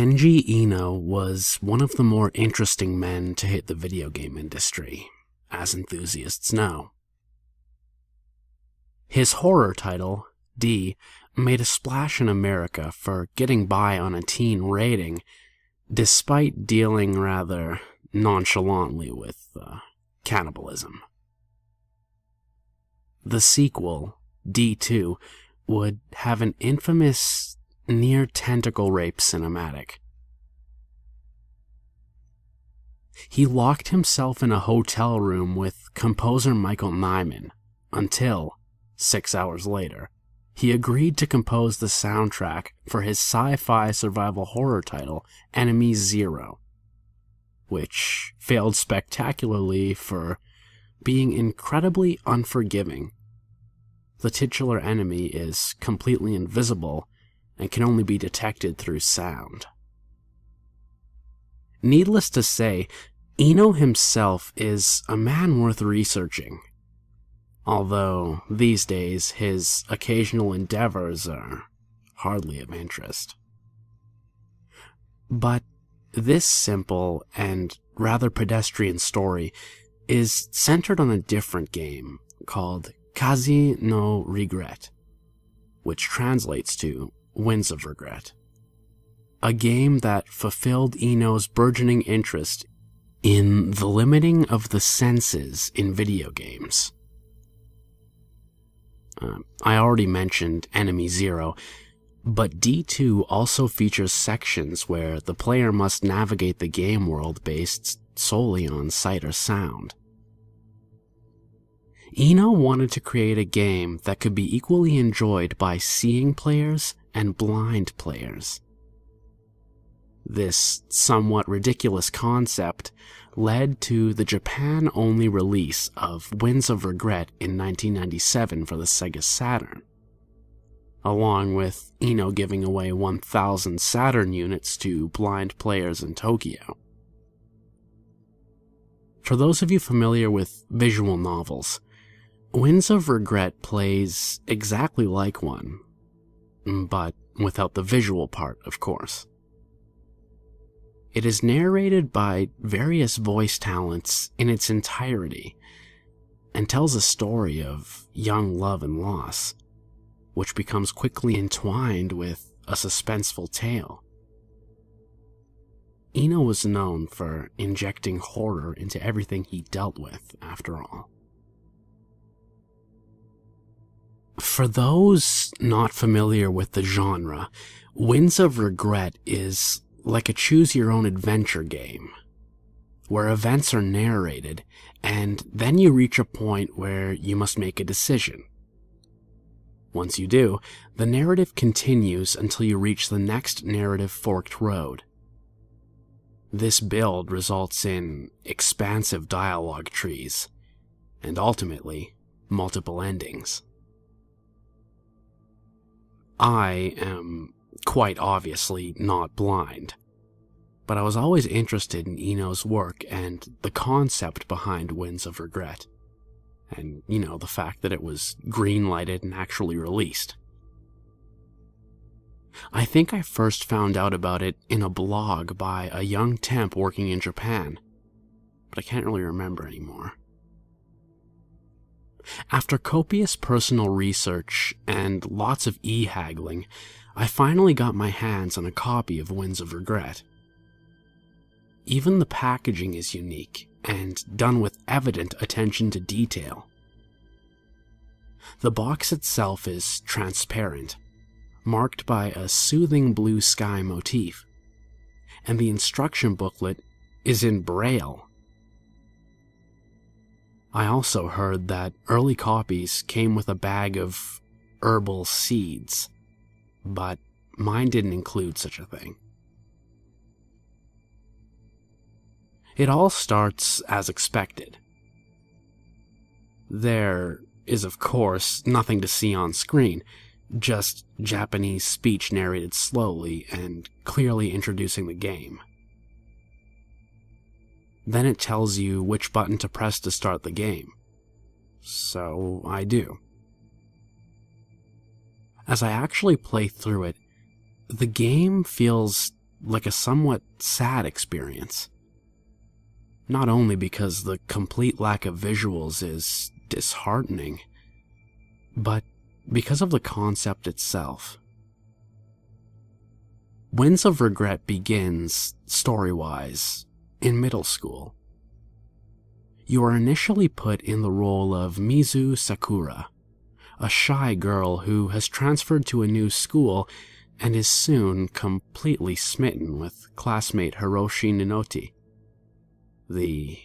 Kenji Eno was one of the more interesting men to hit the video game industry, as enthusiasts know. His horror title, D, made a splash in America for getting by on a teen rating, despite dealing rather nonchalantly with cannibalism. The sequel, D2, would have an infamous near-tentacle rape cinematic. He locked himself in a hotel room with composer Michael Nyman until, 6 hours later, he agreed to compose the soundtrack for his sci-fi survival horror title, Enemy Zero, which failed spectacularly for being incredibly unforgiving. The titular enemy is completely invisible and can only be detected through sound. Needless to say, Eno himself is a man worth researching, although these days his occasional endeavors are hardly of interest. But this simple and rather pedestrian story is centered on a different game called Kazi no Regret, which translates to Winds of Regret. A game that fulfilled Eno's burgeoning interest in the limiting of the senses in video games. I already mentioned Enemy Zero, but D2 also features sections where the player must navigate the game world based solely on sight or sound. Eno wanted to create a game that could be equally enjoyed by seeing players and blind players. This somewhat ridiculous concept led to the Japan-only release of Winds of Regret in 1997 for the Sega Saturn, along with Eno giving away 1,000 Saturn units to blind players in Tokyo. For those of you familiar with visual novels, Winds of Regret plays exactly like one, but without the visual part, of course. It is narrated by various voice talents in its entirety, and tells a story of young love and loss, which becomes quickly entwined with a suspenseful tale. Eno was known for injecting horror into everything he dealt with, after all. For those not familiar with the genre, Winds of Regret is like a choose-your-own-adventure game, where events are narrated, and then you reach a point where you must make a decision. Once you do, the narrative continues until you reach the next narrative forked road. This build results in expansive dialogue trees, and ultimately, multiple endings. I am quite obviously not blind, but I was always interested in Eno's work and the concept behind Winds of Regret, and, the fact that it was green-lighted and actually released. I think I first found out about it in a blog by a young temp working in Japan, but I can't really remember anymore. After copious personal research and lots of e-haggling, I finally got my hands on a copy of Winds of Regret. Even the packaging is unique and done with evident attention to detail. The box itself is transparent, marked by a soothing blue sky motif, and the instruction booklet is in Braille. I also heard that early copies came with a bag of herbal seeds, but mine didn't include such a thing. It all starts as expected. There is, of course, nothing to see on screen, just Japanese speech narrated slowly and clearly introducing the game. Then it tells you which button to press to start the game. So I do. As I actually play through it, the game feels like a somewhat sad experience. Not only because the complete lack of visuals is disheartening, but because of the concept itself. Winds of Regret begins, story-wise, in middle school. You are initially put in the role of Mizu Sakura, a shy girl who has transferred to a new school and is soon completely smitten with classmate Hiroshi Ninoti. The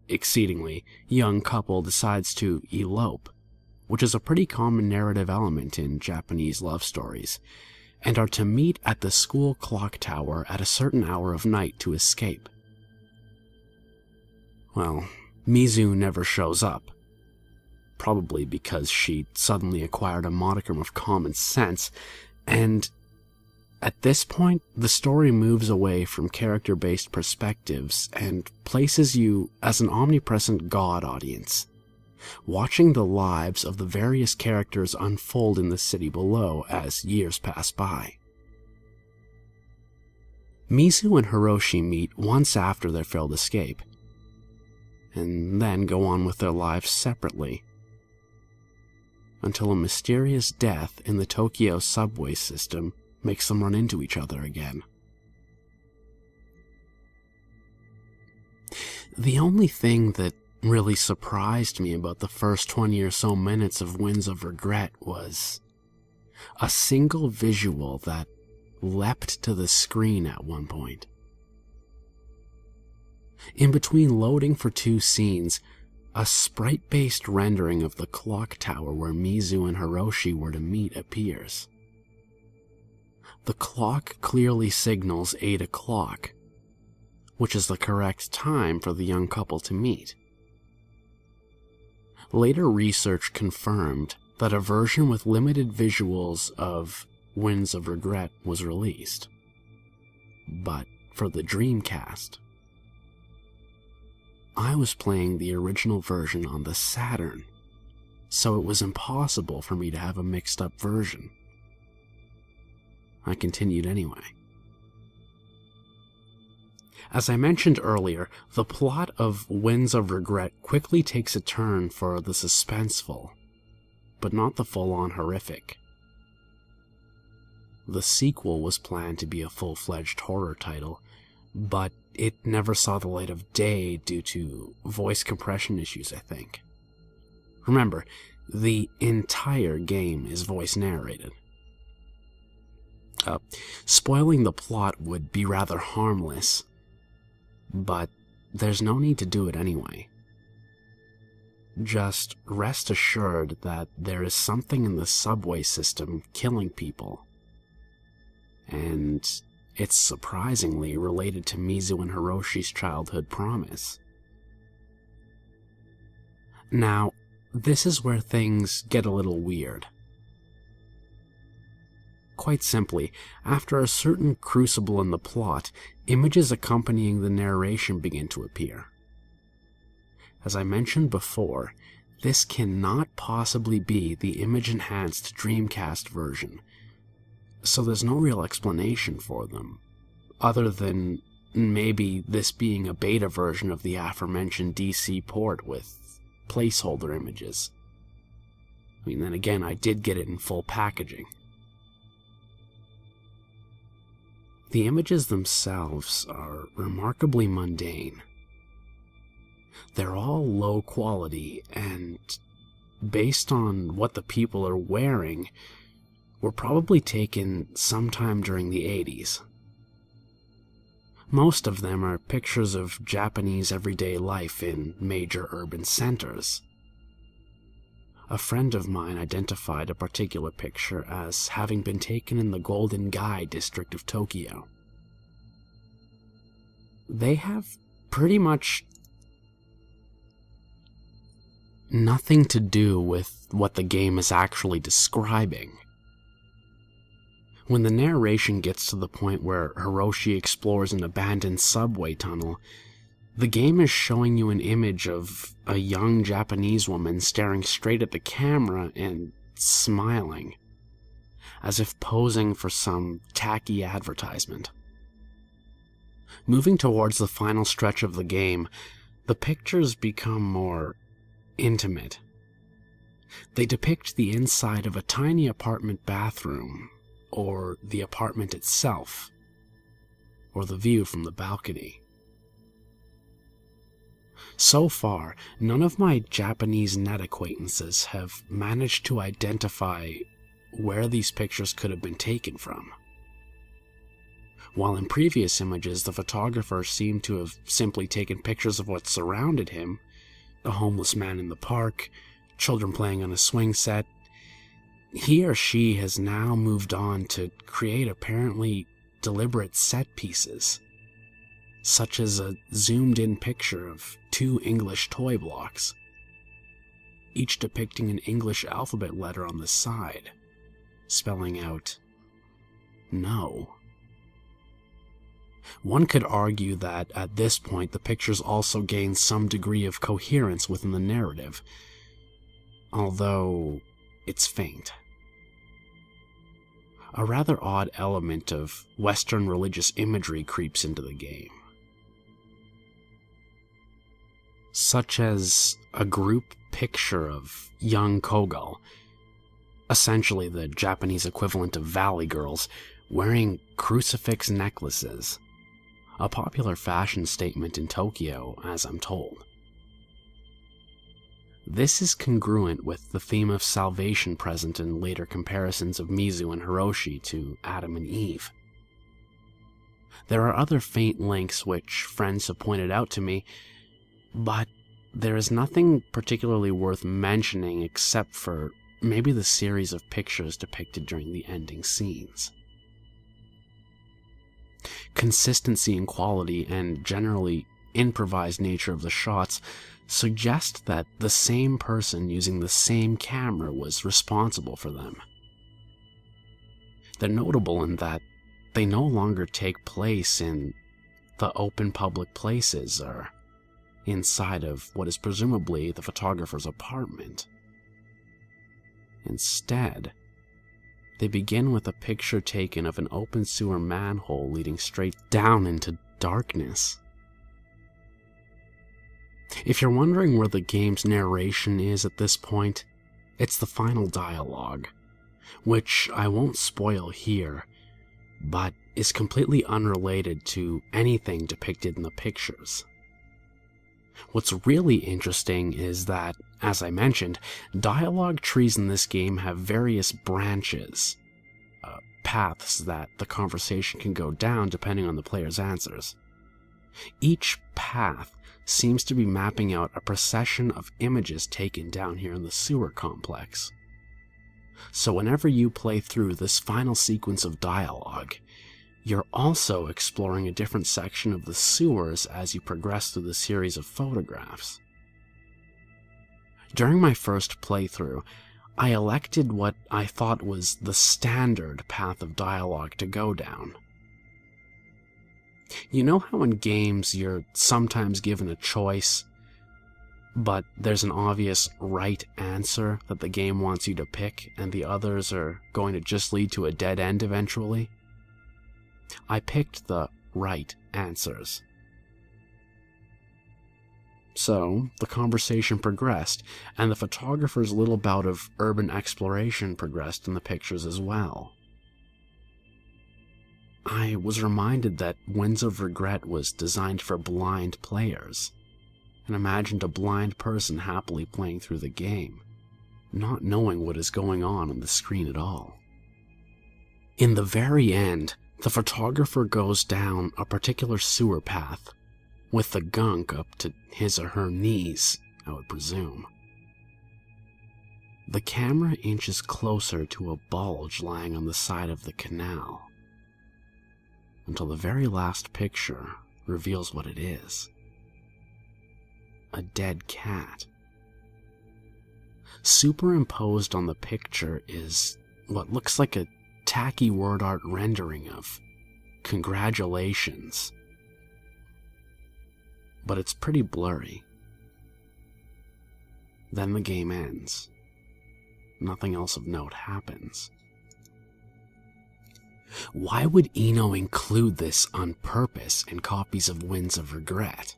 exceedingly young couple decides to elope, which is a pretty common narrative element in Japanese love stories, and are to meet at the school clock tower at a certain hour of night to escape. Well, Mizu never shows up, probably because she suddenly acquired a modicum of common sense, and at this point, the story moves away from character-based perspectives and places you as an omnipresent God audience, watching the lives of the various characters unfold in the city below as years pass by. Mizu and Hiroshi meet once after their failed escape, and then go on with their lives separately, until a mysterious death in the Tokyo subway system makes them run into each other again. The only thing that really surprised me about the first 20 or so minutes of Winds of Regret was a single visual that leapt to the screen at one point. In between loading for 2 scenes, a sprite-based rendering of the clock tower where Mizu and Hiroshi were to meet appears. The clock clearly signals 8 o'clock, which is the correct time for the young couple to meet. Later research confirmed that a version with limited visuals of Winds of Regret was released, but for the Dreamcast. I was playing the original version on the Saturn, so it was impossible for me to have a mixed-up version. I continued anyway. As I mentioned earlier, the plot of Winds of Regret quickly takes a turn for the suspenseful, but not the full-on horrific. The sequel was planned to be a full-fledged horror title, but it never saw the light of day due to voice compression issues, I think. Remember, the entire game is voice narrated. Spoiling the plot would be rather harmless, but there's no need to do it anyway. Just rest assured that there is something in the subway system killing people, and it's surprisingly related to Mizu and Hiroshi's childhood promise. Now, this is where things get a little weird. Quite simply, after a certain crucible in the plot, images accompanying the narration begin to appear. As I mentioned before, this cannot possibly be the image-enhanced Dreamcast version, so there's no real explanation for them, other than maybe this being a beta version of the aforementioned DC port with placeholder images. I mean, then again, I did get it in full packaging. The images themselves are remarkably mundane. They're all low quality, and based on what the people are wearing, were probably taken sometime during the 80s. Most of them are pictures of Japanese everyday life in major urban centers. A friend of mine identified a particular picture as having been taken in the Golden Gai district of Tokyo. They have pretty much nothing to do with what the game is actually describing. When the narration gets to the point where Hiroshi explores an abandoned subway tunnel, the game is showing you an image of a young Japanese woman staring straight at the camera and smiling, as if posing for some tacky advertisement. Moving towards the final stretch of the game, the pictures become more intimate. They depict the inside of a tiny apartment bathroom, or the apartment itself, or the view from the balcony. So far, none of my Japanese net acquaintances have managed to identify where these pictures could have been taken from. While in previous images, the photographer seemed to have simply taken pictures of what surrounded him, a homeless man in the park, children playing on a swing set, he or she has now moved on to create apparently deliberate set pieces, such as a zoomed-in picture of 2 English toy blocks, each depicting an English alphabet letter on the side, spelling out no. One could argue that at this point the pictures also gain some degree of coherence within the narrative, although it's faint. A rather odd element of Western religious imagery creeps into the game, such as a group picture of young Kogal, essentially the Japanese equivalent of Valley Girls, wearing crucifix necklaces, a popular fashion statement in Tokyo, as I'm told. This is congruent with the theme of salvation present in later comparisons of Mizu and Hiroshi to Adam and Eve. There are other faint links which friends have pointed out to me, but there is nothing particularly worth mentioning except for maybe the series of pictures depicted during the ending scenes. Consistency in quality and generally improvised nature of the shots suggest that the same person using the same camera was responsible for them. They're notable in that they no longer take place in the open public places or inside of what is presumably the photographer's apartment. Instead, they begin with a picture taken of an open sewer manhole leading straight down into darkness. If you're wondering where the game's narration is at this point, it's the final dialogue, which I won't spoil here, but is completely unrelated to anything depicted in the pictures. What's really interesting is that, as I mentioned, dialogue trees in this game have various branches, paths that the conversation can go down depending on the player's answers. Each path seems to be mapping out a procession of images taken down here in the sewer complex. So whenever you play through this final sequence of dialogue, you're also exploring a different section of the sewers as you progress through the series of photographs. During my first playthrough, I elected what I thought was the standard path of dialogue to go down. You know how in games you're sometimes given a choice, but there's an obvious right answer that the game wants you to pick, and the others are going to just lead to a dead end eventually? I picked the right answers. So, the conversation progressed, and the photographer's little bout of urban exploration progressed in the pictures as well. I was reminded that Winds of Regret was designed for blind players, and imagined a blind person happily playing through the game, not knowing what is going on the screen at all. In the very end, the photographer goes down a particular sewer path, with the gunk up to his or her knees, I would presume. The camera inches closer to a bulge lying on the side of the canal, until the very last picture reveals what it is. A dead cat. Superimposed on the picture is what looks like a tacky word art rendering of congratulations, but it's pretty blurry. Then the game ends. Nothing else of note happens. Why would Eno include this on purpose in copies of Winds of Regret?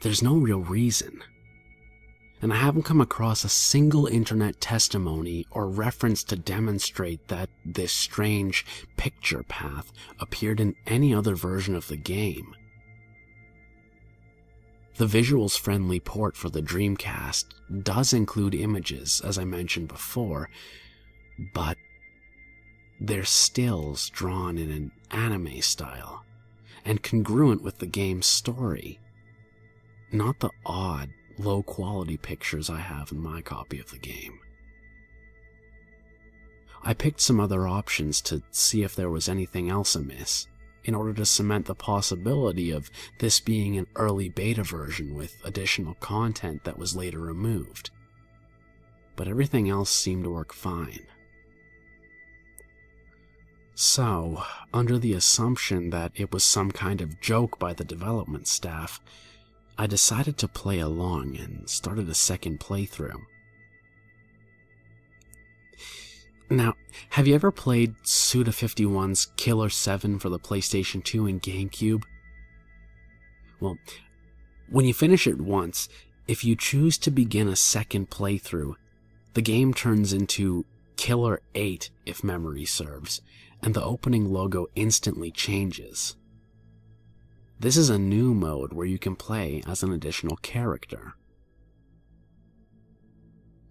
There's no real reason. And I haven't come across a single internet testimony or reference to demonstrate that this strange picture path appeared in any other version of the game. The visuals-friendly port for the Dreamcast does include images, as I mentioned before, but they're stills drawn in an anime style and congruent with the game's story, not the odd, low-quality pictures I have in my copy of the game. I picked some other options to see if there was anything else amiss, in order to cement the possibility of this being an early beta version with additional content that was later removed. But everything else seemed to work fine. So, under the assumption that it was some kind of joke by the development staff, I decided to play along and started a second playthrough. Now, have you ever played Suda51's Killer 7 for the PlayStation 2 and GameCube? Well, when you finish it once, if you choose to begin a second playthrough, the game turns into Killer 8 if memory serves, and the opening logo instantly changes. This is a new mode where you can play as an additional character.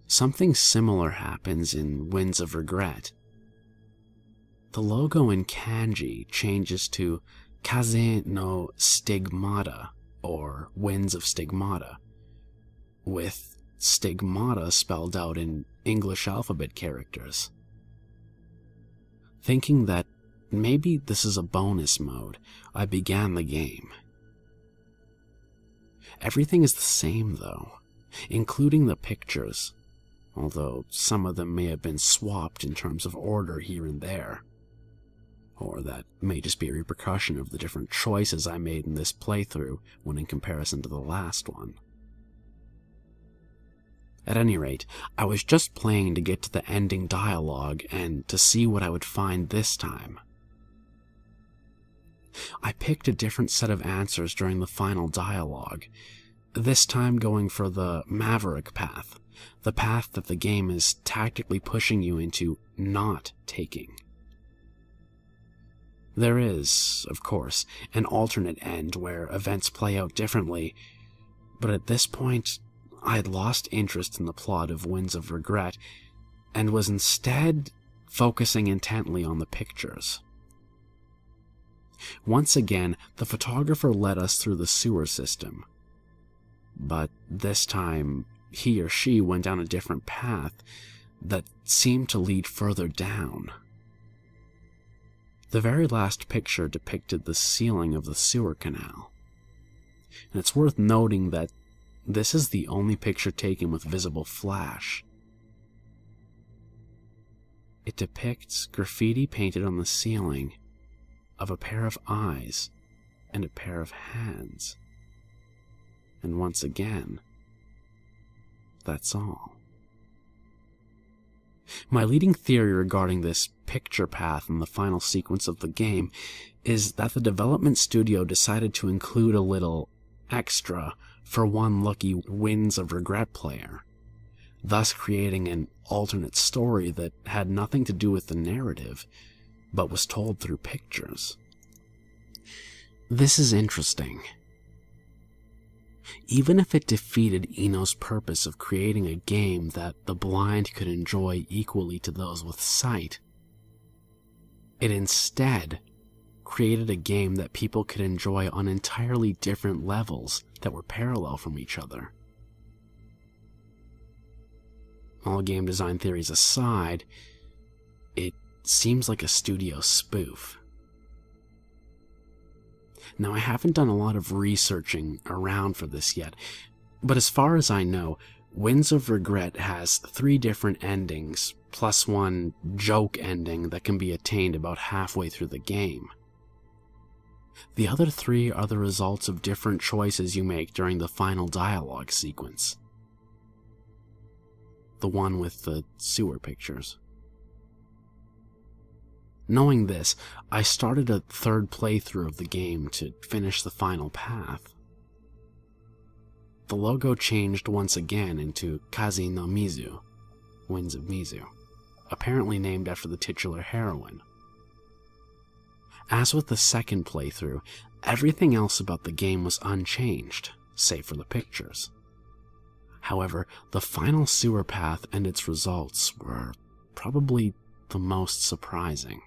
Something similar happens in Winds of Regret. The logo in kanji changes to Kaze no Stigmata, or Winds of Stigmata, with Stigmata spelled out in English alphabet characters. Thinking that maybe this is a bonus mode, I began the game. Everything is the same though, including the pictures, although some of them may have been swapped in terms of order here and there. Or that may just be a repercussion of the different choices I made in this playthrough when in comparison to the last one. At any rate, I was just playing to get to the ending dialogue and to see what I would find this time. I picked a different set of answers during the final dialogue, this time going for the Maverick path, the path that the game is tactically pushing you into not taking. There is, of course, an alternate end where events play out differently, but at this point, I had lost interest in the plot of Winds of Regret and was instead focusing intently on the pictures. Once again, the photographer led us through the sewer system, but this time he or she went down a different path that seemed to lead further down. The very last picture depicted the ceiling of the sewer canal, and it's worth noting that this is the only picture taken with visible flash. It depicts graffiti painted on the ceiling of a pair of eyes and a pair of hands. And once again, that's all. My leading theory regarding this picture path in the final sequence of the game is that the development studio decided to include a little extra for one lucky Winds of Regret player, thus creating an alternate story that had nothing to do with the narrative, but was told through pictures. This is interesting. Even if it defeated Eno's purpose of creating a game that the blind could enjoy equally to those with sight, it instead created a game that people could enjoy on entirely different levels that were parallel from each other. All game design theories aside, it seems like a studio spoof. Now, I haven't done a lot of researching around for this yet, but as far as I know, Winds of Regret has 3 different endings, plus one joke ending that can be attained about halfway through the game. The other 3 are the results of different choices you make during the final dialogue sequence. The one with the sewer pictures. Knowing this, I started a third playthrough of the game to finish the final path. The logo changed once again into Kazi no Mizu, Winds of Mizu, apparently named after the titular heroine. As with the second playthrough, everything else about the game was unchanged, save for the pictures. However, the final sewer path and its results were probably the most surprising.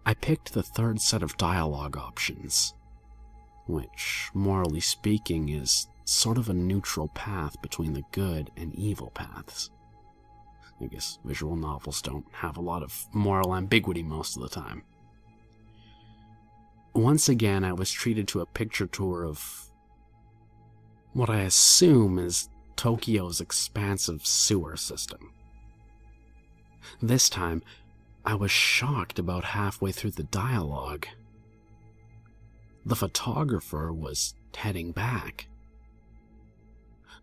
I picked the third set of dialogue options, which, morally speaking, is sort of a neutral path between the good and evil paths. I guess visual novels don't have a lot of moral ambiguity most of the time. Once again, I was treated to a picture tour of what I assume is Tokyo's expansive sewer system. This time, I was shocked about halfway through the dialogue. The photographer was heading back.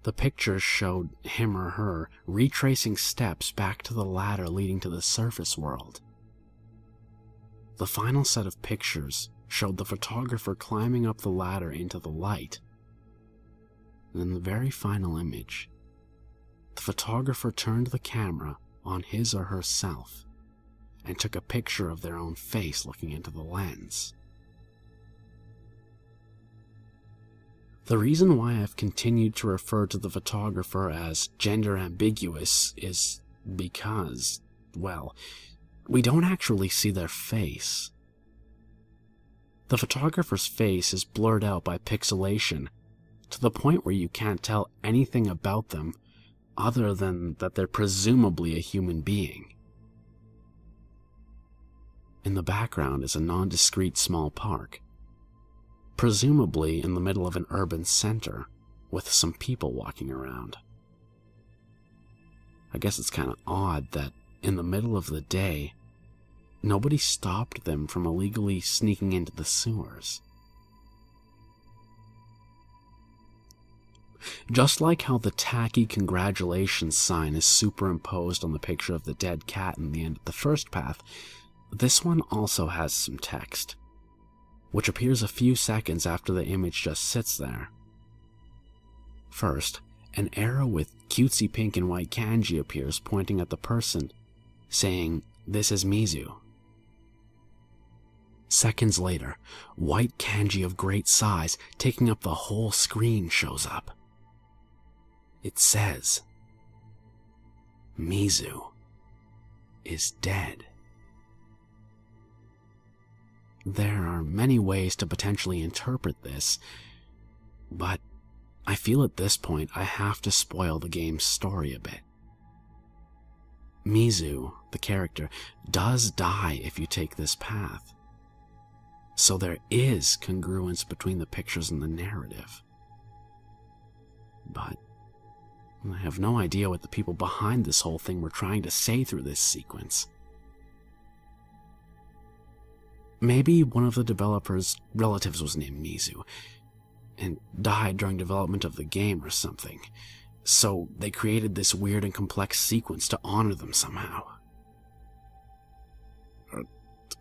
The pictures showed him or her retracing steps back to the ladder leading to the surface world. The final set of pictures showed the photographer climbing up the ladder into the light. And in the very final image, the photographer turned the camera on his or herself and took a picture of their own face looking into the lens. The reason why I've continued to refer to the photographer as gender ambiguous is because, well, we don't actually see their face. The photographer's face is blurred out by pixelation to the point where you can't tell anything about them other than that they're presumably a human being. In the background is a nondescript small park, presumably in the middle of an urban center, with some people walking around. I guess it's kind of odd that in the middle of the day, nobody stopped them from illegally sneaking into the sewers. Just like how the tacky congratulations sign is superimposed on the picture of the dead cat in the end of the first path, this one also has some text, which appears a few seconds after the image just sits there. First, an arrow with cutesy pink and white kanji appears pointing at the person, saying, "This is Mizu." Seconds later, white kanji of great size, taking up the whole screen, shows up. It says, "Mizu is dead." There are many ways to potentially interpret this, but I feel at this point I have to spoil the game's story a bit. Mizu, the character, does die if you take this path, so there is congruence between the pictures and the narrative. But I have no idea what the people behind this whole thing were trying to say through this sequence. Maybe one of the developers' relatives was named Mizu, and died during development of the game or something, so they created this weird and complex sequence to honor them somehow. Or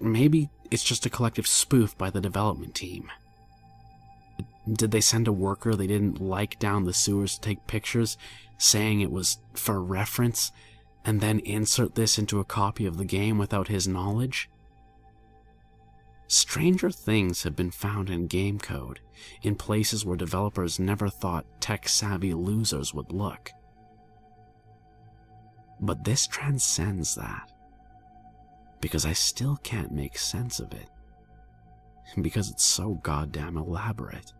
maybe it's just a collective spoof by the development team. Did they send a worker they didn't like down the sewers to take pictures, saying it was for reference, and then insert this into a copy of the game without his knowledge? Stranger things have been found in game code, in places where developers never thought tech-savvy losers would look. But this transcends that, because I still can't make sense of it, because it's so goddamn elaborate.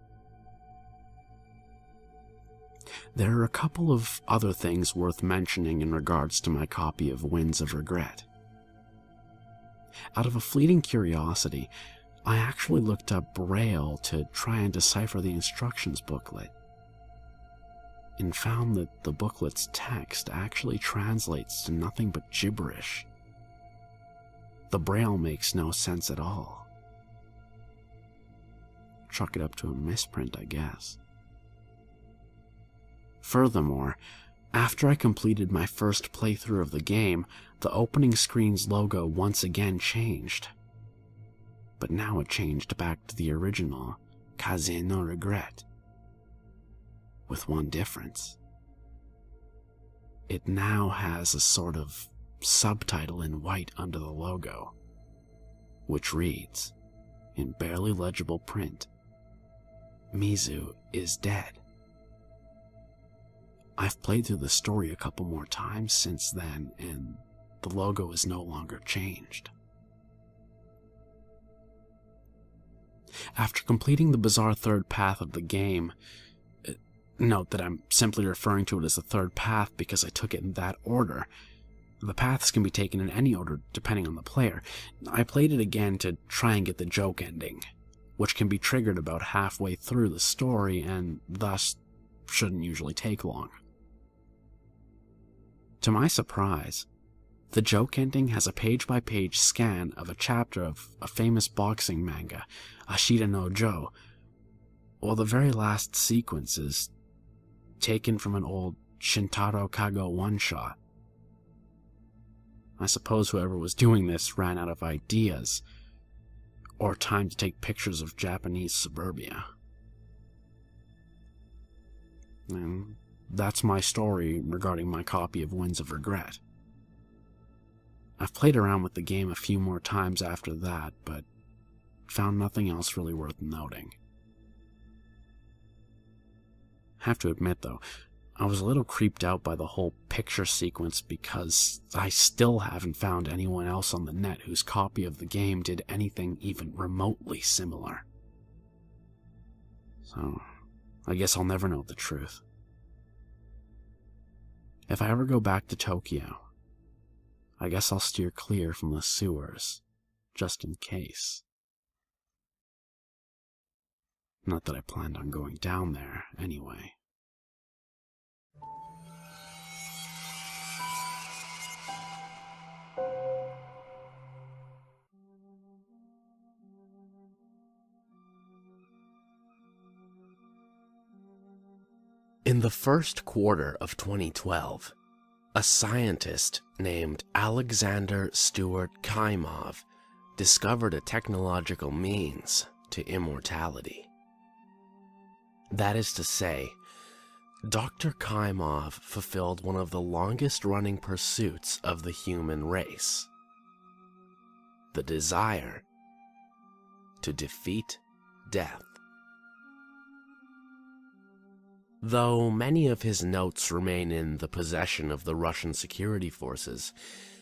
There are a couple of other things worth mentioning in regards to my copy of Winds of Regret. Out of a fleeting curiosity, I actually looked up Braille to try and decipher the instructions booklet, and found that the booklet's text actually translates to nothing but gibberish. The Braille makes no sense at all. Chalk it up to a misprint, I guess. Furthermore, After I completed my first playthrough of the game, the opening screen's logo once again changed. But now it changed back to the original Kaze no Regret. With one difference. It now has a sort of subtitle in white under the logo, which reads, in barely legible print, Mizu is dead. I've played through the story a couple more times since then, and the logo is no longer changed. After completing the bizarre third path of the game, note that I'm simply referring to it as the third path because I took it in that order. The paths can be taken in any order depending on the player. I played it again to try and get the joke ending, which can be triggered about halfway through the story and thus shouldn't usually take long. To my surprise, the joke ending has a page-by-page scan of a chapter of a famous boxing manga, Ashita no Jo, while the very last sequence is taken from an old Shintaro Kago one-shot. I suppose whoever was doing this ran out of ideas, or time to take pictures of Japanese suburbia. And that's my story regarding my copy of Winds of Regret. I've played around with the game a few more times after that, but found nothing else really worth noting. Have to admit, though, I was a little creeped out by the whole picture sequence because I still haven't found anyone else on the net whose copy of the game did anything even remotely similar. So, I guess I'll never know the truth. If I ever go back to Tokyo, I guess I'll steer clear from the sewers, just in case. Not that I planned on going down there, anyway. In the first quarter of 2012, a scientist named Alexander Stuart Kaimov discovered a technological means to immortality. That is to say, Dr. Kaimov fulfilled one of the longest-running pursuits of the human race: the desire to defeat death. Though many of his notes remain in the possession of the Russian security forces,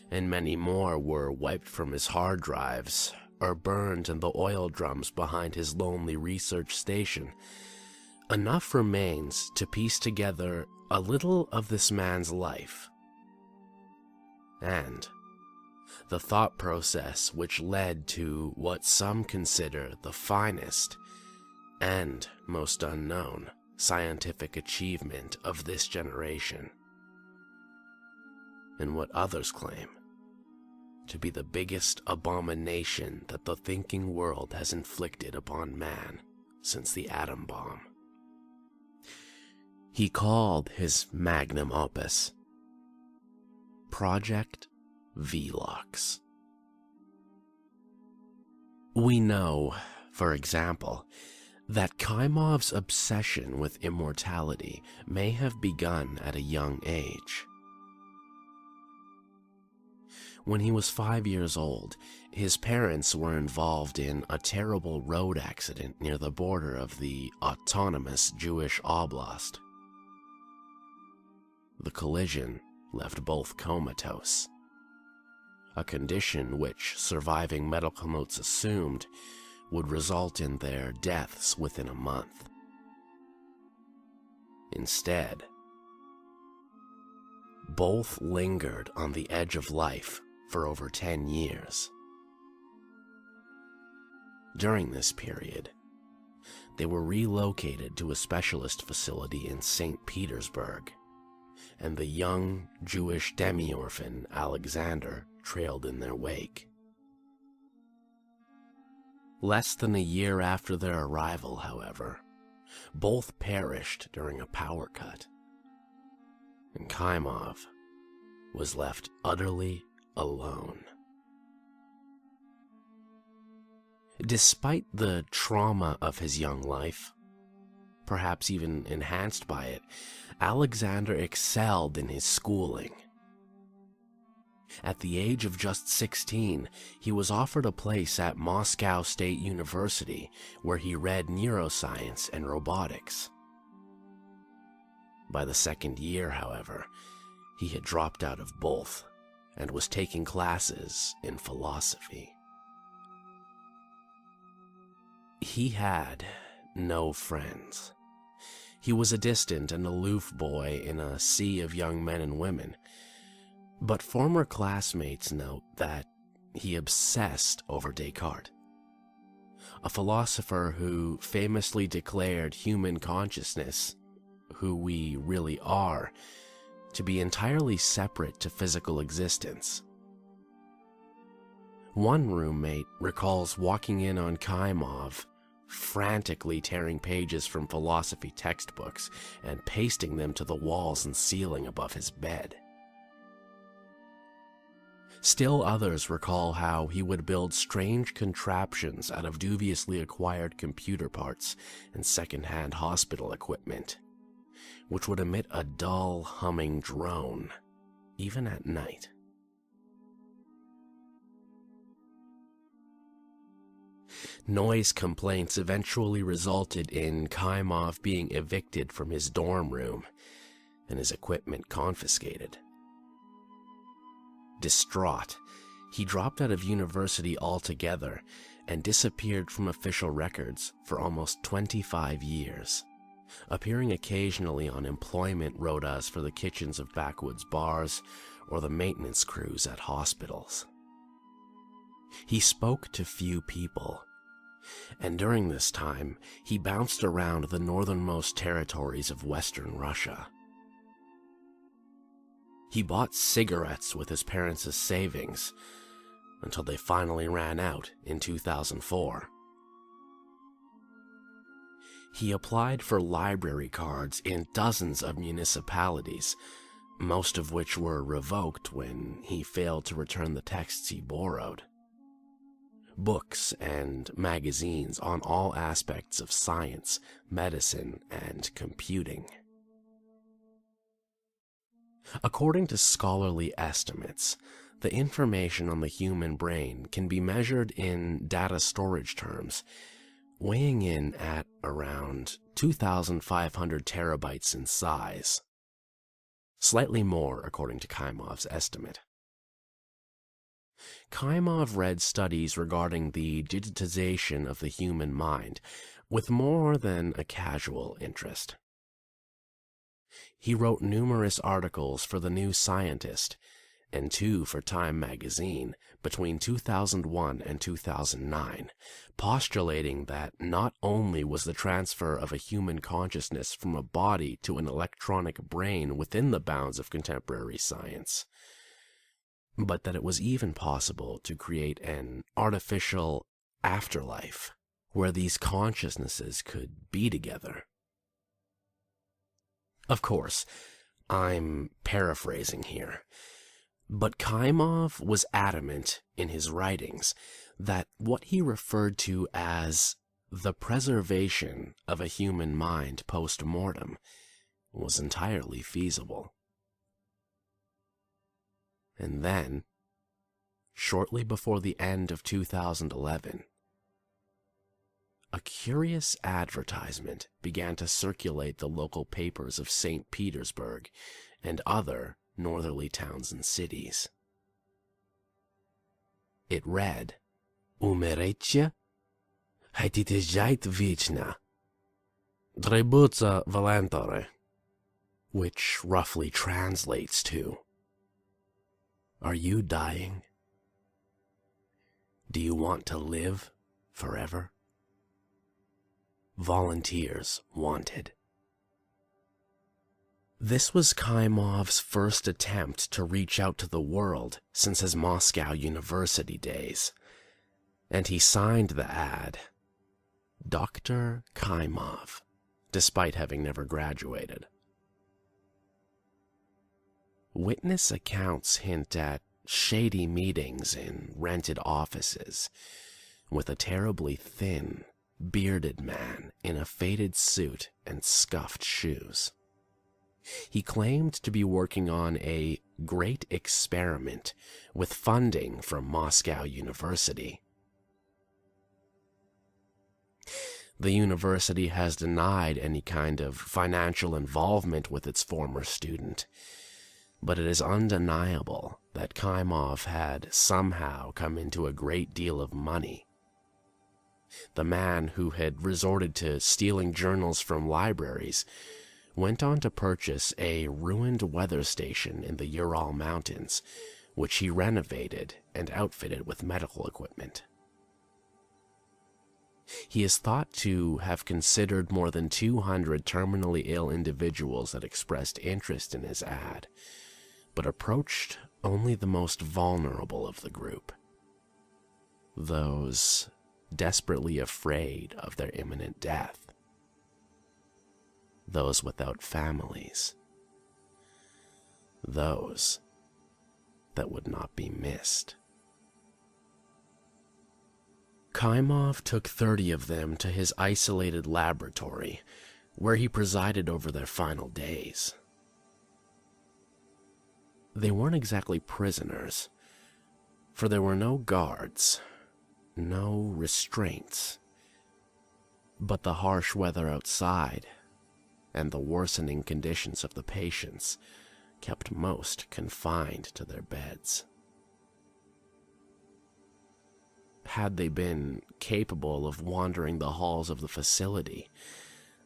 and many more were wiped from his hard drives or burned in the oil drums behind his lonely research station, enough remains to piece together a little of this man's life, and the thought process which led to what some consider the finest and most unknown scientific achievement of this generation, and what others claim to be the biggest abomination that the thinking world has inflicted upon man since the atom bomb. He called his magnum opus Project Velox. We know, for example, that Kaimov's obsession with immortality may have begun at a young age. When he was 5 years old, his parents were involved in a terrible road accident near the border of the autonomous Jewish oblast. The collision left both comatose, a condition which surviving medical notes assumed would result in their deaths within a month. Instead, both lingered on the edge of life for over 10 years. During this period, they were relocated to a specialist facility in St. Petersburg, and the young Jewish demi-orphan Alexander trailed in their wake. Less than a year after their arrival, however, both perished during a power cut. and Kaimov was left utterly alone. Despite the trauma of his young life, perhaps even enhanced by it, Alexander excelled in his schooling. At the age of just 16, he was offered a place at Moscow State University, where he read neuroscience and robotics. By the second year, however, he had dropped out of both and was taking classes in philosophy. He had no friends. He was a distant and aloof boy in a sea of young men and women, but former classmates note that he obsessed over Descartes, a philosopher who famously declared human consciousness, who we really are, to be entirely separate to physical existence. One roommate recalls walking in on Kaimov, frantically tearing pages from philosophy textbooks and pasting them to the walls and ceiling above his bed. Still others recall how he would build strange contraptions out of dubiously acquired computer parts and second-hand hospital equipment, which would emit a dull, humming drone, even at night. Noise complaints eventually resulted in Kaimov being evicted from his dorm room and his equipment confiscated. Distraught, he dropped out of university altogether and disappeared from official records for almost 25 years, appearing occasionally on employment rotas for the kitchens of backwoods bars or the maintenance crews at hospitals. He spoke to few people, and during this time, he bounced around the northernmost territories of Western Russia. He bought cigarettes with his parents' savings until they finally ran out in 2004. He applied for library cards in dozens of municipalities, most of which were revoked when he failed to return the texts he borrowed. Books and magazines on all aspects of science, medicine, and computing. According to scholarly estimates, the information on the human brain can be measured in data storage terms, weighing in at around 2,500 terabytes in size. Slightly more, according to Kaimov's estimate. Kaimov read studies regarding the digitization of the human mind with more than a casual interest. He wrote numerous articles for The New Scientist and 2 for Time magazine between 2001 and 2009, postulating that not only was the transfer of a human consciousness from a body to an electronic brain within the bounds of contemporary science, but that it was even possible to create an artificial afterlife where these consciousnesses could be together. Of course, I'm paraphrasing here, but Kaimov was adamant in his writings that what he referred to as the preservation of a human mind post-mortem was entirely feasible. And then, shortly before the end of 2011, a curious advertisement began to circulate the local papers of St. Petersburg and other northerly towns and cities. It read, "Umereće, хотите жить вечно, требуется волонтеры," which roughly translates to, "Are you dying? Do you want to live forever? Volunteers wanted." This was Kaimov's first attempt to reach out to the world since his Moscow University days, and he signed the ad, Dr. Kaimov, despite having never graduated. Witness accounts hint at shady meetings in rented offices with a terribly thin, bearded man in a faded suit and scuffed shoes. He claimed to be working on a great experiment with funding from Moscow University. The university has denied any kind of financial involvement with its former student, but it is undeniable that Kaimov had somehow come into a great deal of money. The man who had resorted to stealing journals from libraries went on to purchase a ruined weather station in the Ural Mountains, which he renovated and outfitted with medical equipment. He is thought to have considered more than 200 terminally ill individuals that expressed interest in his ad, but approached only the most vulnerable of the group, those desperately afraid of their imminent death, those without families, those that would not be missed. Kaimov took 30 of them to his isolated laboratory, where he presided over their final days. They weren't exactly prisoners, for there were no guards, no restraints, but the harsh weather outside and the worsening conditions of the patients kept most confined to their beds. Had they been capable of wandering the halls of the facility,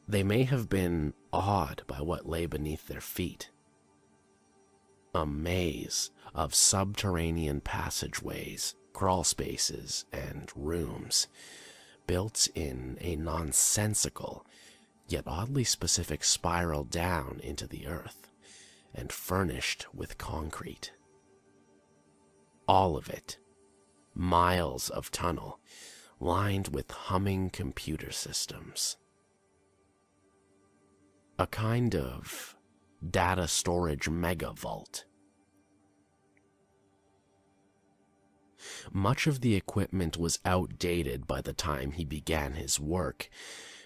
they may have been awed by what lay beneath their feet. A maze of subterranean passageways, crawl spaces, and rooms, built in a nonsensical, yet oddly specific spiral down into the earth, and furnished with concrete. All of it, miles of tunnel, lined with humming computer systems. A kind of data storage mega vault. Much of the equipment was outdated by the time he began his work,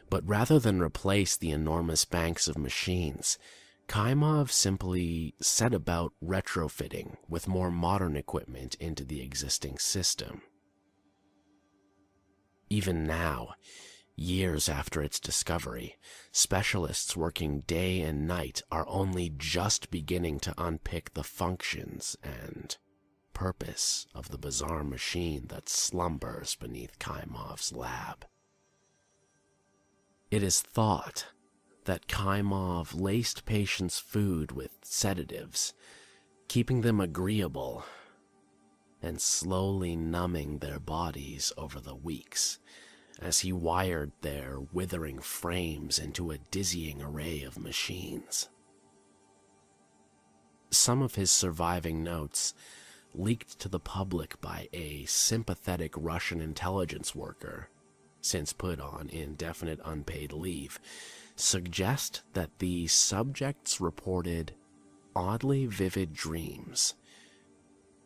but rather than replace the enormous banks of machines, Kaimov simply set about retrofitting with more modern equipment into the existing system. Even now, years after its discovery, specialists working day and night are only just beginning to unpick the functions and purpose of the bizarre machine that slumbers beneath Kaimov's lab. It is thought that Kaimov laced patients' food with sedatives, keeping them agreeable and slowly numbing their bodies over the weeks as he wired their withering frames into a dizzying array of machines. Some of his surviving notes, leaked to the public by a sympathetic Russian intelligence worker, since put on indefinite unpaid leave, suggest that the subjects reported oddly vivid dreams,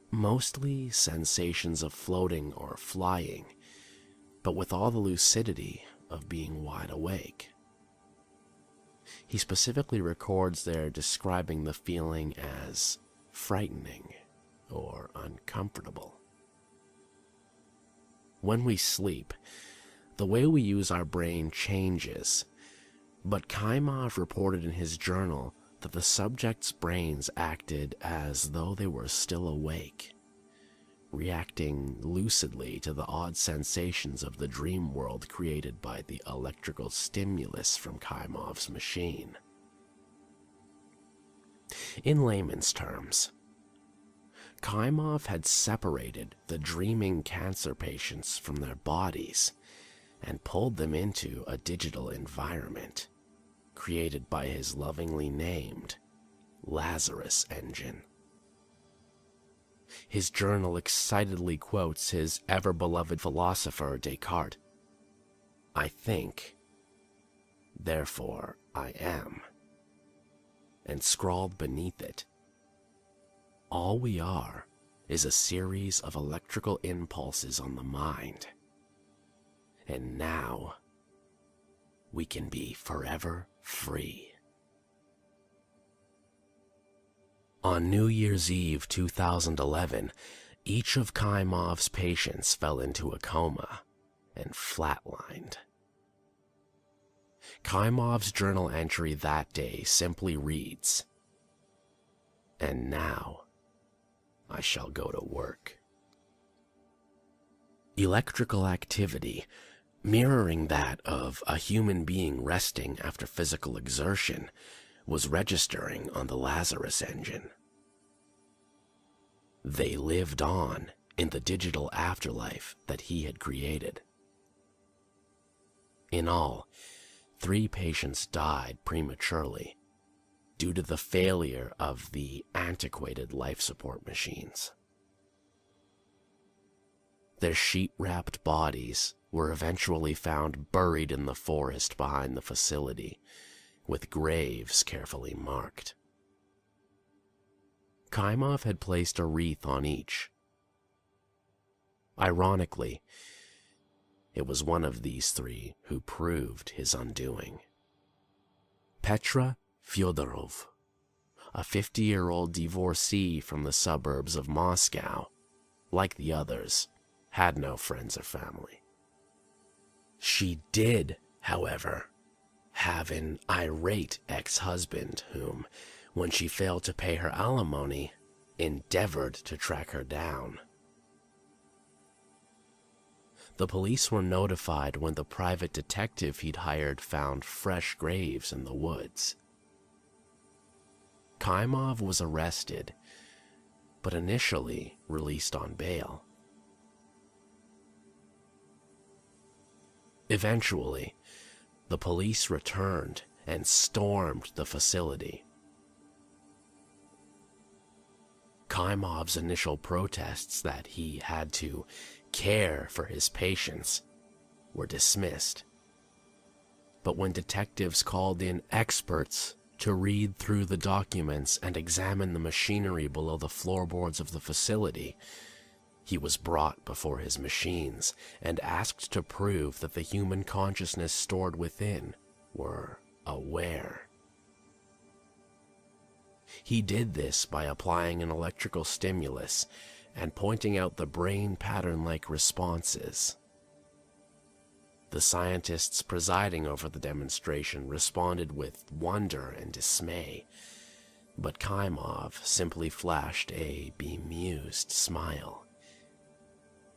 mostly sensations of floating or flying, but with all the lucidity of being wide awake. He specifically records their describing the feeling as frightening or uncomfortable. When we sleep, the way we use our brain changes, but Kaimov reported in his journal that the subjects' brains acted as though they were still awake, reacting lucidly to the odd sensations of the dream world created by the electrical stimulus from Kaimov's machine. In layman's terms, Kaimov had separated the dreaming cancer patients from their bodies and pulled them into a digital environment created by his lovingly named Lazarus engine. His journal excitedly quotes his ever-beloved philosopher Descartes, "I think, therefore I am," and scrawled beneath it, all we are is a series of electrical impulses on the mind. And now, we can be forever free. On New Year's Eve 2011, each of Kaimov's patients fell into a coma and flatlined. Kaimov's journal entry that day simply reads, "And now, I shall go to work." Electrical activity, mirroring that of a human being resting after physical exertion, was registering on the Lazarus engine. They lived on in the digital afterlife that he had created. In all, 3 patients died prematurely due to the failure of the antiquated life support machines. Their sheet-wrapped bodies were eventually found buried in the forest behind the facility, with graves carefully marked. Kaimov had placed a wreath on each. Ironically, it was one of these 3 who proved his undoing. Petra Fyodorov, a 50-year-old divorcee from the suburbs of Moscow, like the others, had no friends or family. She did, however, have an irate ex-husband whom, when she failed to pay her alimony, endeavored to track her down. The police were notified when the private detective he'd hired found fresh graves in the woods. Kaimov was arrested, but initially released on bail. Eventually, the police returned and stormed the facility. Kaimov's initial protests that he had to care for his patients were dismissed. But when detectives called in experts to read through the documents and examine the machinery below the floorboards of the facility, he was brought before his machines and asked to prove that the human consciousness stored within were aware. He did this by applying an electrical stimulus and pointing out the brain pattern-like responses. The scientists presiding over the demonstration responded with wonder and dismay, but Kaimov simply flashed a bemused smile,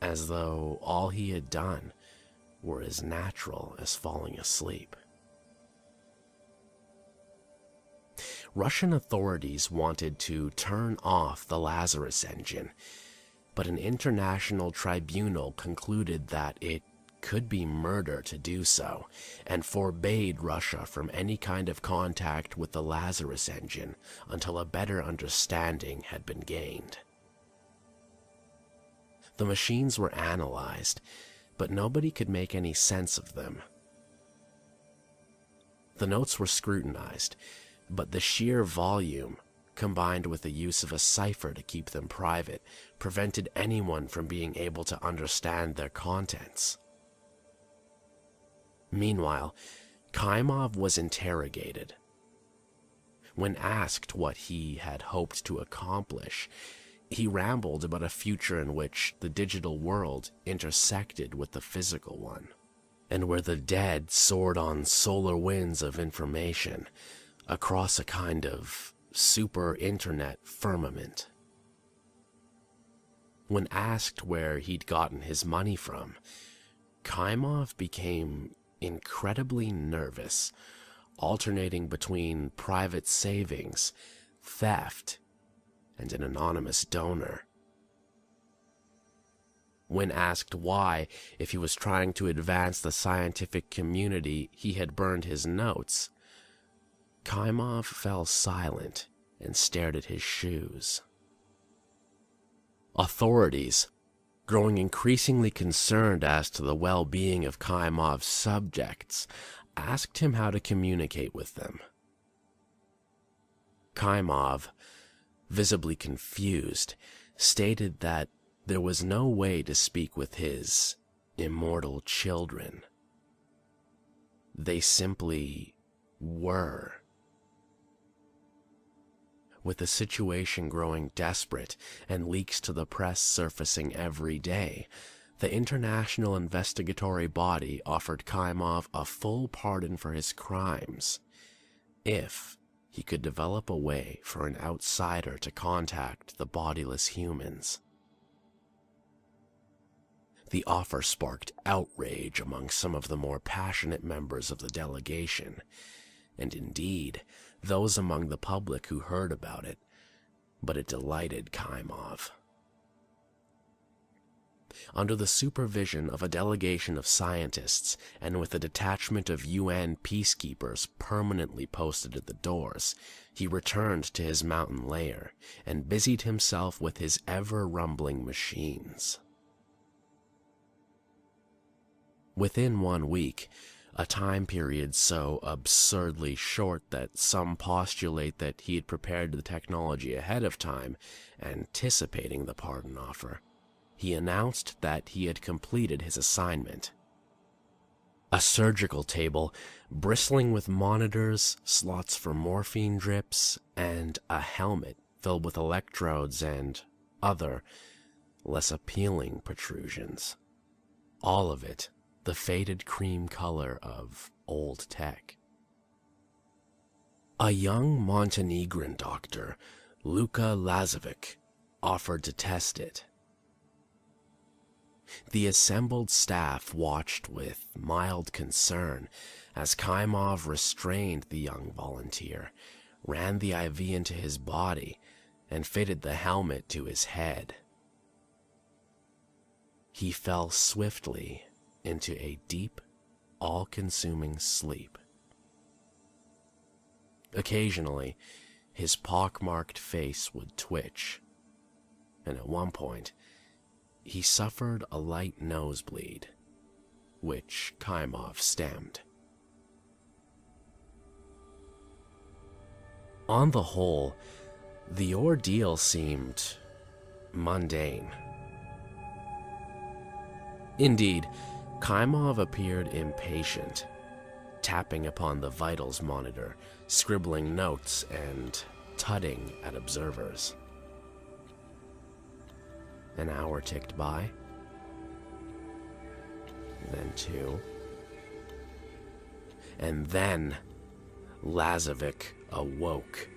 as though all he had done were as natural as falling asleep. Russian authorities wanted to turn off the Lazarus engine, but an international tribunal concluded that it could be murder to do so, and forbade Russia from any kind of contact with the Lazarus engine until a better understanding had been gained. The machines were analyzed, but nobody could make any sense of them. The notes were scrutinized, but the sheer volume, combined with the use of a cipher to keep them private, prevented anyone from being able to understand their contents. Meanwhile, Kaimov was interrogated. When asked what he had hoped to accomplish, he rambled about a future in which the digital world intersected with the physical one, and where the dead soared on solar winds of information across a kind of super-internet firmament. When asked where he'd gotten his money from, Kaimov became incredibly nervous, alternating between private savings, theft, and an anonymous donor. When asked why, if he was trying to advance the scientific community, he had burned his notes, Kaimov fell silent and stared at his shoes. Authorities, growing increasingly concerned as to the well-being of Kaimov's subjects, asked him how to communicate with them. Kaimov, visibly confused, stated that there was no way to speak with his immortal children. They simply were. With the situation growing desperate and leaks to the press surfacing every day, the international investigatory body offered Kaimov a full pardon for his crimes if he could develop a way for an outsider to contact the bodiless humans. The offer sparked outrage among some of the more passionate members of the delegation, and indeed, those among the public who heard about it, but it delighted Kaimov. Under the supervision of a delegation of scientists and with a detachment of UN peacekeepers permanently posted at the doors, he returned to his mountain lair and busied himself with his ever-rumbling machines. Within 1 week, a time period so absurdly short that some postulate that he had prepared the technology ahead of time, anticipating the pardon offer, he announced that he had completed his assignment. A surgical table bristling with monitors, slots for morphine drips, and a helmet filled with electrodes and other, less appealing protrusions. All of it the faded cream color of old tech. A young Montenegrin doctor, Luka Lazovic, offered to test it. The assembled staff watched with mild concern as Kaimov restrained the young volunteer, ran the IV into his body, and fitted the helmet to his head. He fell swiftly into a deep, all-consuming sleep. Occasionally, his pock-marked face would twitch, and at one point, he suffered a light nosebleed, which Kaimov stemmed. On the whole, the ordeal seemed mundane. Indeed, Kaimov appeared impatient, tapping upon the vitals monitor, scribbling notes, and tutting at observers. An hour ticked by, then 2, and then Lazovic awoke.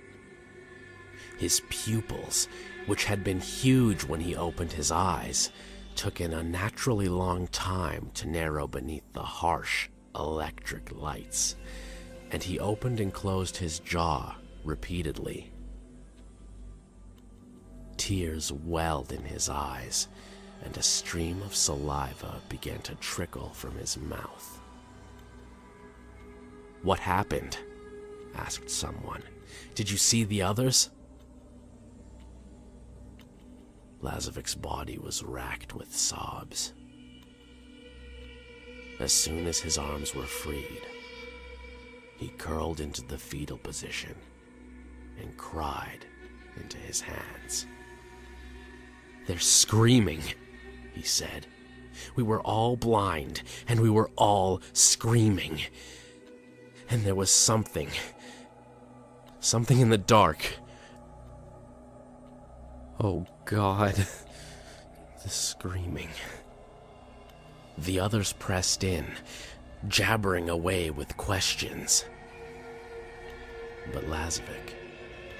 His pupils, which had been huge when he opened his eyes, took an unnaturally long time to narrow beneath the harsh electric lights, and he opened and closed his jaw repeatedly. Tears welled in his eyes, and a stream of saliva began to trickle from his mouth. "What happened?" asked someone. "Did you see the others?" Lazovic's body was racked with sobs. As soon as his arms were freed, he curled into the fetal position and cried into his hands. "They're screaming," he said. "We were all blind, and we were all screaming. And there was something in the dark. Oh God, the screaming." The others pressed in, jabbering away with questions. But Lazovic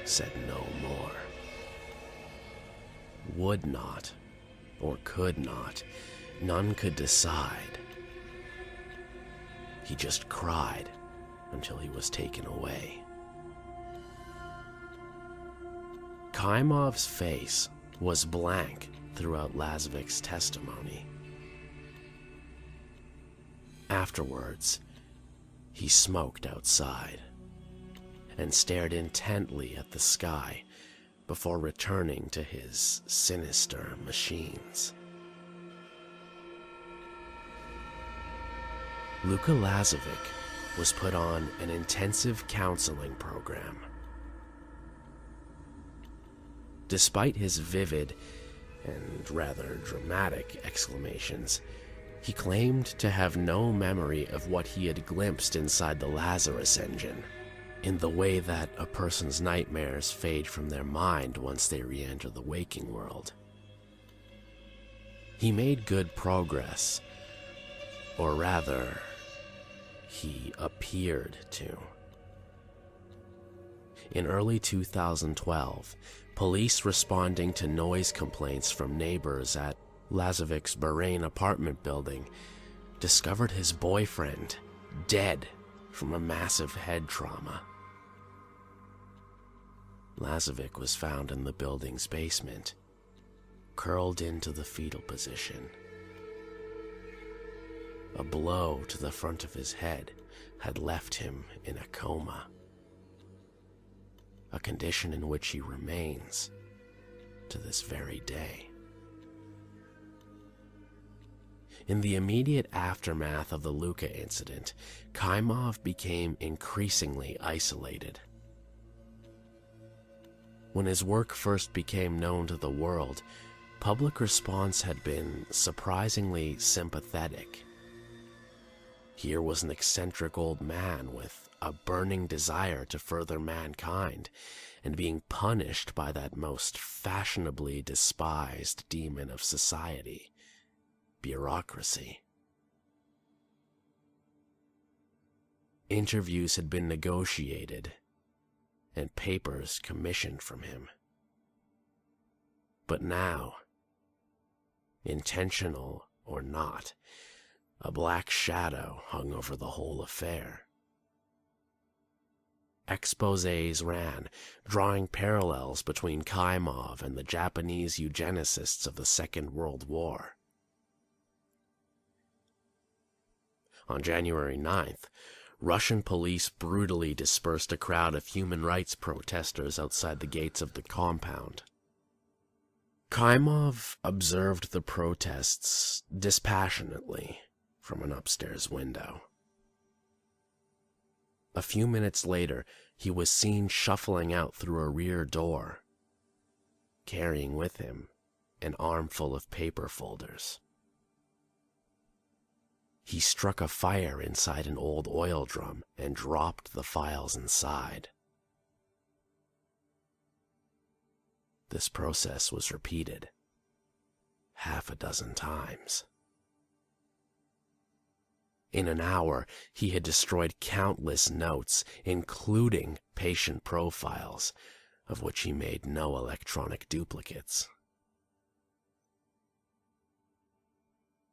said no more. Would not, or could not, none could decide. He just cried until he was taken away. Kaimov's face was blank throughout Lazovic's testimony. Afterwards, he smoked outside and stared intently at the sky before returning to his sinister machines. Luka Lazovic was put on an intensive counseling program. Despite his vivid and rather dramatic exclamations, he claimed to have no memory of what he had glimpsed inside the Lazarus engine, in the way that a person's nightmares fade from their mind once they re-enter the waking world. He made good progress, or rather, he appeared to. In early 2012, police responding to noise complaints from neighbors at Lazovic's Bahrain apartment building discovered his boyfriend dead from a massive head trauma. Lazovic was found in the building's basement, curled into the fetal position. A blow to the front of his head had left him in a coma, a condition in which he remains to this very day. In the immediate aftermath of the Luka incident, Kaimov became increasingly isolated. When his work first became known to the world, public response had been surprisingly sympathetic. Here was an eccentric old man with a burning desire to further mankind, and being punished by that most fashionably despised demon of society, bureaucracy. Interviews had been negotiated, and papers commissioned from him. But now, intentional or not, a black shadow hung over the whole affair. Exposés ran, drawing parallels between Kaimov and the Japanese eugenicists of the Second World War. On January 9th, Russian police brutally dispersed a crowd of human rights protesters outside the gates of the compound. Kaimov observed the protests dispassionately from an upstairs window. A few minutes later, he was seen shuffling out through a rear door, carrying with him an armful of paper folders. He struck a fire inside an old oil drum and dropped the files inside. This process was repeated half a dozen times. In an hour, he had destroyed countless notes, including patient profiles, of which he made no electronic duplicates.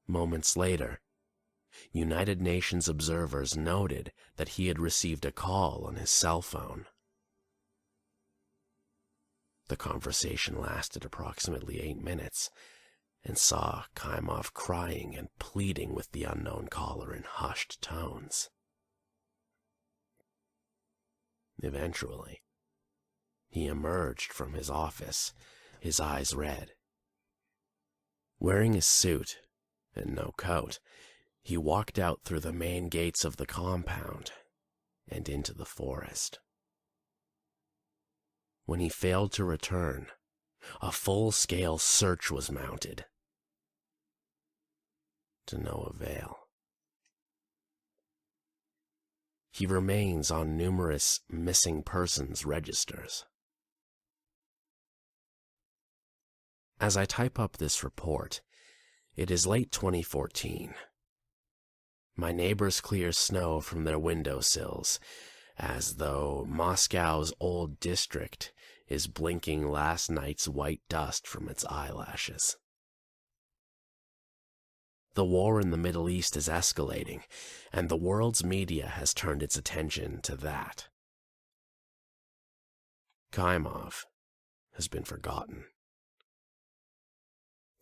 Moments later, United Nations observers noted that he had received a call on his cell phone. The conversation lasted approximately 8 minutes, and saw Kaimov crying and pleading with the unknown caller in hushed tones. Eventually, he emerged from his office, his eyes red. Wearing a suit and no coat, he walked out through the main gates of the compound and into the forest. When he failed to return, a full-scale search was mounted. To no avail. He remains on numerous missing persons registers. As I type up this report, it is late 2014. My neighbors clear snow from their windowsills, as though Moscow's old district is blinking last night's white dust from its eyelashes. The war in the Middle East is escalating, and the world's media has turned its attention to that. Kaimov has been forgotten.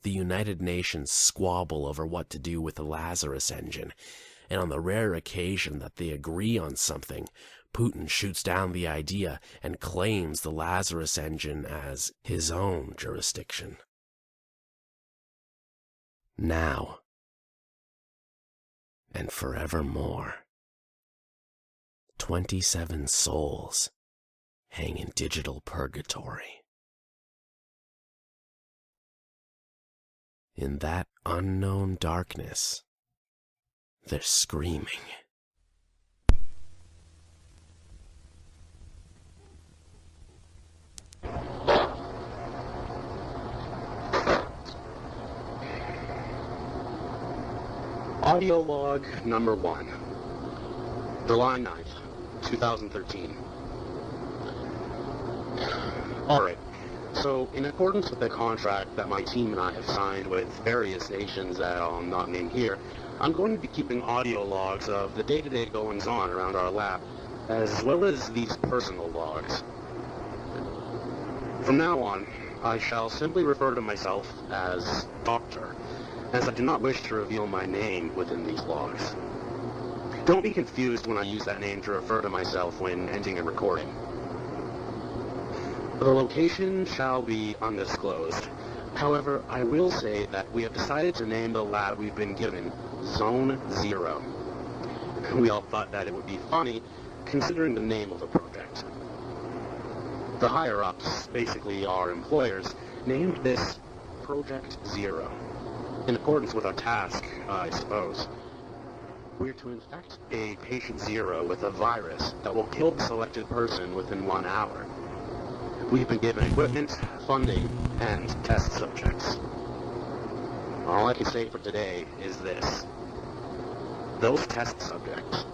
The United Nations squabble over what to do with the Lazarus engine, and on the rare occasion that they agree on something, Putin shoots down the idea and claims the Lazarus engine as his own jurisdiction. Now, and forevermore, 27 souls hang in digital purgatory. In that unknown darkness, they're screaming. Audio log number 1, July 9th, 2013. Alright, so in accordance with the contract that my team and I have signed with various nations that I'll not name here, I'm going to be keeping audio logs of the day-to-day goings-on around our lab, as well as these personal logs. From now on, I shall simply refer to myself as Doctor, as I do not wish to reveal my name within these logs. Don't be confused when I use that name to refer to myself when ending a recording. The location shall be undisclosed. However, I will say that we have decided to name the lab we've been given Zone 0. We all thought that it would be funny, considering the name of the project. The higher-ups, basically our employers, named this Project 0. In accordance with our task, I suppose. We're to infect a patient 0 with a virus that will kill the selected person within 1 hour. We've been given equipment, funding, and test subjects. All I can say for today is this. Those test subjects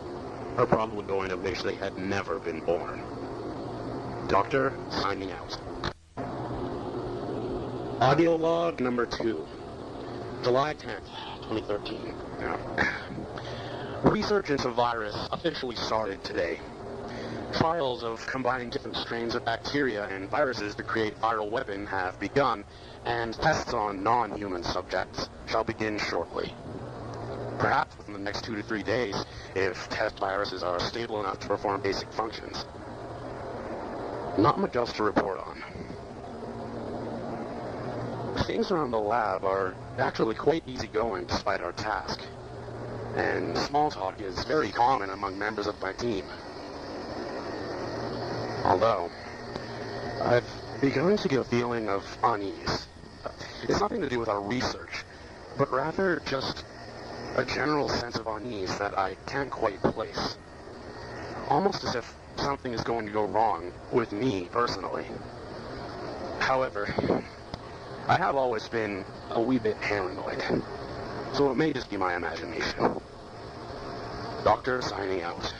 are probably going to wish they had never been born. Doctor, signing out. Audio log number 2. July 10th, 2013. Research into virus officially started today. Trials of combining different strains of bacteria and viruses to create viral weapon have begun, and tests on non-human subjects shall begin shortly. Perhaps within the next 2 to 3 days, if test viruses are stable enough to perform basic functions. Not much else to report on. Things around the lab are actually quite easygoing despite our task, and small talk is very common among members of my team. Although, I've begun to get a feeling of unease. It's nothing to do with our research, but rather just a general sense of unease that I can't quite place. Almost as if something is going to go wrong with me personally. However, I have always been a wee bit paranoid, so it may just be my imagination. Doctor signing out.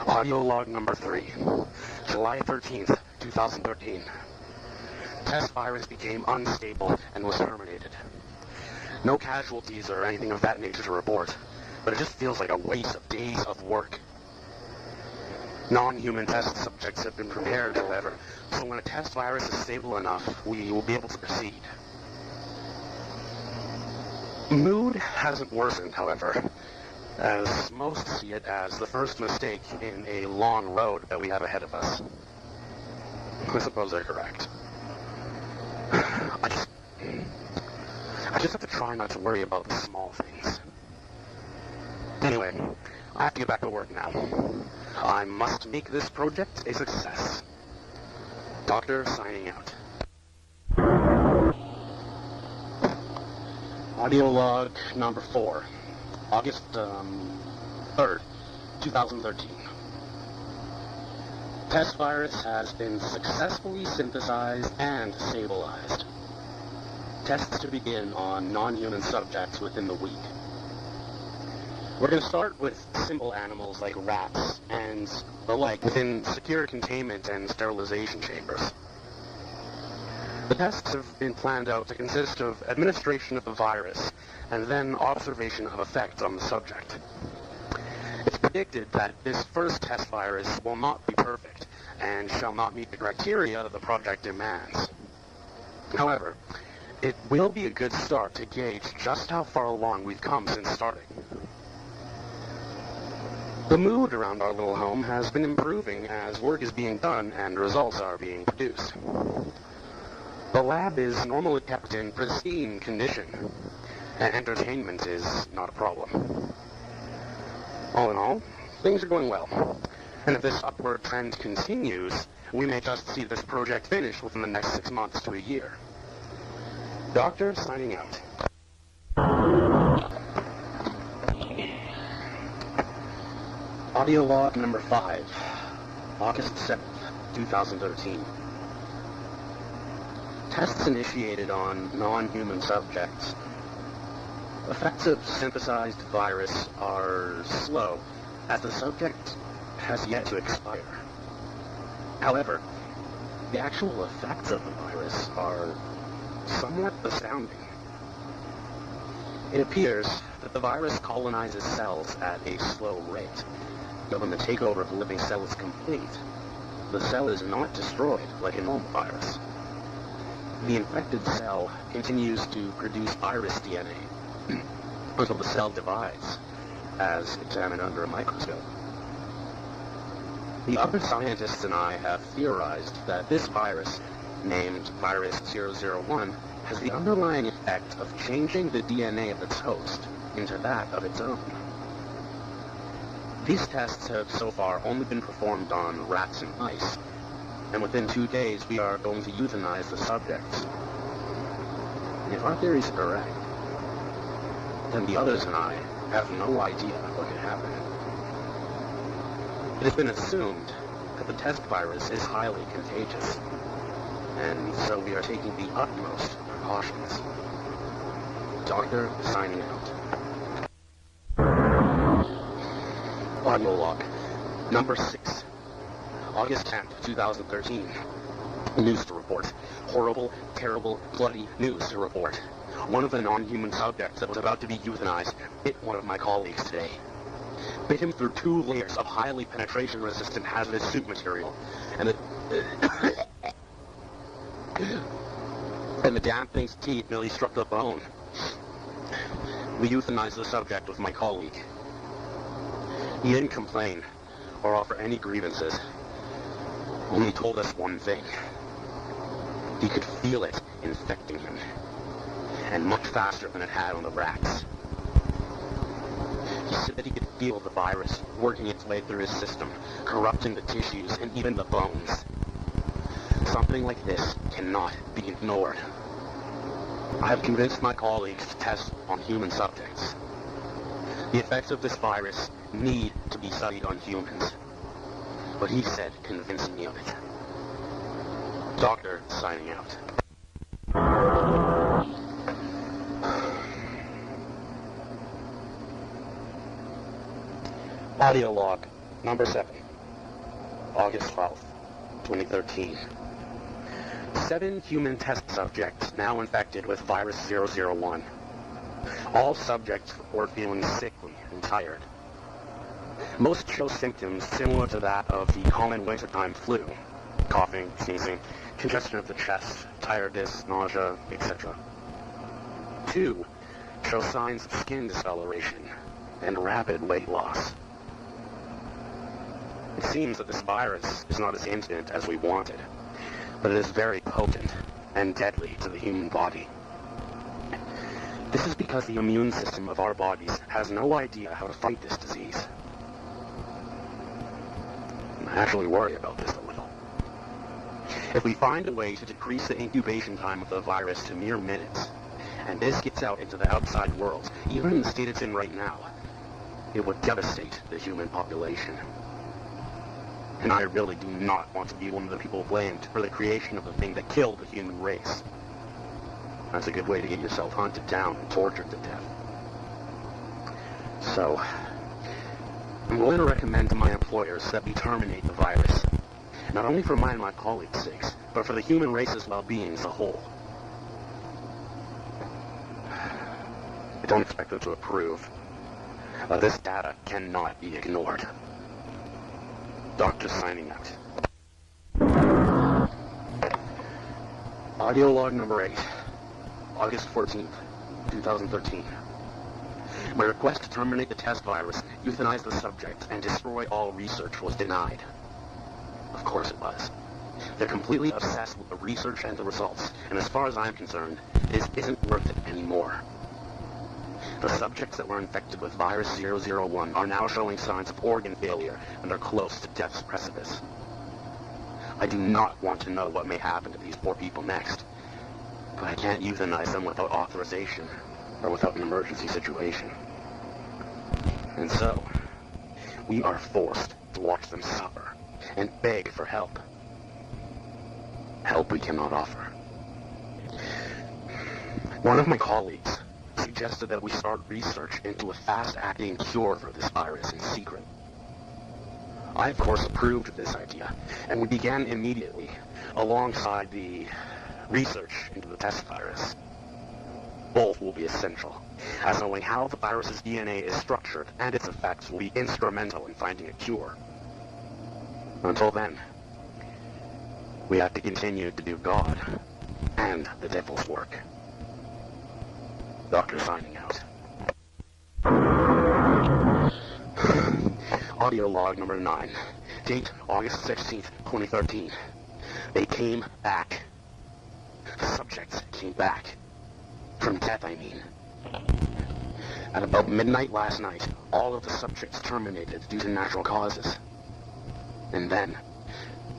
Audio log number 3, July 13th, 2013. Test virus became unstable and was terminated. No casualties or anything of that nature to report, but it just feels like a waste of days of work. Non-human test subjects have been prepared, however, so when a test virus is stable enough, we will be able to proceed. Mood hasn't worsened, however, as most see it as the first mistake in a long road that we have ahead of us. I suppose they're correct. I just have to try not to worry about the small things. Anyway, I have to get back to work now. I must make this project a success. Doctor signing out. Audio log number 4, August 3rd, 2013. Test virus has been successfully synthesized and stabilized. Tests to begin on non-human subjects within the week. We're going to start with simple animals like rats and the like within secure containment and sterilization chambers. The tests have been planned out to consist of administration of the virus and then observation of effects on the subject. It's predicted that this first test virus will not be perfect and shall not meet the criteria that the project demands. However, it will be a good start to gauge just how far along we've come since starting. The mood around our little home has been improving as work is being done and results are being produced. The lab is normally kept in pristine condition, and entertainment is not a problem. All in all, things are going well. And if this upward trend continues, we may just see this project finish within the next 6 months to a year. Doctor signing out. Audio log number 5, August 7th, 2013. Tests initiated on non-human subjects. Effects of synthesized virus are slow, as the subject has yet to expire. However, the actual effects of the virus are somewhat astounding. It appears that the virus colonizes cells at a slow rate, but when the takeover of the living cell is complete, the cell is not destroyed like a normal virus. The infected cell continues to produce virus DNA until the cell divides, as examined under a microscope. The other scientists and I have theorized that this virus, named Virus 001, has the underlying effect of changing the DNA of its host into that of its own. These tests have so far only been performed on rats and mice, and within 2 days we are going to euthanize the subjects. If our theories are correct, then the others and I have no idea what could happen. It has been assumed that the test virus is highly contagious, and so we are taking the utmost precautions. Doctor signing out. Audio log number 6, August 10th, 2013. News to report. Horrible, terrible, bloody news to report. One of the non-human subjects that was about to be euthanized bit one of my colleagues today. Bit him through 2 layers of highly penetration-resistant hazardous suit material, and the damn thing's teeth nearly struck the bone. We euthanized the subject with my colleague. He didn't complain or offer any grievances. Only told us one thing. He could feel it infecting him, and much faster than it had on the rats. He said that he could feel the virus working its way through his system, corrupting the tissues and even the bones. Something like this cannot be ignored. I have convinced my colleagues to test on human subjects. The effects of this virus need to be studied on humans. But he said convinced me of it. Doctor signing out. Audio log number 7, August 12th, 2013. 7 human test subjects now infected with virus 001. All subjects report feeling sickly and tired. Most show symptoms similar to that of the common wintertime flu: coughing, sneezing, congestion of the chest, tiredness, nausea, etc. 2 show signs of skin discoloration and rapid weight loss. It seems that this virus is not as instant as we wanted, but it is very potent and deadly to the human body. This is because the immune system of our bodies has no idea how to fight this disease. I actually worry about this a little. If we find a way to decrease the incubation time of the virus to mere minutes, and this gets out into the outside world, even in the state it's in right now, it would devastate the human population. And I really do not want to be one of the people blamed for the creation of the thing that killed the human race. That's a good way to get yourself hunted down and tortured to death. So, I'm going to recommend to my employers that we terminate the virus, not only for mine and my colleagues' sakes, but for the human race's well-being as a whole. I don't expect them to approve. This data cannot be ignored. Doctor signing out. Audio log number 8, August 14th, 2013. My request to terminate the test virus, euthanize the subject, and destroy all research was denied. Of course it was. They're completely obsessed with the research and the results, and as far as I'm concerned, this isn't worth it anymore. The subjects that were infected with virus 001 are now showing signs of organ failure and are close to death's precipice. I do not want to know what may happen to these poor people next, but I can't euthanize them without authorization or without an emergency situation. And so, we are forced to watch them suffer and beg for help. Help we cannot offer. One of my colleagues suggested that we start research into a fast-acting cure for this virus in secret. I, of course, approved of this idea, and we began immediately, alongside the research into the test virus. Both will be essential, as knowing how the virus's DNA is structured and its effects will be instrumental in finding a cure. Until then, we have to continue to do God and the devil's work. Doctor signing out. Audio log number 9. Date August 16th, 2013. They came back. The subjects came back. From death, I mean. At about midnight last night, all of the subjects terminated due to natural causes. And then,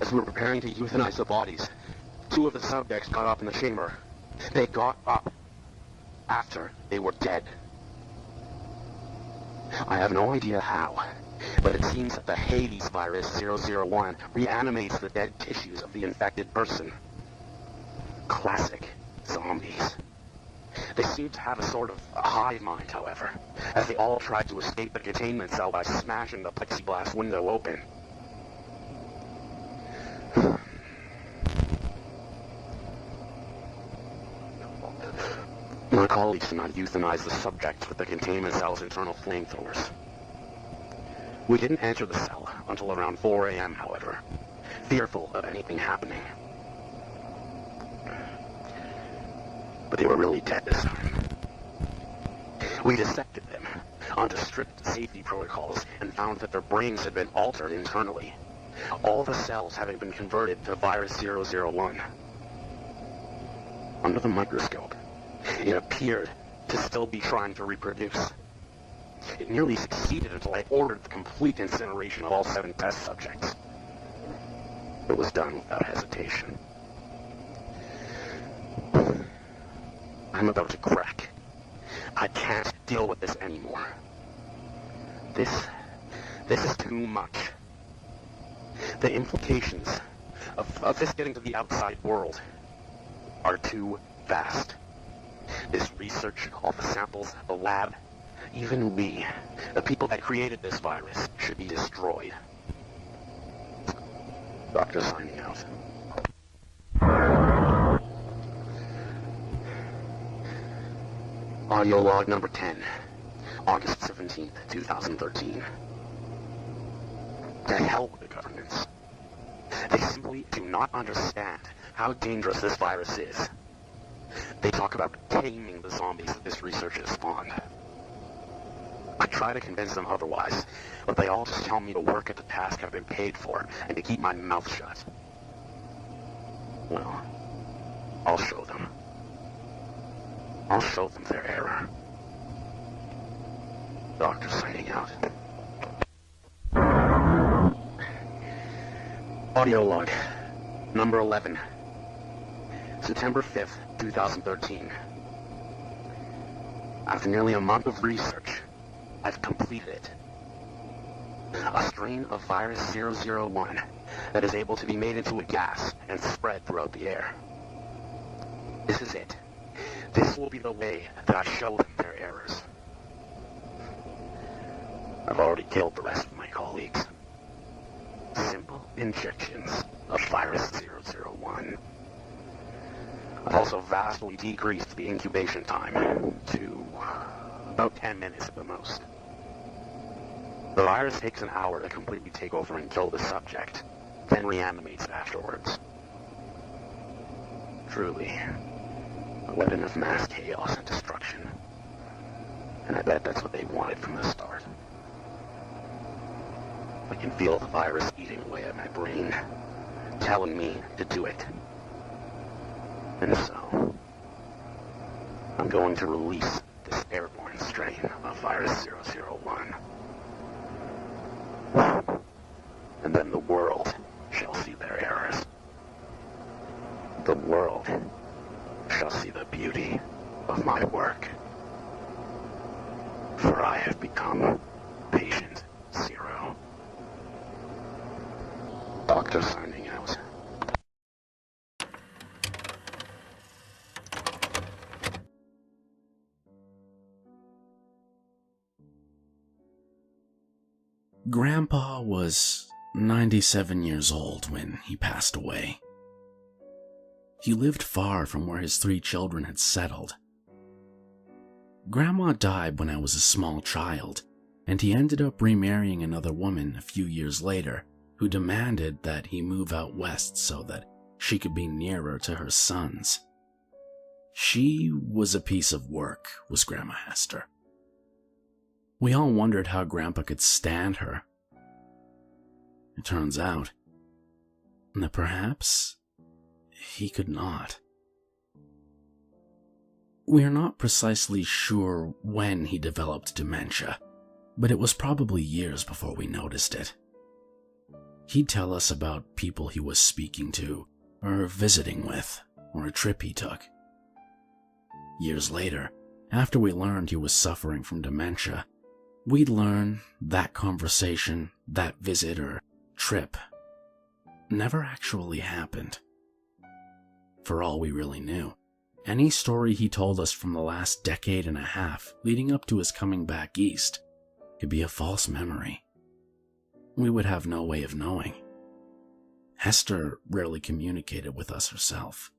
as we were preparing to euthanize the bodies, 2 of the subjects got up in the chamber. They got up after they were dead. I have no idea how, but it seems that the Hades virus 001 reanimates the dead tissues of the infected person. Classic zombies. They seem to have a sort of hive mind, however, as they all tried to escape the containment cell by smashing the plexiglass window open. My colleagues did not euthanize the subjects with the containment cell's internal flamethrowers. We didn't enter the cell until around 4 a.m., however, fearful of anything happening. But they were really dead this time. We dissected them under strict safety protocols and found that their brains had been altered internally, all the cells having been converted to virus 001. Under the microscope, it appeared to still be trying to reproduce. It nearly succeeded until I ordered the complete incineration of all 7 test subjects. It was done without hesitation. I'm about to crack. I can't deal with this anymore. This is too much. The implications of this getting to the outside world are too vast. This research, all the samples, the lab, even we, the people that created this virus, should be destroyed. Doctor signing out. Audio log number 10, August 17th, 2013. To hell with the governments. They simply do not understand how dangerous this virus is. They talk about taming the zombies that this research has spawned. I try to convince them otherwise, but they all just tell me to work at the task I've been paid for and to keep my mouth shut. Well, I'll show them. I'll show them their error. Doctor signing out. Audio log number 11. September 5th, 2013. After nearly a month of research, I've completed it. A strain of virus 001 that is able to be made into a gas and spread throughout the air. This is it. This will be the way that I show them their errors. I've already killed the rest of my colleagues. Simple injections of virus 001. I've also vastly decreased the incubation time to about 10 minutes at the most. The virus takes an hour to completely take over and kill the subject, then reanimates afterwards. Truly, a weapon of mass chaos and destruction. And I bet that's what they wanted from the start. I can feel the virus eating away at my brain, telling me to do it. And so, I'm going to release this airborne strain of virus 001. And then the world shall see their errors. The world shall see the beauty of my work. For I have become patient 0. Doctor signing out. Grandpa was 97 years old when he passed away. He lived far from where his 3 children had settled. Grandma died when I was a small child, and he ended up remarrying another woman a few years later who demanded that he move out west so that she could be nearer to her sons. She was a piece of work, was Grandma Hester. We all wondered how Grandpa could stand her. It turns out that perhaps he could not. We are not precisely sure when he developed dementia, but it was probably years before we noticed it. He'd tell us about people he was speaking to, or visiting with, or a trip he took. Years later, after we learned he was suffering from dementia, we'd learn that conversation, that visit or trip, never actually happened. For all we really knew, any story he told us from the last decade and a half leading up to his coming back east could be a false memory. We would have no way of knowing. Hester rarely communicated with us herself.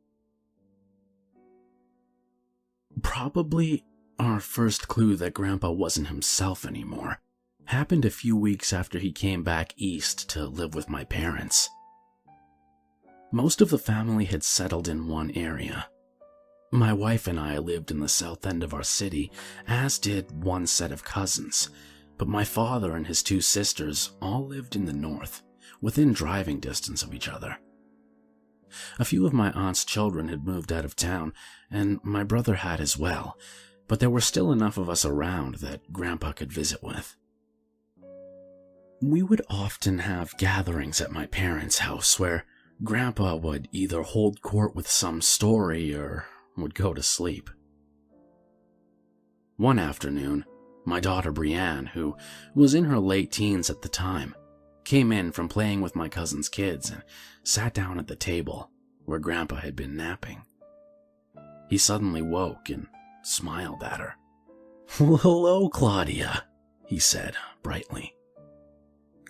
Probably our first clue that Grandpa wasn't himself anymore happened a few weeks after he came back east to live with my parents. Most of the family had settled in one area. My wife and I lived in the south end of our city, as did one set of cousins, but my father and his 2 sisters all lived in the north, within driving distance of each other. A few of my aunt's children had moved out of town, and my brother had as well, but there were still enough of us around that Grandpa could visit with. We would often have gatherings at my parents' house where Grandpa would either hold court with some story or would go to sleep. One afternoon, my daughter Brienne, who was in her late teens at the time, came in from playing with my cousin's kids and sat down at the table where Grandpa had been napping. He suddenly woke and smiled at her. "Well, hello, Claudia," he said brightly.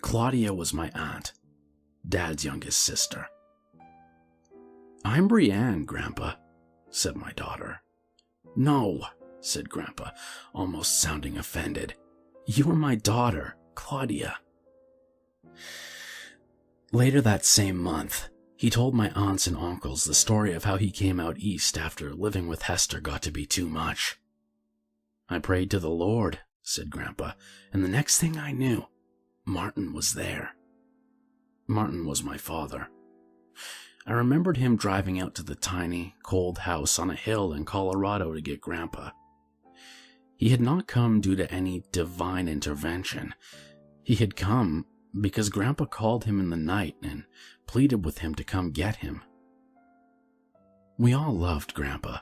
Claudia was my aunt, Dad's youngest sister. "I'm Brienne, Grandpa," said my daughter. "No," said Grandpa, almost sounding offended. "You're my daughter, Claudia." Later that same month, he told my aunts and uncles the story of how he came out east after living with Hester got to be too much. "I prayed to the Lord," said Grandpa, "and the next thing I knew, Martin was there." Martin was my father. I remembered him driving out to the tiny, cold house on a hill in Colorado to get Grandpa. He had not come due to any divine intervention. He had come because Grandpa called him in the night and pleaded with him to come get him. We all loved Grandpa,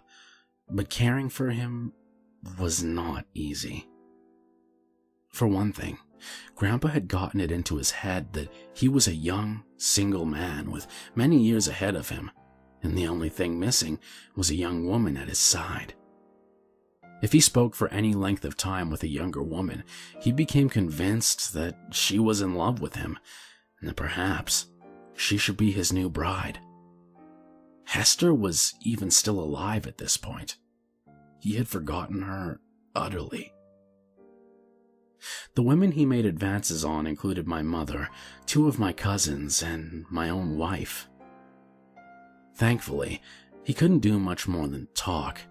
but caring for him was not easy. For one thing, Grandpa had gotten it into his head that he was a young, single man with many years ahead of him, and the only thing missing was a young woman at his side. If he spoke for any length of time with a younger woman, he became convinced that she was in love with him, and that perhaps she should be his new bride. Hester was even still alive at this point. He had forgotten her utterly. The women he made advances on included my mother, 2 of my cousins, and my own wife. Thankfully, he couldn't do much more than talk,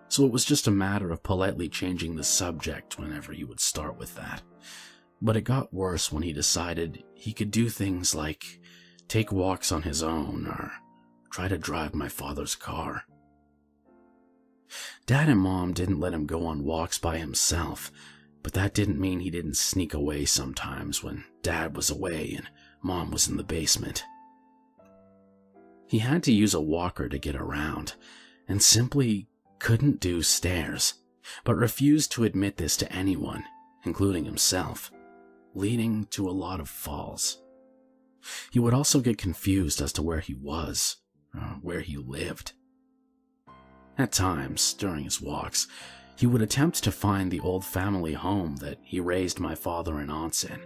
so it was just a matter of politely changing the subject whenever he would start with that. But it got worse when he decided he could do things like take walks on his own or try to drive my father's car. Dad and Mom didn't let him go on walks by himself, but that didn't mean he didn't sneak away sometimes when Dad was away and Mom was in the basement. He had to use a walker to get around, and simply couldn't do stairs, but refused to admit this to anyone, including himself, leading to a lot of falls. He would also get confused as to where he was, or where he lived. At times, during his walks, he would attempt to find the old family home that he raised my father and aunts in,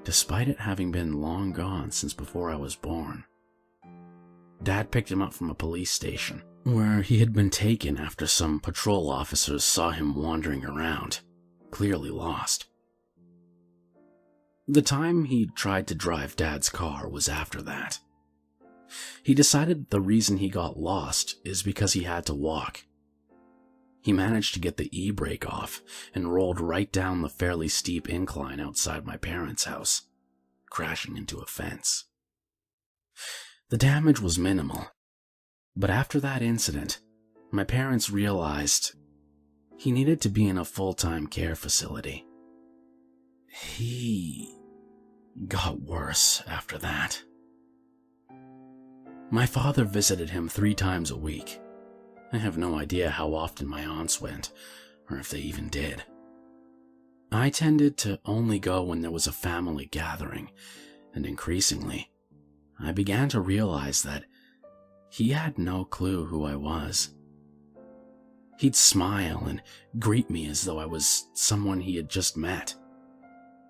despite it having been long gone since before I was born. Dad picked him up from a police station, where he had been taken after some patrol officers saw him wandering around, clearly lost. The time he tried to drive Dad's car was after that. He decided that the reason he got lost is because he had to walk. He managed to get the e-brake off and rolled right down the fairly steep incline outside my parents' house, crashing into a fence. The damage was minimal, but after that incident, my parents realized he needed to be in a full-time care facility. He got worse after that. My father visited him 3 times a week. I have no idea how often my aunts went, or if they even did. I tended to only go when there was a family gathering, and increasingly, I began to realize that he had no clue who I was. He'd smile and greet me as though I was someone he had just met.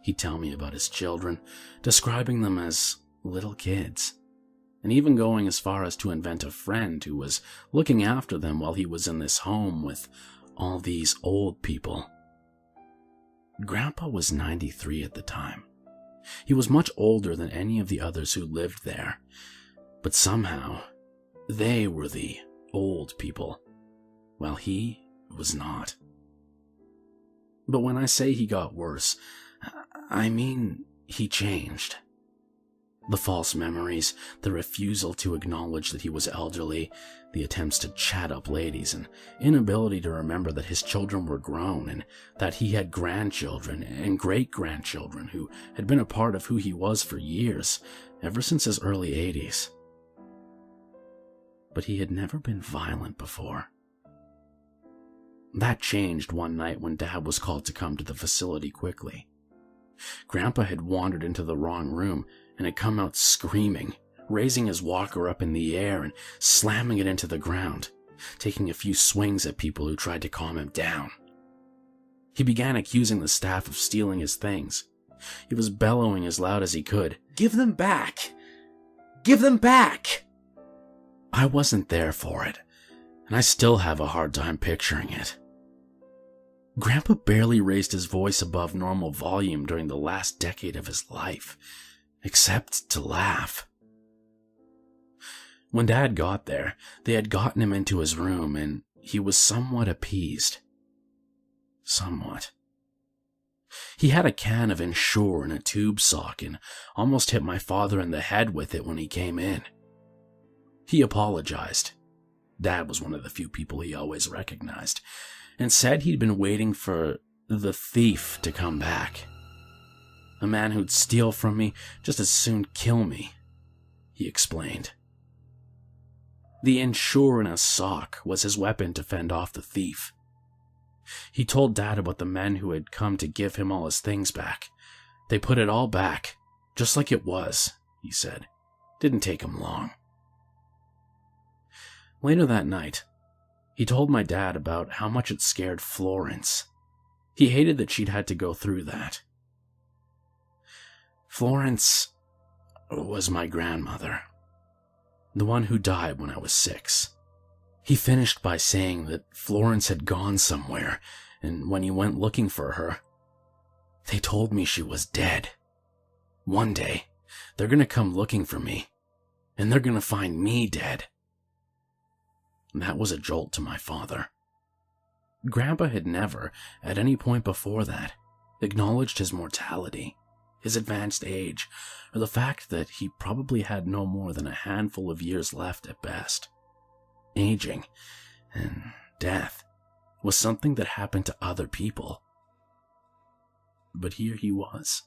He'd tell me about his children, describing them as little kids, and even going as far as to invent a friend who was looking after them while he was in this home with all these old people. Grandpa was 93 at the time. He was much older than any of the others who lived there, but somehow they were the old people, while he was not. But when I say he got worse, I mean he changed. The false memories, the refusal to acknowledge that he was elderly, the attempts to chat up ladies, and inability to remember that his children were grown and that he had grandchildren and great-grandchildren who had been a part of who he was for years, ever since his early 80s. But he had never been violent before. That changed one night when Dad was called to come to the facility quickly. Grandpa had wandered into the wrong room and had come out screaming, raising his walker up in the air and slamming it into the ground, taking a few swings at people who tried to calm him down. He began accusing the staff of stealing his things. He was bellowing as loud as he could, "Give them back! Give them back!" I wasn't there for it, and I still have a hard time picturing it. Grandpa barely raised his voice above normal volume during the last decade of his life, except to laugh. When Dad got there, they had gotten him into his room, and he was somewhat appeased. Somewhat. He had a can of Ensure in a tube sock and almost hit my father in the head with it when he came in. He apologized. Dad was one of the few people he always recognized, and said he'd been waiting for the thief to come back. A man who'd steal from me just as soon kill me, he explained. The Ensure in a sock was his weapon to fend off the thief. He told Dad about the men who had come to give him all his things back. They put it all back, just like it was, he said. Didn't take him long. Later that night, he told my dad about how much it scared Florence. He hated that she'd had to go through that. Florence was my grandmother, the one who died when I was 6. He finished by saying that Florence had gone somewhere, and when he went looking for her, they told me she was dead. One day, they're gonna come looking for me, and they're gonna find me dead. That was a jolt to my father. Grandpa had never, at any point before that, acknowledged his mortality, his advanced age, or the fact that he probably had no more than a handful of years left at best. Aging, and death was something that happened to other people. But here he was,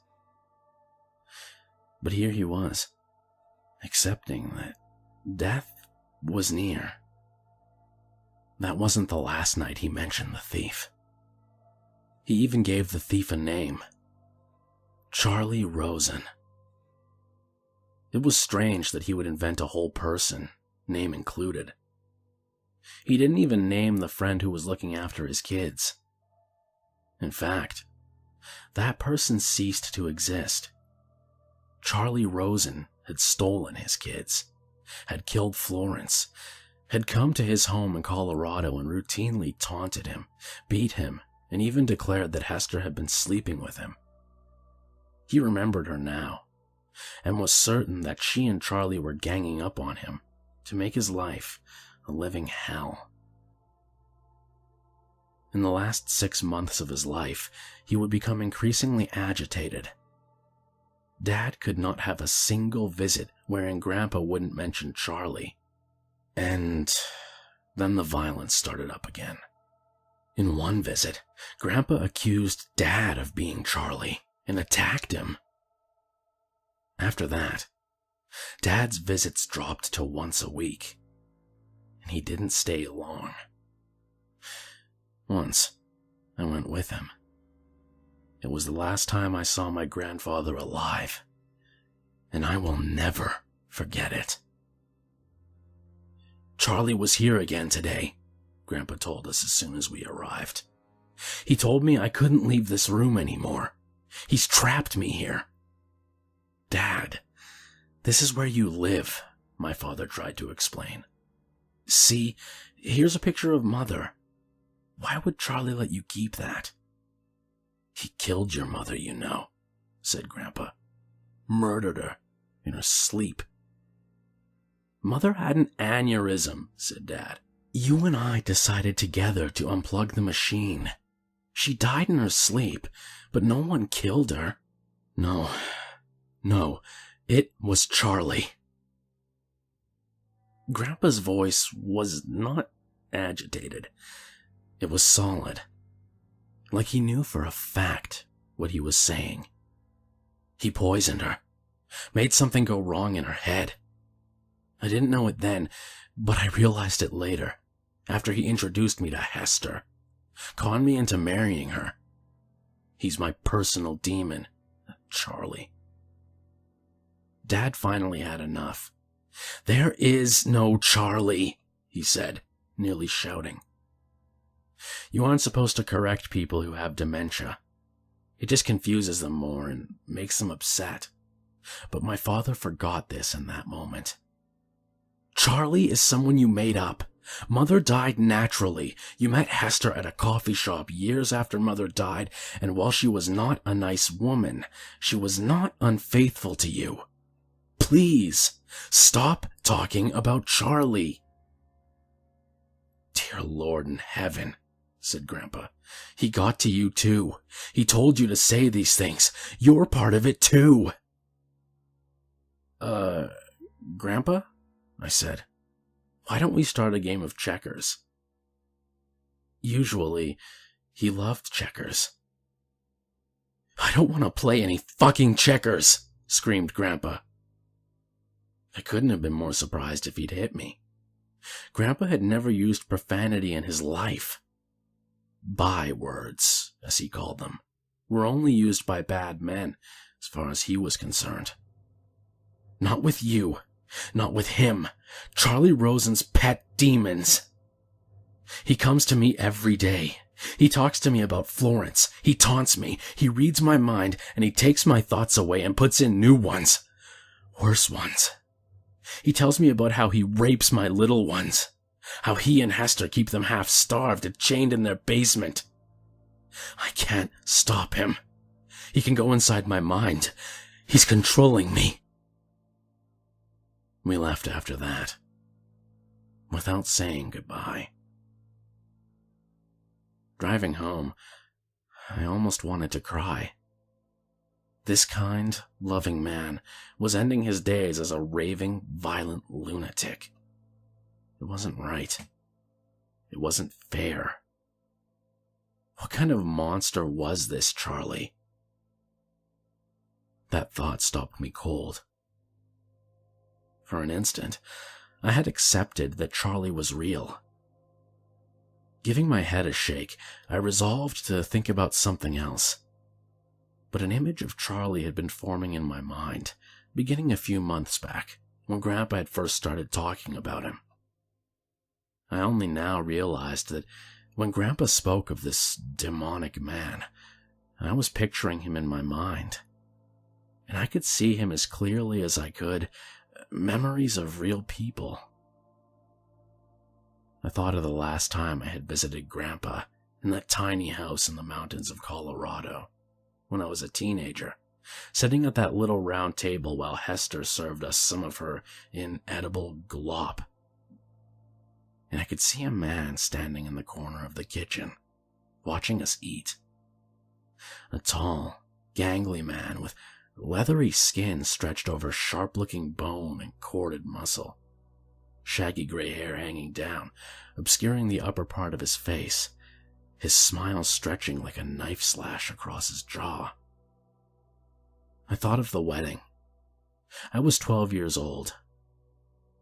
accepting that death was near. That wasn't the last night he mentioned the thief. He even gave the thief a name. Charlie Rosen. It was strange that he would invent a whole person, name included. He didn't even name the friend who was looking after his kids. In fact, that person ceased to exist. Charlie Rosen had stolen his kids, had killed Florence, had come to his home in Colorado and routinely taunted him, beat him, and even declared that Hester had been sleeping with him. He remembered her now, and was certain that she and Charlie were ganging up on him to make his life a living hell. In the last 6 months of his life, he would become increasingly agitated. Dad could not have a single visit wherein Grandpa wouldn't mention Charlie. And then the violence started up again. In one visit, Grandpa accused Dad of being Charlie and attacked him. After that, Dad's visits dropped to once a week, and he didn't stay long. Once, I went with him. It was the last time I saw my grandfather alive, and I will never forget it. Charlie was here again today, Grandpa told us as soon as we arrived. He told me I couldn't leave this room anymore. He's trapped me here. Dad, this is where you live, my father tried to explain. See, here's a picture of Mother. Why would Charlie let you keep that? He killed your mother, you know, said Grandpa. Murdered her in her sleep. Mother had an aneurysm, said Dad. You and I decided together to unplug the machine. She died in her sleep, but no one killed her. No, it was Charlie. Grandpa's voice was not agitated. It was solid, like he knew for a fact what he was saying. He poisoned her, made something go wrong in her head. I didn't know it then, but I realized it later, after he introduced me to Hester, conned me into marrying her. He's my personal demon, Charlie. Dad finally had enough. There is no Charlie, he said, nearly shouting. You aren't supposed to correct people who have dementia. It just confuses them more and makes them upset. But my father forgot this in that moment. Charlie is someone you made up. Mother died naturally. You met Hester at a coffee shop years after Mother died, and while she was not a nice woman, she was not unfaithful to you. Please, stop talking about Charlie. Dear Lord in heaven, said Grandpa. He got to you too. He told you to say these things. You're part of it too. Grandpa? I said. Why don't we start a game of checkers? Usually, he loved checkers. I don't want to play any fucking checkers, screamed Grandpa. I couldn't have been more surprised if he'd hit me. Grandpa had never used profanity in his life. Bywords, as he called them, were only used by bad men, as far as he was concerned. Not with you. Not with him. Charlie Rosen's pet demons. He comes to me every day. He talks to me about Florence. He taunts me. He reads my mind, and he takes my thoughts away and puts in new ones. Worse ones. He tells me about how he rapes my little ones. How he and Hester keep them half-starved and chained in their basement. I can't stop him. He can go inside my mind. He's controlling me. We left after that, without saying goodbye. Driving home, I almost wanted to cry. This kind, loving man was ending his days as a raving, violent lunatic. It wasn't right. It It wasn't fair. What kind of monster was this Charlie? That thought stopped me cold. For an instant, I had accepted that Charlie was real. Giving my head a shake, I resolved to think about something else. But an image of Charlie had been forming in my mind, beginning a few months back, when Grandpa had first started talking about him. I only now realized that when Grandpa spoke of this demonic man, I was picturing him in my mind. And I could see him as clearly as I could, memories of real people. I thought of the last time I had visited Grandpa in that tiny house in the mountains of Colorado, when I was a teenager, sitting at that little round table while Hester served us some of her inedible glop. And I could see a man standing in the corner of the kitchen, watching us eat. A tall, gangly man with leathery skin stretched over sharp-looking bone and corded muscle. Shaggy gray hair hanging down, obscuring the upper part of his face, his smile stretching like a knife slash across his jaw. I thought of the wedding. I was 12 years old.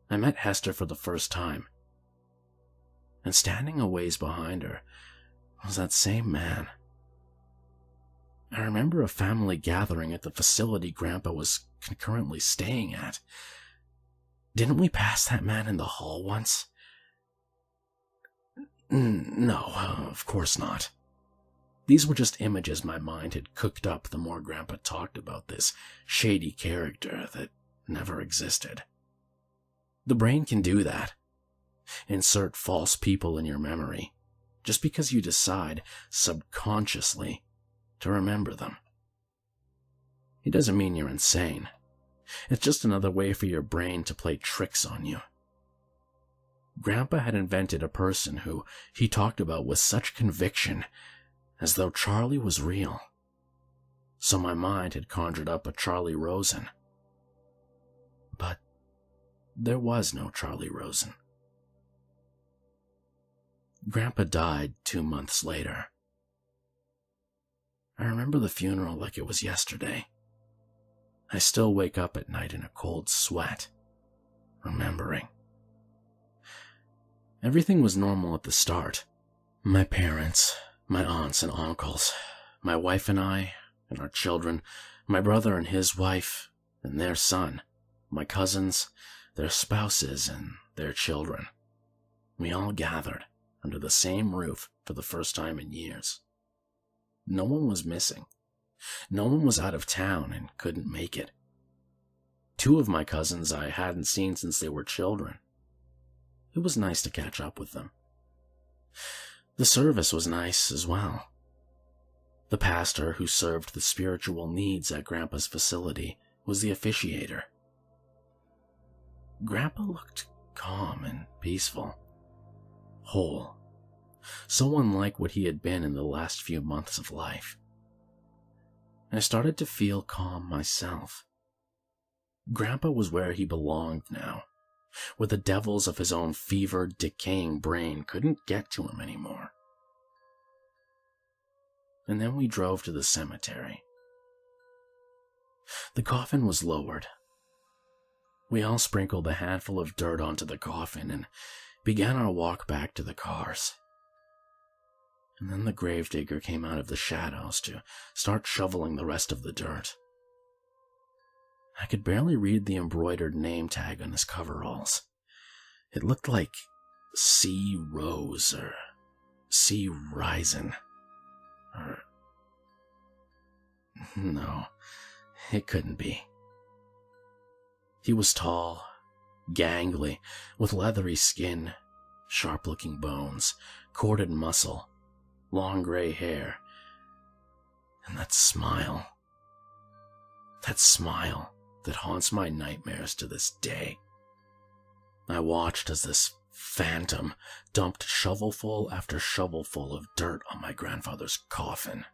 I met Hester for the first time. And standing a ways behind her was that same man. I remember a family gathering at the facility Grandpa was concurrently staying at. Didn't we pass that man in the hall once? No, of course not. These were just images my mind had cooked up the more Grandpa talked about this shady character that never existed. The brain can do that. Insert false people in your memory, just because you decide, subconsciously, to remember them. It doesn't mean you're insane. It's just another way for your brain to play tricks on you. Grandpa had invented a person who he talked about with such conviction, as though Charlie was real. So my mind had conjured up a Charlie Rosen. But there was no Charlie Rosen. Grandpa died 2 months later. I remember the funeral like it was yesterday. I still wake up at night in a cold sweat, remembering. Everything was normal at the start. My parents, my aunts and uncles, my wife and I, and our children, my brother and his wife, and their son, my cousins, their spouses, and their children. We all gathered under the same roof for the first time in years. No one was missing. No one was out of town and couldn't make it. 2 of my cousins I hadn't seen since they were children. It was nice to catch up with them. The service was nice as well. The pastor who served the spiritual needs at Grandpa's facility was the officiator. Grandpa looked calm and peaceful, whole, so unlike what he had been in the last few months of life. I started to feel calm myself. Grandpa was where he belonged now, where the devils of his own fevered, decaying brain couldn't get to him anymore. And then we drove to the cemetery. The coffin was lowered. We all sprinkled a handful of dirt onto the coffin and began our walk back to the cars. And then the gravedigger came out of the shadows to start shoveling the rest of the dirt. I could barely read the embroidered name tag on his coveralls. It looked like C. Rose or C. Risen. Or... no, it couldn't be. He was tall, gangly, with leathery skin, sharp-looking bones, corded muscle, long gray hair, and that smile that haunts my nightmares to this day. I watched as this phantom dumped shovelful after shovelful of dirt on my grandfather's coffin.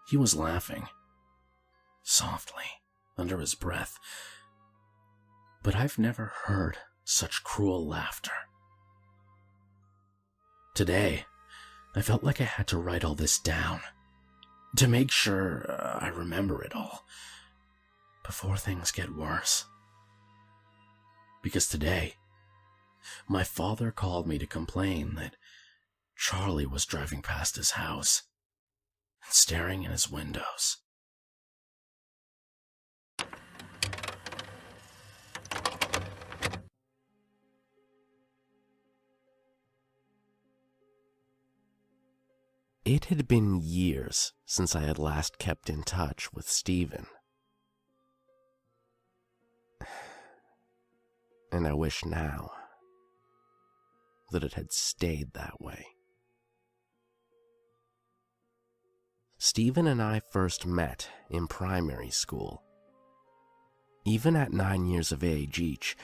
He was laughing, softly, under his breath, but I've never heard such cruel laughter. Today, I felt like I had to write all this down to make sure I remember it all before things get worse. Because today, my father called me to complain that Charlie was driving past his house and staring in his windows. It had been years since I had last kept in touch with Stephen. And I wish now that it had stayed that way. Stephen and I first met in primary school. Even at 9 years of age each,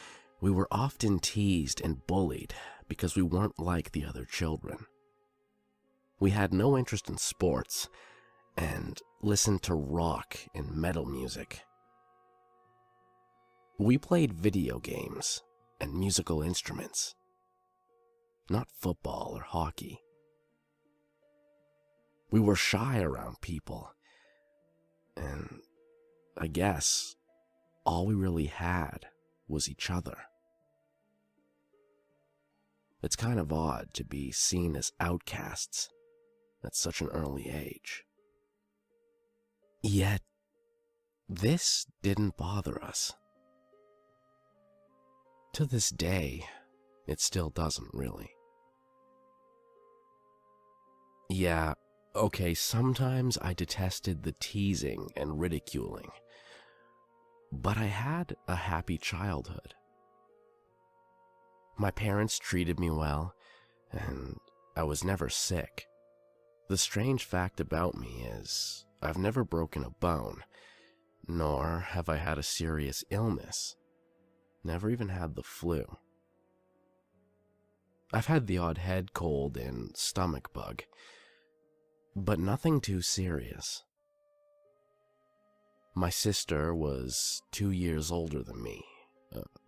we were often teased and bullied because we weren't like the other children. We had no interest in sports and listened to rock and metal music. We played video games and musical instruments, not football or hockey. We were shy around people, and I guess all we really had was each other. It's kind of odd to be seen as outcasts at such an early age. Yet, this didn't bother us. To this day, it still doesn't really. Yeah, okay, sometimes I detested the teasing and ridiculing, but I had a happy childhood. My parents treated me well, and I was never sick. The strange fact about me is I've never broken a bone, nor have I had a serious illness. Never even had the flu. I've had the odd head cold and stomach bug, but nothing too serious. My sister was 2 years older than me,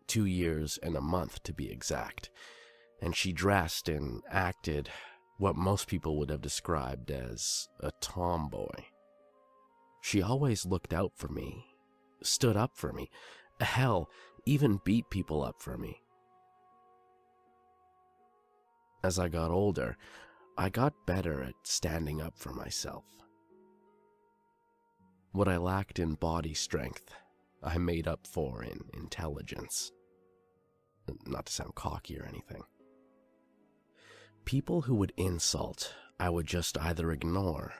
2 years and a month to be exact, and she dressed and acted what most people would have described as a tomboy. She always looked out for me, stood up for me, hell, even beat people up for me. As I got older, I got better at standing up for myself. What I lacked in body strength, I made up for in intelligence. Not to sound cocky or anything. People who would insult, I would just either ignore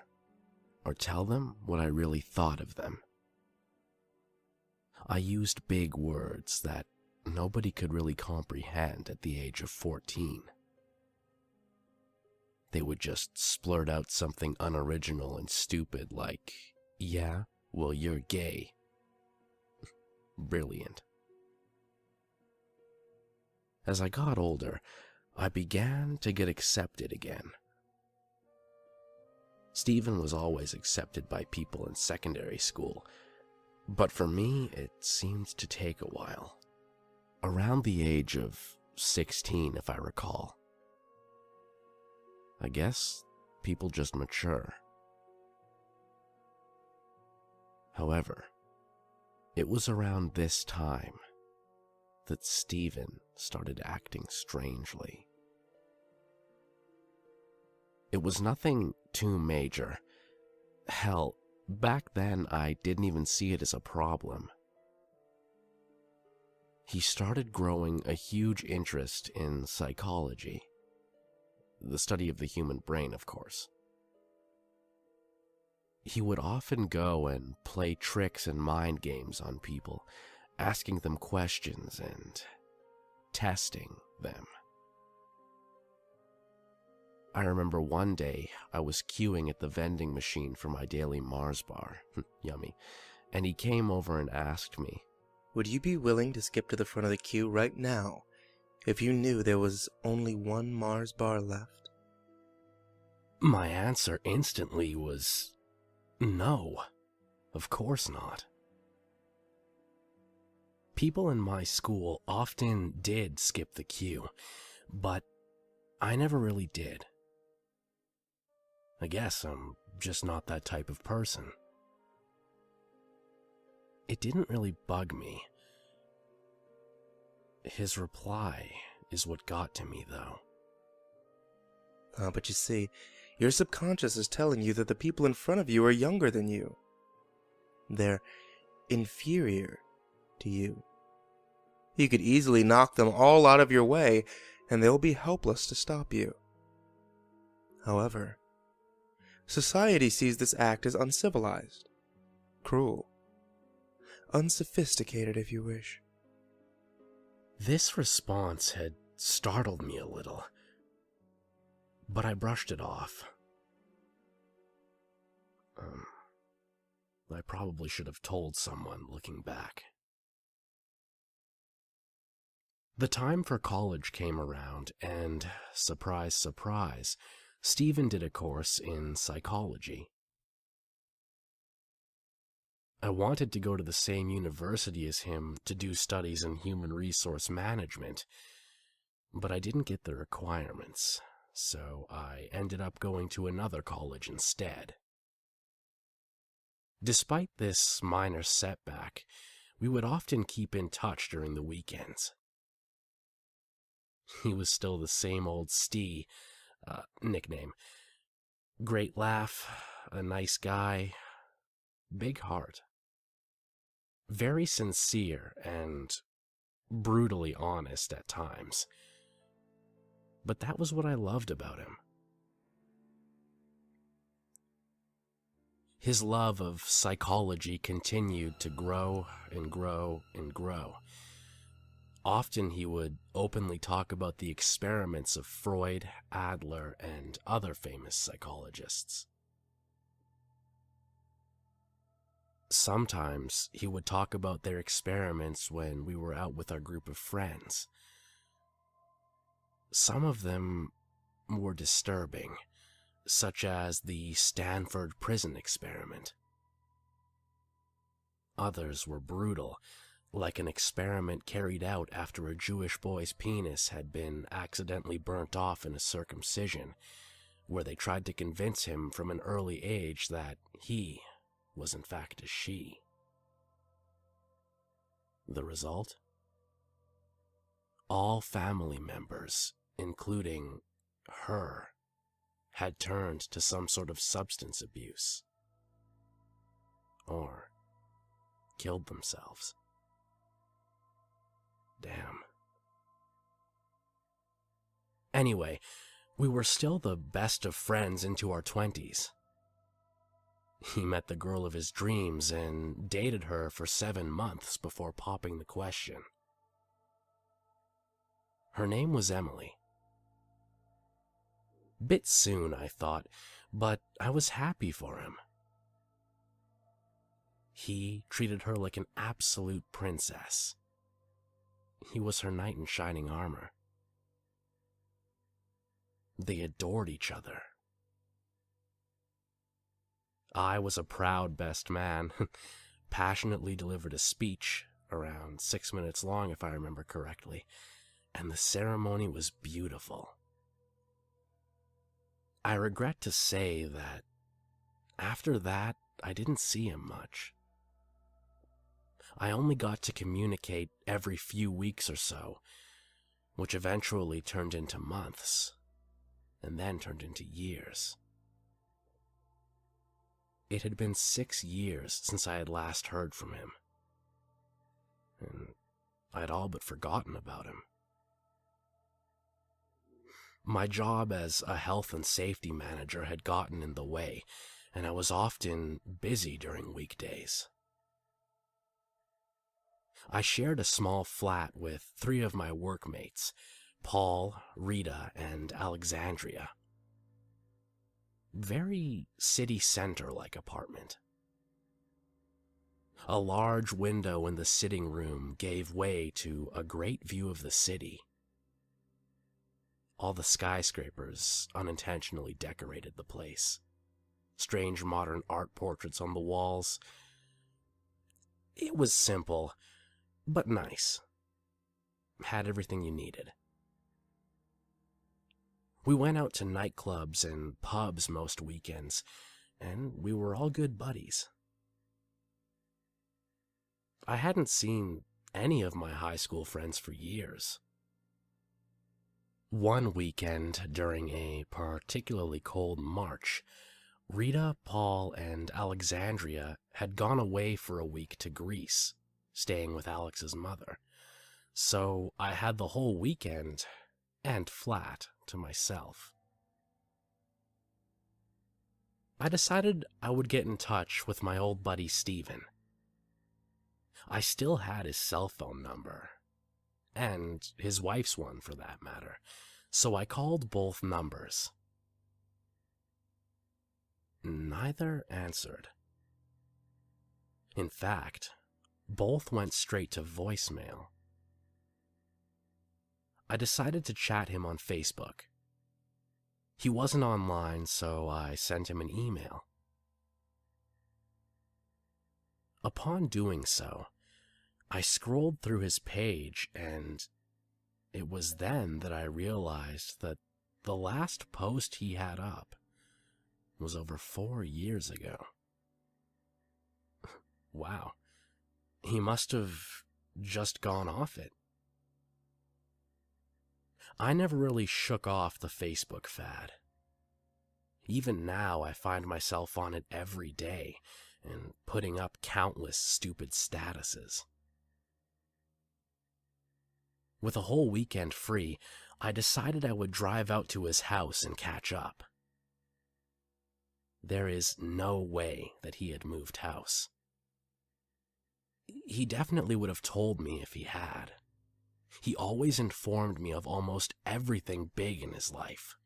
or tell them what I really thought of them. I used big words that nobody could really comprehend at the age of 14. They would just splurt out something unoriginal and stupid like, "Yeah, well, you're gay." Brilliant. As I got older, I began to get accepted again. Stephen was always accepted by people in secondary school, but for me, it seemed to take a while. Around the age of 16, if I recall. I guess people just mature. However, it was around this time that Stephen started acting strangely. It was nothing too major. Hell, back then I didn't even see it as a problem. He started growing a huge interest in psychology. The study of the human brain, of course. He would often go and play tricks and mind games on people, asking them questions and testing them. I remember one day I was queuing at the vending machine for my daily Mars bar, yummy, and he came over and asked me, "Would you be willing to skip to the front of the queue right now if you knew there was only one Mars bar left?" My answer instantly was, no, of course not. People in my school often did skip the queue, but I never really did. I guess I'm just not that type of person. It didn't really bug me. His reply is what got to me, though. But you see, your subconscious is telling you that the people in front of you are younger than you. They're inferior to you. You could easily knock them all out of your way, and they'll be helpless to stop you. However, society sees this act as uncivilized, cruel, unsophisticated, if you wish. This response had startled me a little, but I brushed it off. I probably should have told someone, looking back. The time for college came around, and, surprise, surprise, Stephen did a course in psychology. I wanted to go to the same university as him to do studies in human resource management, but I didn't get the requirements, so I ended up going to another college instead. Despite this minor setback, we would often keep in touch during the weekends. He was still the same old Steve, nickname. Great laugh, a nice guy, big heart. Very sincere and brutally honest at times. But that was what I loved about him. His love of psychology continued to grow and grow and grow. Often he would openly talk about the experiments of Freud, Adler, and other famous psychologists. Sometimes he would talk about their experiments when we were out with our group of friends. Some of them were disturbing, such as the Stanford prison experiment. Others were brutal, like an experiment carried out after a Jewish boy's penis had been accidentally burnt off in a circumcision, where they tried to convince him from an early age that he was in fact a she. The result? All family members, including her, had turned to some sort of substance abuse, or killed themselves. Damn. Anyway, we were still the best of friends into our 20s. He met the girl of his dreams and dated her for 7 months before popping the question. Her name was Emily. Bit soon, I thought, but I was happy for him. He treated her like an absolute princess. He was her knight in shining armor. They adored each other. I was a proud best man, passionately delivered a speech, around 6 minutes long if I remember correctly, and the ceremony was beautiful. I regret to say that after that, I didn't see him much. I only got to communicate every few weeks or so, which eventually turned into months, and then turned into years. It had been 6 years since I had last heard from him, and I'd all but forgotten about him. My job as a health and safety manager had gotten in the way, and I was often busy during weekdays. I shared a small flat with 3 of my workmates, Paul, Rita, and Alexandria. Very city center-like apartment. A large window in the sitting room gave way to a great view of the city. All the skyscrapers unintentionally decorated the place. Strange modern art portraits on the walls. It was simple, but nice. Had everything you needed. We went out to nightclubs and pubs most weekends, and we were all good buddies. I hadn't seen any of my high school friends for years. One weekend during a particularly cold March, Rita, Paul, and Alexandria had gone away for a week to Greece, staying with Alex's mother. So I had the whole weekend and flat to myself. I decided I would get in touch with my old buddy Steven. I still had his cell phone number, and his wife's one for that matter, so I called both numbers. Neither answered. In fact, both went straight to voicemail. I decided to chat him on Facebook. He wasn't online, so I sent him an email. Upon doing so, I scrolled through his page, and it was then that I realized that the last post he had up was over 4 years ago. Wow, he must have just gone off it. I never really shook off the Facebook fad. Even now, I find myself on it every day and putting up countless stupid statuses. With a whole weekend free, I decided I would drive out to his house and catch up. There is no way that he had moved house. He definitely would have told me if he had. He always informed me of almost everything big in his life.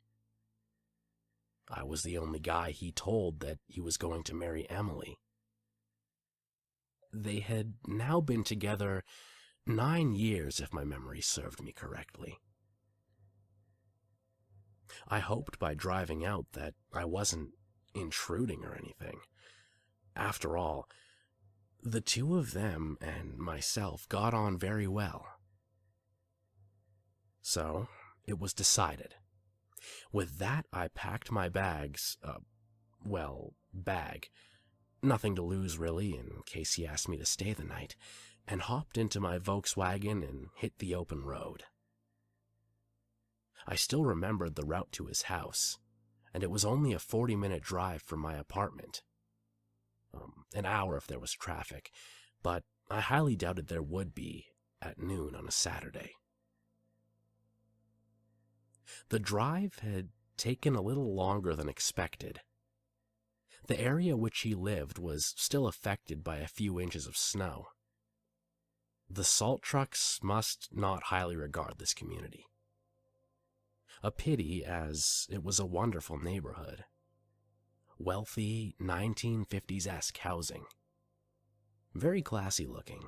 I was the only guy he told that he was going to marry Emily. They had now been together 9 years, if my memory served me correctly. I hoped by driving out that I wasn't intruding or anything. After all, the two of them and myself got on very well. So, it was decided. With that, I packed my bags, bag. Nothing to lose, really, in case he asked me to stay the night, and hopped into my Volkswagen and hit the open road. I still remembered the route to his house, and it was only a 40-minute drive from my apartment. An hour if there was traffic, but I highly doubted there would be at noon on a Saturday. The drive had taken a little longer than expected. The area which he lived was still affected by a few inches of snow. The salt trucks must not highly regard this community. A pity, as it was a wonderful neighborhood. Wealthy 1950s-esque housing. Very classy looking.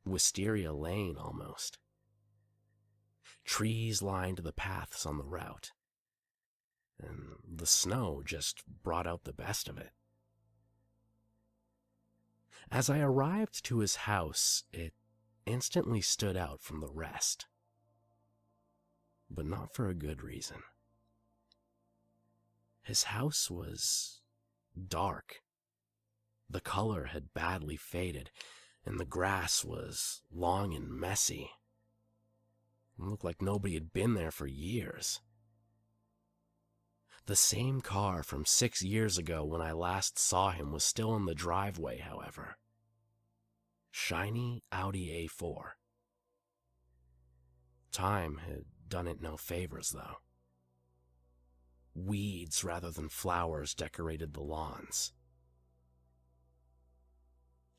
Wisteria Lane, almost. Trees lined the paths on the route, and the snow just brought out the best of it. As I arrived to his house, it instantly stood out from the rest, but not for a good reason. His house was dark. The color had badly faded, and the grass was long and messy. It looked like nobody had been there for years. The same car from 6 years ago when I last saw him was still in the driveway, however. Shiny Audi A4. Time had done it no favors, though. Weeds rather than flowers decorated the lawns.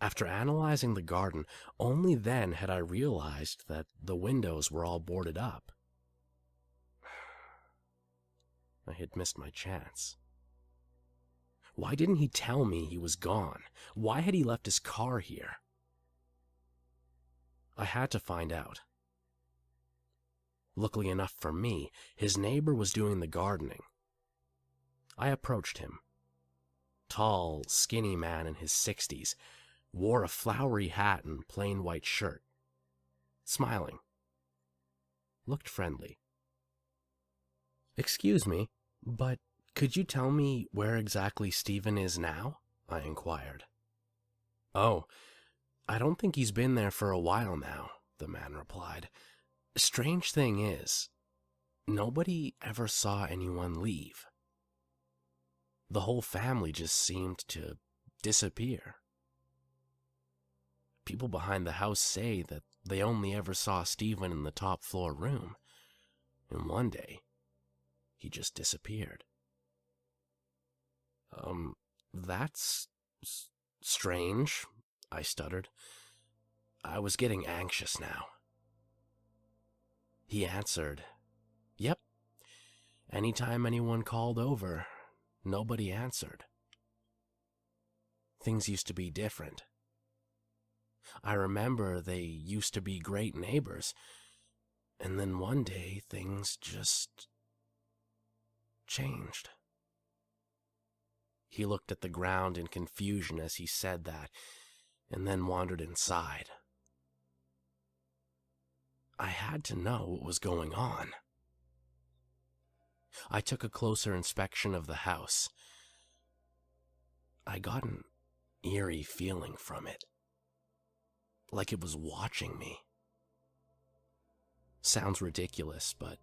After analyzing the garden, only then had I realized that the windows were all boarded up. I had missed my chance. Why didn't he tell me he was gone? Why had he left his car here? I had to find out. Luckily enough for me, his neighbor was doing the gardening. I approached him. Tall, skinny man in his 60s, wore a flowery hat and plain white shirt. Smiling. Looked friendly. "Excuse me, but could you tell me where exactly Stephen is now?" I inquired. "Oh, I don't think he's been there for a while now," the man replied. "Strange thing is, nobody ever saw anyone leave. The whole family just seemed to disappear. People behind the house say that they only ever saw Stephen in the top floor room, and one day, he just disappeared." That's strange," I stuttered. I was getting anxious now. He answered, "Yep. Anytime anyone called over, nobody answered. Things used to be different. I remember they used to be great neighbors, and then one day things just changed." He looked at the ground in confusion as he said that, and then wandered inside. I had to know what was going on. I took a closer inspection of the house. I got an eerie feeling from it, like it was watching me. Sounds ridiculous, but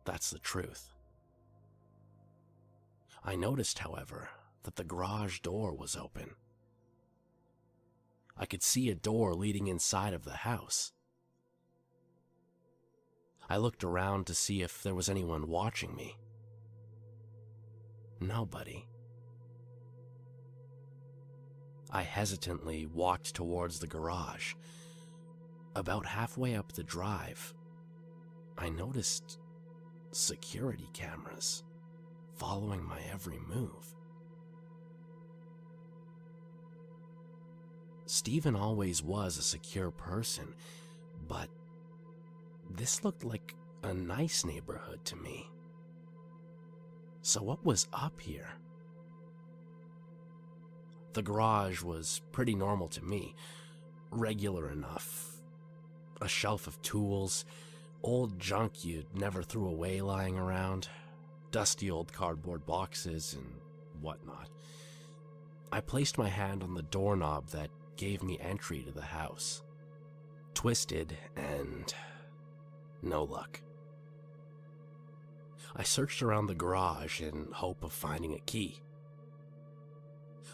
that's the truth. I noticed, however, that the garage door was open. I could see a door leading inside of the house. I looked around to see if there was anyone watching me. Nobody. I hesitantly walked towards the garage. About halfway up the drive, I noticed security cameras following my every move. Stephen always was a secure person, but this looked like a nice neighborhood to me. So what was up here? The garage was pretty normal to me, regular enough. A shelf of tools, old junk you'd never threw away lying around, dusty old cardboard boxes, and whatnot. I placed my hand on the doorknob that gave me entry to the house. Twisted, and no luck. I searched around the garage in hope of finding a key.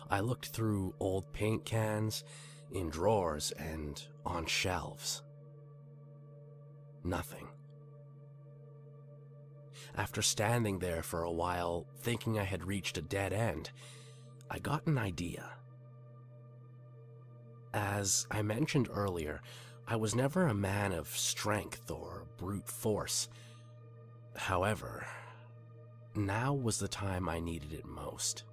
I looked through old paint cans, in drawers, and on shelves. Nothing. After standing there for a while, thinking I had reached a dead end, I got an idea. As I mentioned earlier, I was never a man of strength or brute force. However, now was the time I needed it most.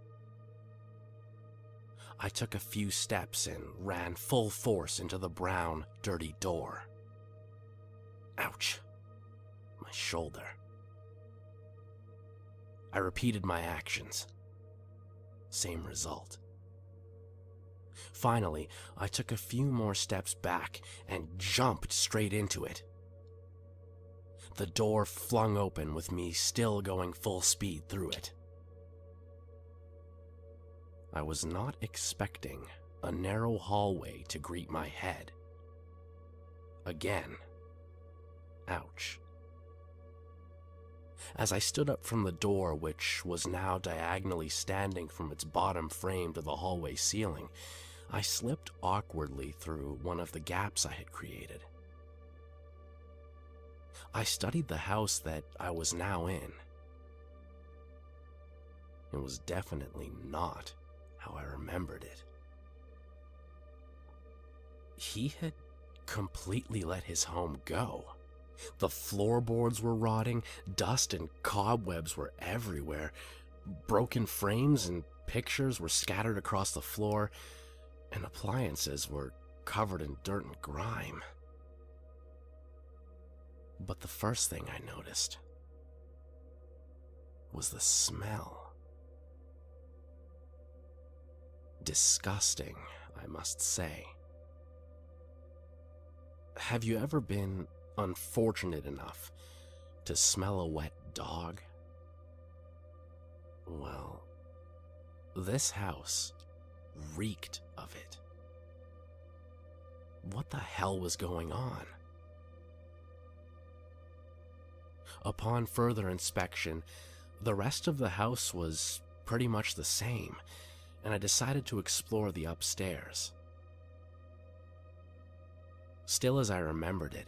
I took a few steps and ran full force into the brown, dirty door. Ouch! My shoulder. I repeated my actions. Same result. Finally, I took a few more steps back and jumped straight into it. The door flung open with me still going full speed through it. I was not expecting a narrow hallway to greet my head. Again. Ouch. As I stood up from the door, which was now diagonally standing from its bottom frame to the hallway ceiling, I slipped awkwardly through one of the gaps I had created. I studied the house that I was now in. It was definitely not how I remembered it. He had completely let his home go. The floorboards were rotting, dust and cobwebs were everywhere, broken frames and pictures were scattered across the floor, and appliances were covered in dirt and grime. But the first thing I noticed was the smell. Disgusting, I must say. Have you ever been unfortunate enough to smell a wet dog Well, this house reeked of it. What the hell was going on? Upon further inspection, the rest of the house was pretty much the same, and I decided to explore the upstairs. Still as I remembered it,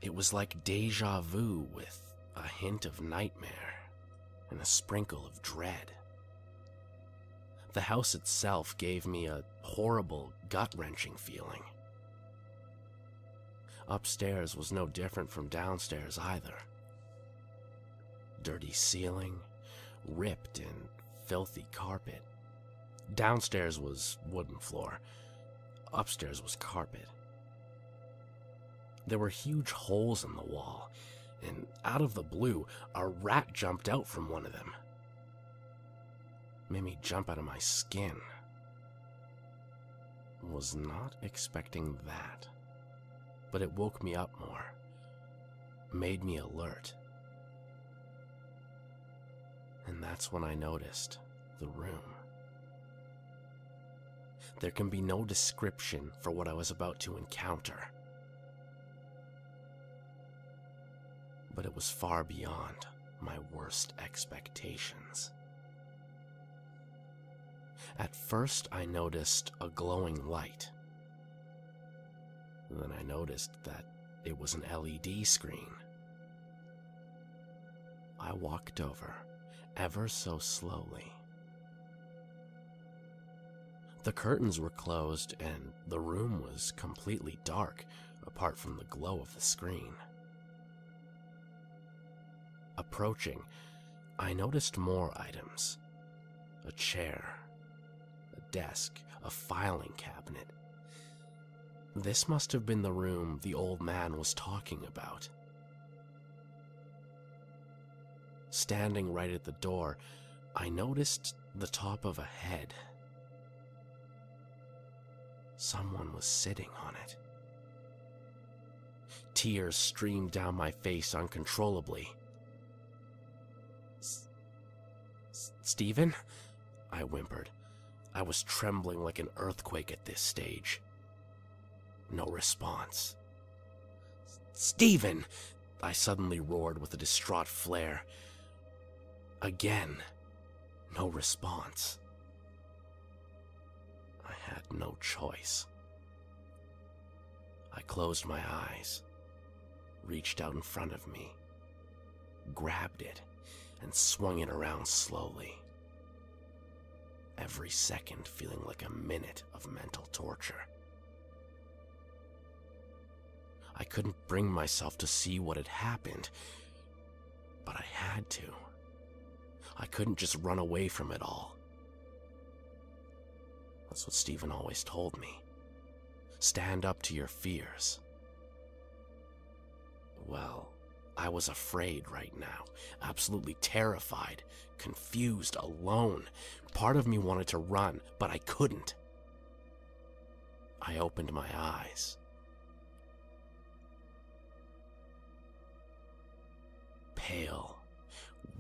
it was like deja vu with a hint of nightmare and a sprinkle of dread. The house itself gave me a horrible, gut-wrenching feeling. Upstairs was no different from downstairs either. Dirty ceiling, ripped and filthy carpet. Downstairs was wooden floor. Upstairs was carpet. There were huge holes in the wall, and out of the blue, a rat jumped out from one of them. Made me jump out of my skin. Was not expecting that, but it woke me up more, made me alert. And that's when I noticed the room. There can be no description for what I was about to encounter. But it was far beyond my worst expectations. At first, I noticed a glowing light. Then I noticed that it was an LED screen. I walked over, ever so slowly. The curtains were closed and the room was completely dark, apart from the glow of the screen. Approaching, I noticed more items. A chair, a desk, a filing cabinet. This must have been the room the old man was talking about. Standing right at the door, I noticed the top of a head. Someone was sitting on it. Tears streamed down my face uncontrollably. Stephen? I whimpered. I was trembling like an earthquake at this stage. No response. Stephen! I suddenly roared with a distraught flare. Again, no response. I had no choice. I closed my eyes, reached out in front of me, grabbed it, and swung it around slowly. Every second feeling like a minute of mental torture. I couldn't bring myself to see what had happened, but I had to. I couldn't just run away from it all. That's what Stephen always told me. Stand up to your fears. Well, I was afraid right now, absolutely terrified, confused, alone. Part of me wanted to run, but I couldn't. I opened my eyes. Pale,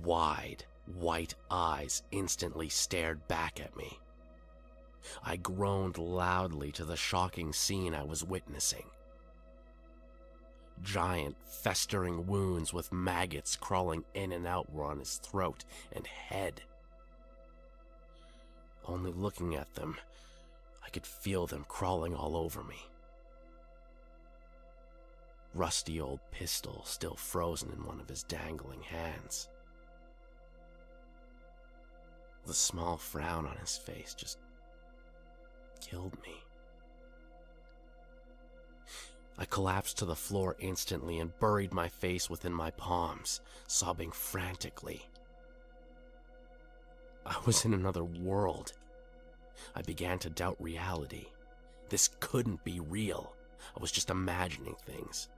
wide, white eyes instantly stared back at me. I groaned loudly to the shocking scene I was witnessing. Giant, festering wounds with maggots crawling in and out were on his throat and head. Only looking at them, I could feel them crawling all over me. Rusty old pistol still frozen in one of his dangling hands. The small frown on his face just killed me. I collapsed to the floor instantly and buried my face within my palms, sobbing frantically. I was in another world. I began to doubt reality. This couldn't be real. I was just imagining things.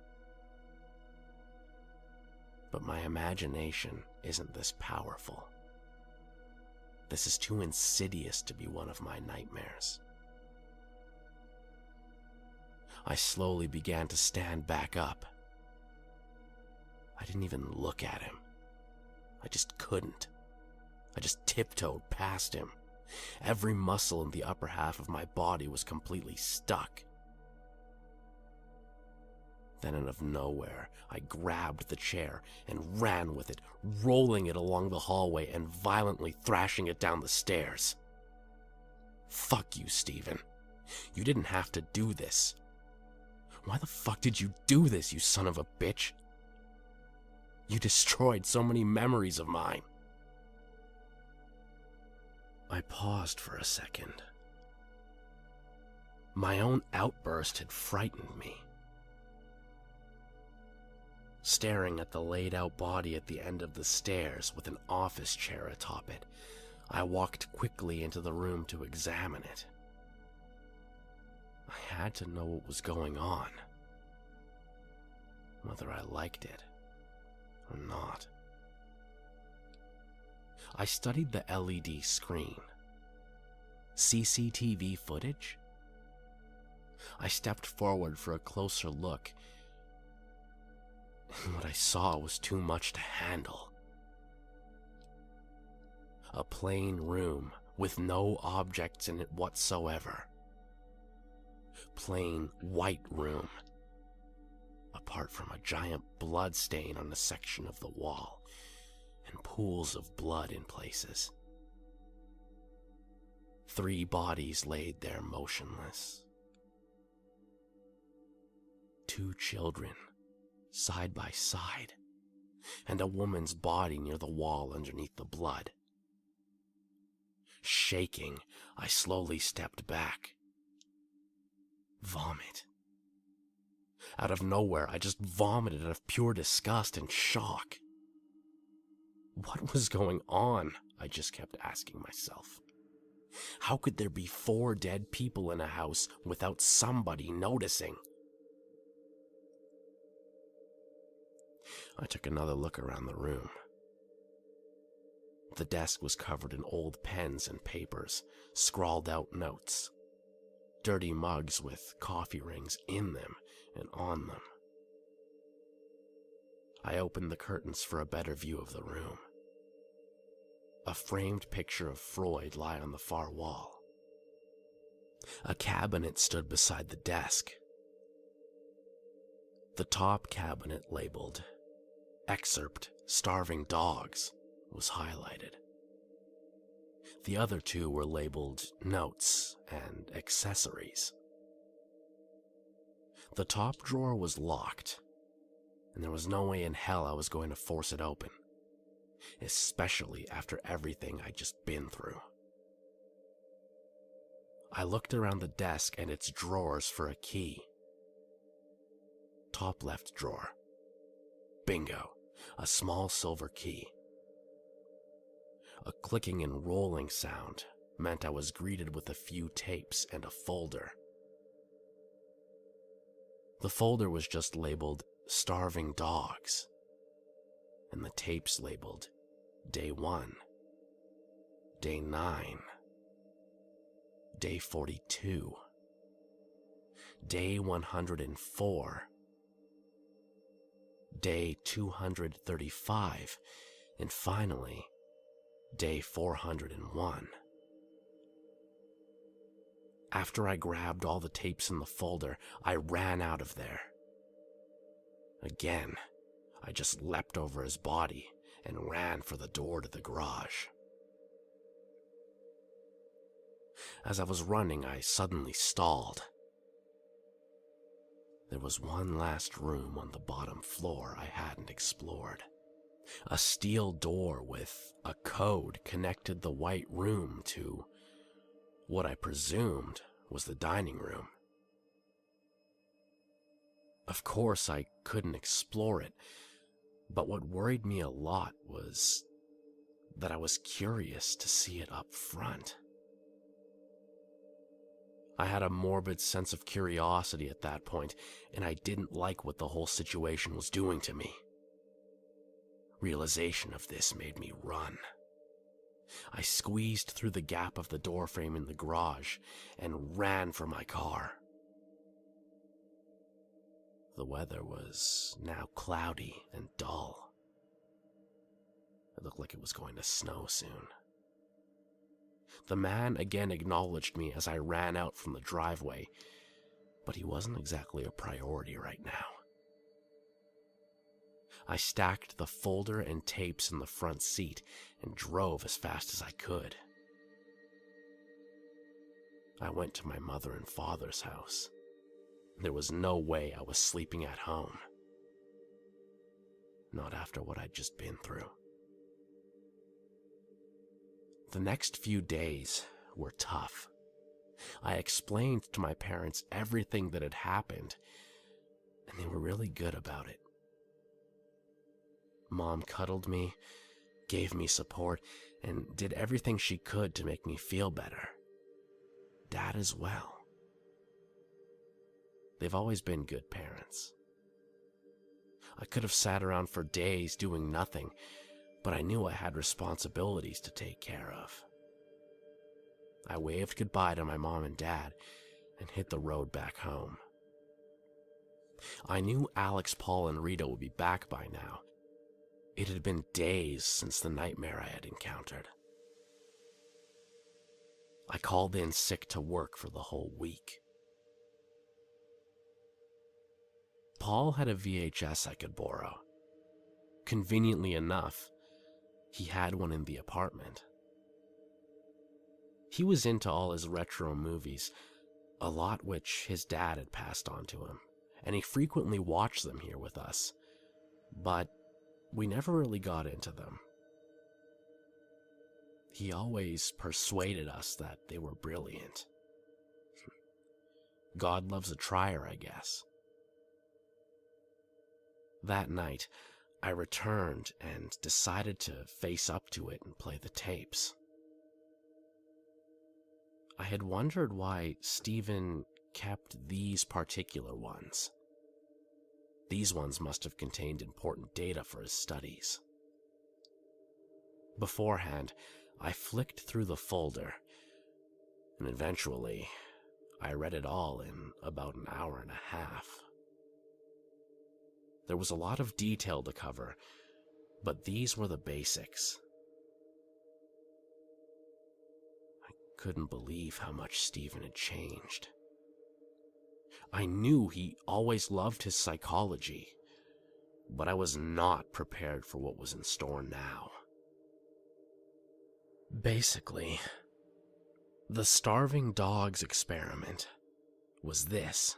But my imagination isn't this powerful. This is too insidious to be one of my nightmares. I slowly began to stand back up. I didn't even look at him. I just couldn't. I just tiptoed past him. Every muscle in the upper half of my body was completely stuck. Then out of nowhere, I grabbed the chair and ran with it, rolling it along the hallway and violently thrashing it down the stairs. Fuck you, Steven. You didn't have to do this. Why the fuck did you do this, you son of a bitch? You destroyed so many memories of mine. I paused for a second. My own outburst had frightened me. Staring at the laid-out body at the end of the stairs with an office chair atop it, I walked quickly into the room to examine it. I had to know what was going on, whether I liked it or not. I studied the LED screen. CCTV footage? I stepped forward for a closer look, and what I saw was too much to handle. A plain room with no objects in it whatsoever. Plain white room, apart from a giant blood stain on a section of the wall, and pools of blood in places. 3 bodies laid there motionless. 2 children, side by side, and a woman's body near the wall underneath the blood. Shaking, I slowly stepped back. Vomit. Out of nowhere, I just vomited out of pure disgust and shock. What was going on? I just kept asking myself. How could there be 4 dead people in a house without somebody noticing? I took another look around the room. The desk was covered in old pens and papers, scrawled out notes, dirty mugs with coffee rings in them and on them. I opened the curtains for a better view of the room. A framed picture of Freud lay on the far wall. A cabinet stood beside the desk. The top cabinet labeled "Excerpt Starving Dogs" was highlighted. The other 2 were labeled "Notes" and "Accessories." The top drawer was locked, and there was no way in hell I was going to force it open, especially after everything I'd just been through. I looked around the desk and its drawers for a key. Top left drawer. Bingo, a small silver key. A clicking and rolling sound meant I was greeted with a few tapes and a folder. The folder was just labeled "Starving Dogs," and the tapes labeled Day 1, Day 9, Day 42, Day 104, Day 235, and finally, Day 401. After I grabbed all the tapes in the folder, I ran out of there. Again, I just leapt over his body and ran for the door to the garage. As I was running, I suddenly stalled. There was one last room on the bottom floor I hadn't explored. A steel door with a code connected the white room to what I presumed was the dining room. Of course, I couldn't explore it, but what worried me a lot was that I was curious to see it up front. I had a morbid sense of curiosity at that point, and I didn't like what the whole situation was doing to me. Realization of this made me run. I squeezed through the gap of the doorframe in the garage and ran for my car. The weather was now cloudy and dull. It looked like it was going to snow soon. The man again acknowledged me as I ran out from the driveway, but he wasn't exactly a priority right now. I stacked the folder and tapes in the front seat and drove as fast as I could. I went to my mother and father's house. There was no way I was sleeping at home. Not after what I'd just been through. The next few days were tough. I explained to my parents everything that had happened, and they were really good about it. Mom cuddled me, gave me support, and did everything she could to make me feel better. Dad as well. They've always been good parents. I could have sat around for days doing nothing, but I knew I had responsibilities to take care of. I waved goodbye to my mom and dad and hit the road back home. I knew Alex, Paul, and Rita would be back by now. It had been days since the nightmare I had encountered. I called in sick to work for the whole week. Paul had a VHS I could borrow. Conveniently enough, he had one in the apartment. He was into all his retro movies, a lot which his dad had passed on to him, and he frequently watched them here with us, but we never really got into them. He always persuaded us that they were brilliant. God loves a trier, I guess. That night, I returned and decided to face up to it and play the tapes. I had wondered why Stephen kept these particular ones. These ones must have contained important data for his studies. Beforehand, I flicked through the folder, and eventually, I read it all in about an hour and a half. There was a lot of detail to cover, but these were the basics. I couldn't believe how much Stephen had changed. I knew he always loved his psychology, but I was not prepared for what was in store now. Basically, the starving dogs experiment was this.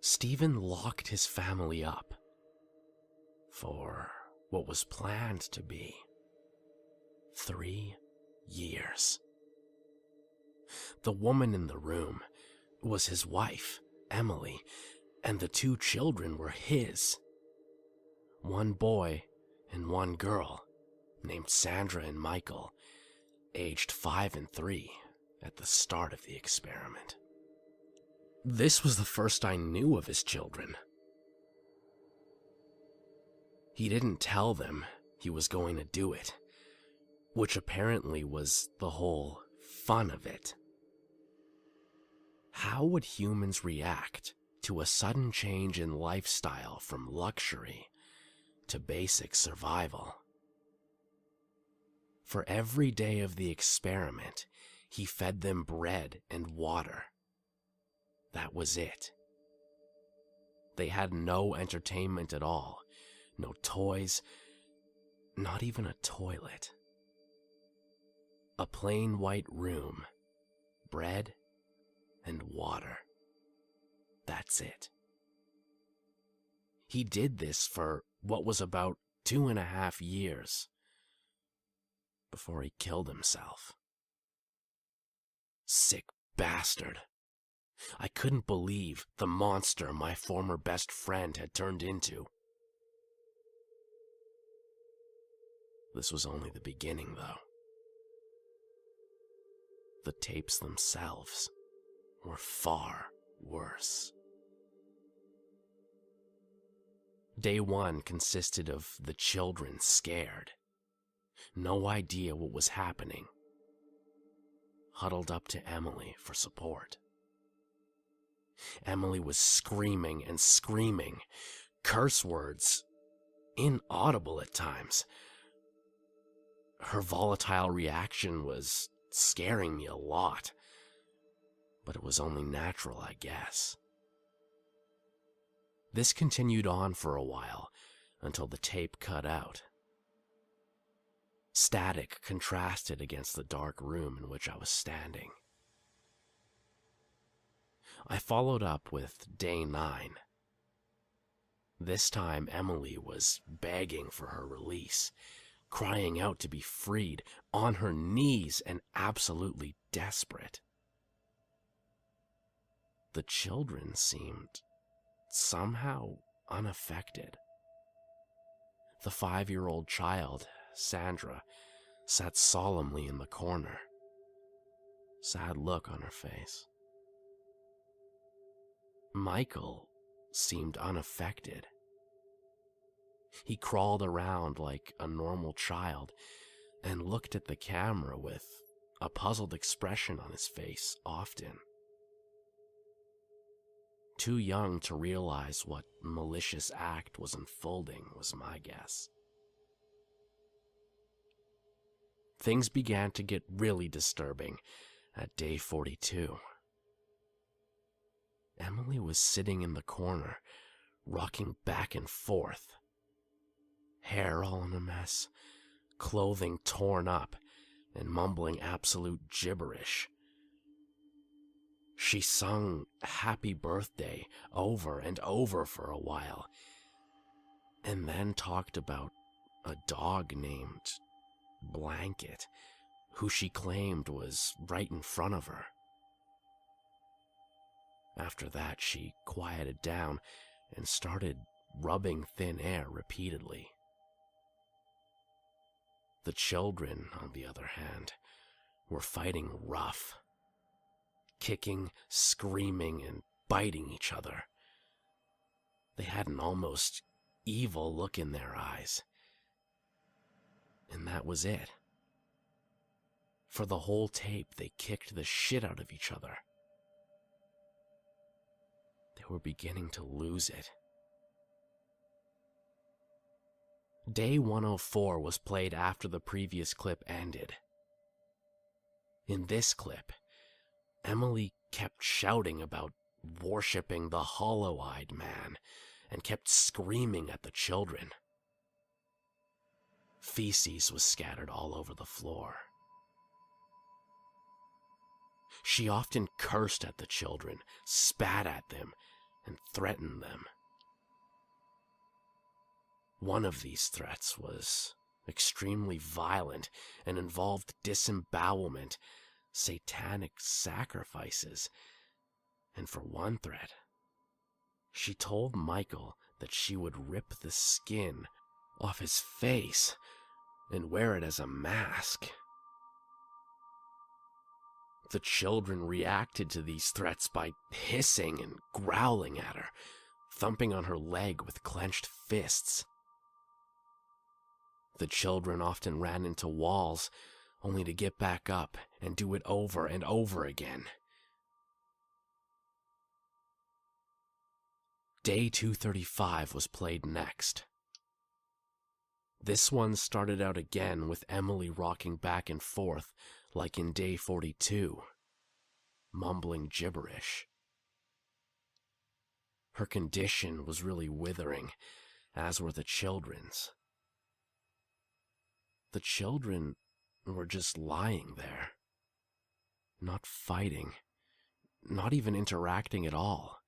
Stephen locked his family up for what was planned to be 3 years. The woman in the room was his wife, Emily, and the 2 children were his. 1 boy and 1 girl, named Sandra and Michael, aged 5 and 3 at the start of the experiment. This was the first I knew of his children. He didn't tell them he was going to do it, which apparently was the whole fun of it. How would humans react to a sudden change in lifestyle from luxury to basic survival? For every day of the experiment, he fed them bread and water. That was it. They had no entertainment at all, no toys, not even a toilet. A plain white room, bread and water. That's it. He did this for what was about 2.5 years before he killed himself. Sick bastard. I couldn't believe the monster my former best friend had turned into. This was only the beginning, though. The tapes themselves were far worse. Day 1 consisted of the children scared. No idea what was happening. Huddled up to Emily for support. Emily was screaming and screaming, curse words, inaudible at times. Her volatile reaction was scaring me a lot, but it was only natural, I guess. This continued on for a while, until the tape cut out. Static contrasted against the dark room in which I was standing. I followed up with day 9. This time Emily was begging for her release, crying out to be freed, on her knees and absolutely desperate. The children seemed somehow unaffected. The 5-year-old child, Sandra, sat solemnly in the corner, sad look on her face. Michael seemed unaffected. He crawled around like a normal child and looked at the camera with a puzzled expression on his face often. Too young to realize what malicious act was unfolding was my guess. Things began to get really disturbing at day 42. Emily was sitting in the corner, rocking back and forth. Hair all in a mess, clothing torn up, and mumbling absolute gibberish. She sung Happy Birthday over and over for a while, and then talked about a dog named Blanket, who she claimed was right in front of her. After that, she quieted down and started rubbing thin air repeatedly. The children, on the other hand, were fighting rough, kicking, screaming, and biting each other. They had an almost evil look in their eyes. And that was it. For the whole tape, they kicked the shit out of each other. They were beginning to lose it. Day 104 was played after the previous clip ended. In this clip, Emily kept shouting about worshipping the hollow-eyed man and kept screaming at the children. Feces was scattered all over the floor. She often cursed at the children, spat at them, and threatened them. One of these threats was extremely violent and involved disembowelment, satanic sacrifices, and for one threat, she told Michael that she would rip the skin off his face and wear it as a mask. The children reacted to these threats by hissing and growling at her, thumping on her leg with clenched fists. The children often ran into walls, only to get back up and do it over and over again. Day 235 was played next. This one started out again with Emily rocking back and forth like in day 42, mumbling gibberish. Her condition was really withering, as were the children's. The children were just lying there, not fighting, not even interacting at all,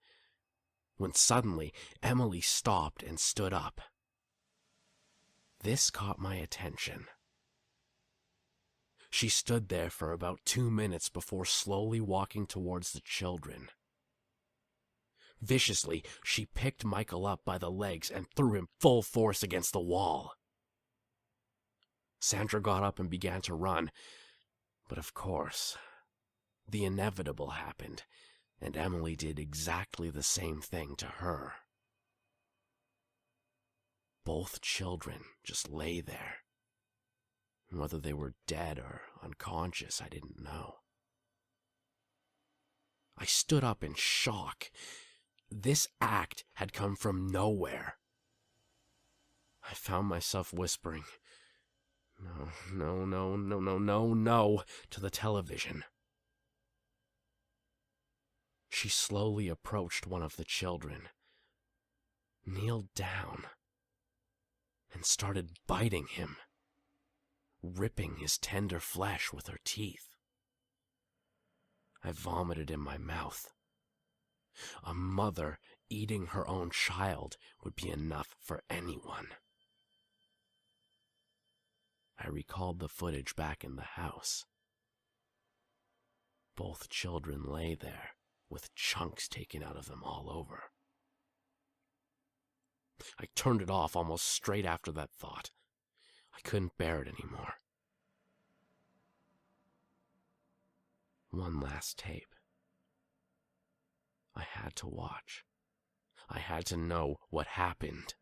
when suddenly Emily stopped and stood up. This caught my attention. She stood there for about 2 minutes before slowly walking towards the children. Viciously, she picked Michael up by the legs and threw him full force against the wall. Sandra got up and began to run, but of course, the inevitable happened, and Emily did exactly the same thing to her. Both children just lay there. Whether they were dead or unconscious, I didn't know. I stood up in shock. This act had come from nowhere. I found myself whispering, No, no, no, no, no, no, no, to the television. She slowly approached one of the children, kneeled down, and started biting him, ripping his tender flesh with her teeth. I vomited in my mouth. A mother eating her own child would be enough for anyone. I recalled the footage back in the house. Both children lay there, with chunks taken out of them all over. I turned it off almost straight after that thought. I couldn't bear it anymore. One last tape. I had to watch. I had to know what happened.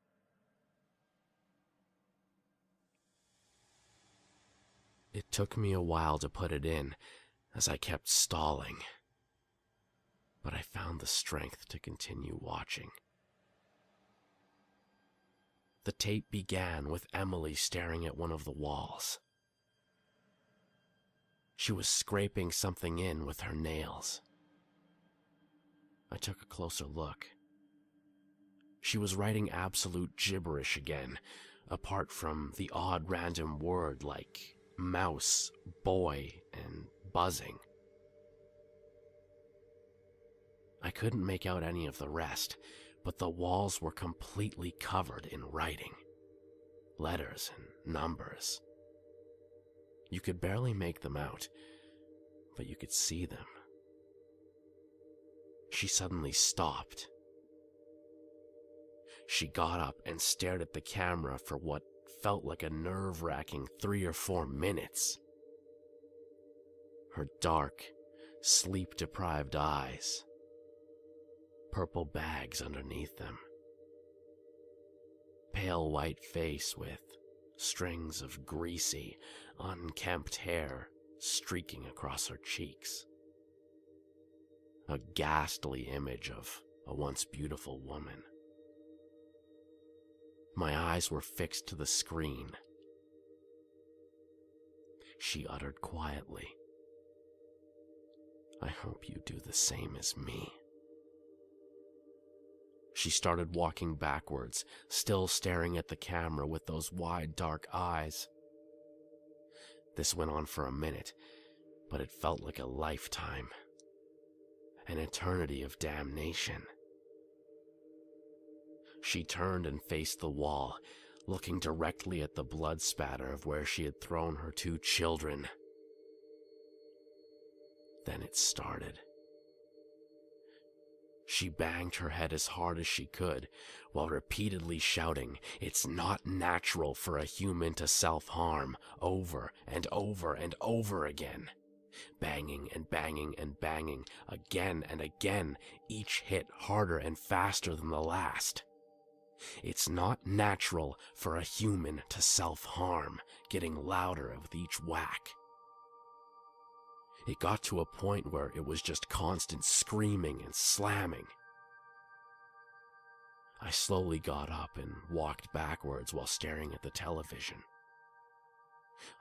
It took me a while to put it in, as I kept stalling. But I found the strength to continue watching. The tape began with Emily staring at one of the walls. She was scraping something in with her nails. I took a closer look. She was writing absolute gibberish again, apart from the odd random word like mouse, boy, and buzzing. I couldn't make out any of the rest, but the walls were completely covered in writing. Letters and numbers. You could barely make them out, but you could see them. She suddenly stopped. She got up and stared at the camera for what felt like a nerve-wracking 3 or 4 minutes. Her dark, sleep-deprived eyes, purple bags underneath them, pale white face with strings of greasy, unkempt hair streaking across her cheeks. A ghastly image of a once beautiful woman. My eyes were fixed to the screen. She uttered quietly, "I hope you do the same as me." She started walking backwards, still staring at the camera with those wide, dark eyes. This went on for a minute, but it felt like a lifetime. An eternity of damnation. She turned and faced the wall, looking directly at the blood spatter of where she had thrown her 2 children. Then it started. She banged her head as hard as she could, while repeatedly shouting, "It's not natural for a human to self-harm," over and over and over again. Banging and banging and banging, again and again, each hit harder and faster than the last. "It's not natural for a human to self-harm," getting louder with each whack. It got to a point where it was just constant screaming and slamming. I slowly got up and walked backwards while staring at the television.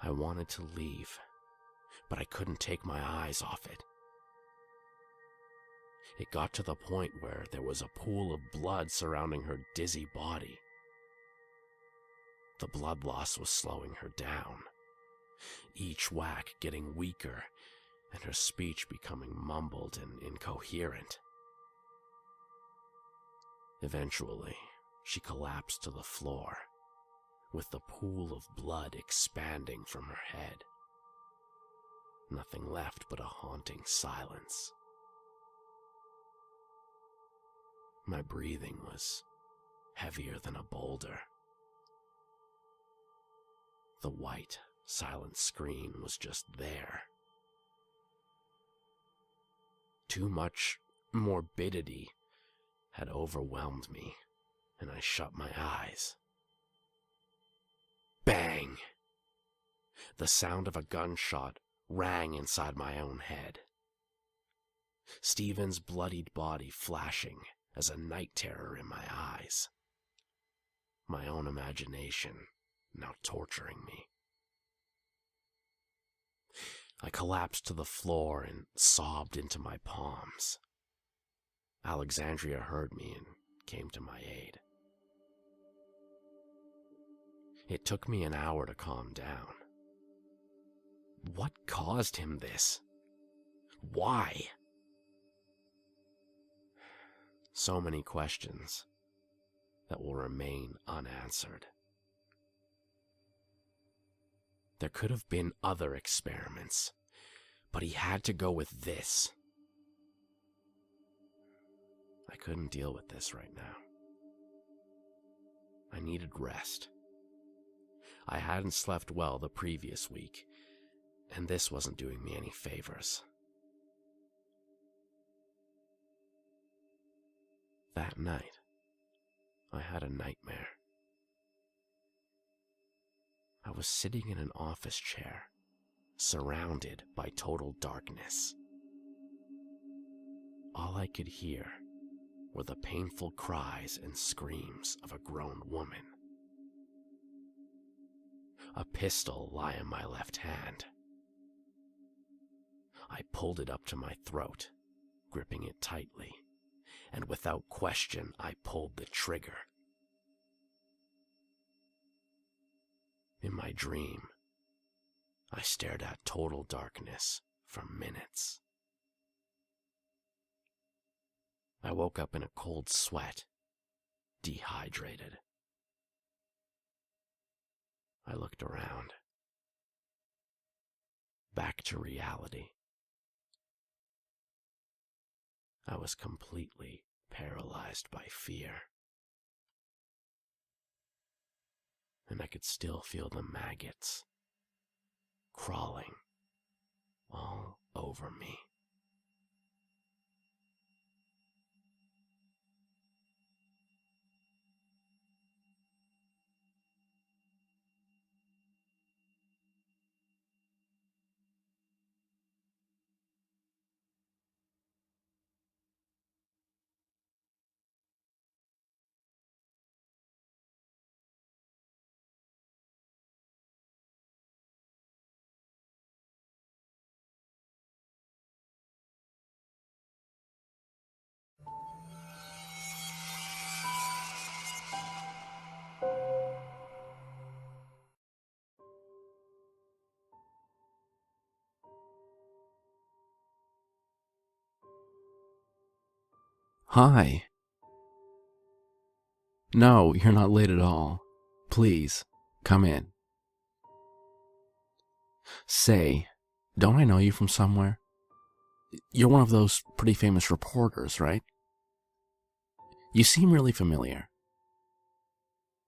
I wanted to leave, but I couldn't take my eyes off it. It got to the point where there was a pool of blood surrounding her dizzy body. The blood loss was slowing her down, each whack getting weaker, and her speech becoming mumbled and incoherent. Eventually, she collapsed to the floor, with the pool of blood expanding from her head. Nothing left but a haunting silence. My breathing was heavier than a boulder. The white, silent screen was just there. Too much morbidity had overwhelmed me, and I shut my eyes. Bang! The sound of a gunshot rang inside my own head. Stephen's bloodied body flashing as a night terror in my eyes. My own imagination now torturing me. I collapsed to the floor and sobbed into my palms. Alexandria heard me and came to my aid. It took me an hour to calm down. What caused him this? Why? So many questions that will remain unanswered. There could have been other experiments, but he had to go with this. I couldn't deal with this right now. I needed rest. I hadn't slept well the previous week, and this wasn't doing me any favors. That night, I had a nightmare. I was sitting in an office chair, surrounded by total darkness. All I could hear were the painful cries and screams of a grown woman. A pistol lay in my left hand. I pulled it up to my throat, gripping it tightly, and without question, I pulled the trigger. In my dream, I stared at total darkness for minutes. I woke up in a cold sweat, dehydrated. I looked around. Back to reality. I was completely paralyzed by fear. And I could still feel the maggots crawling all over me. Hi. No, you're not late at all. Please, come in. Say, don't I know you from somewhere? You're one of those pretty famous reporters, right? You seem really familiar.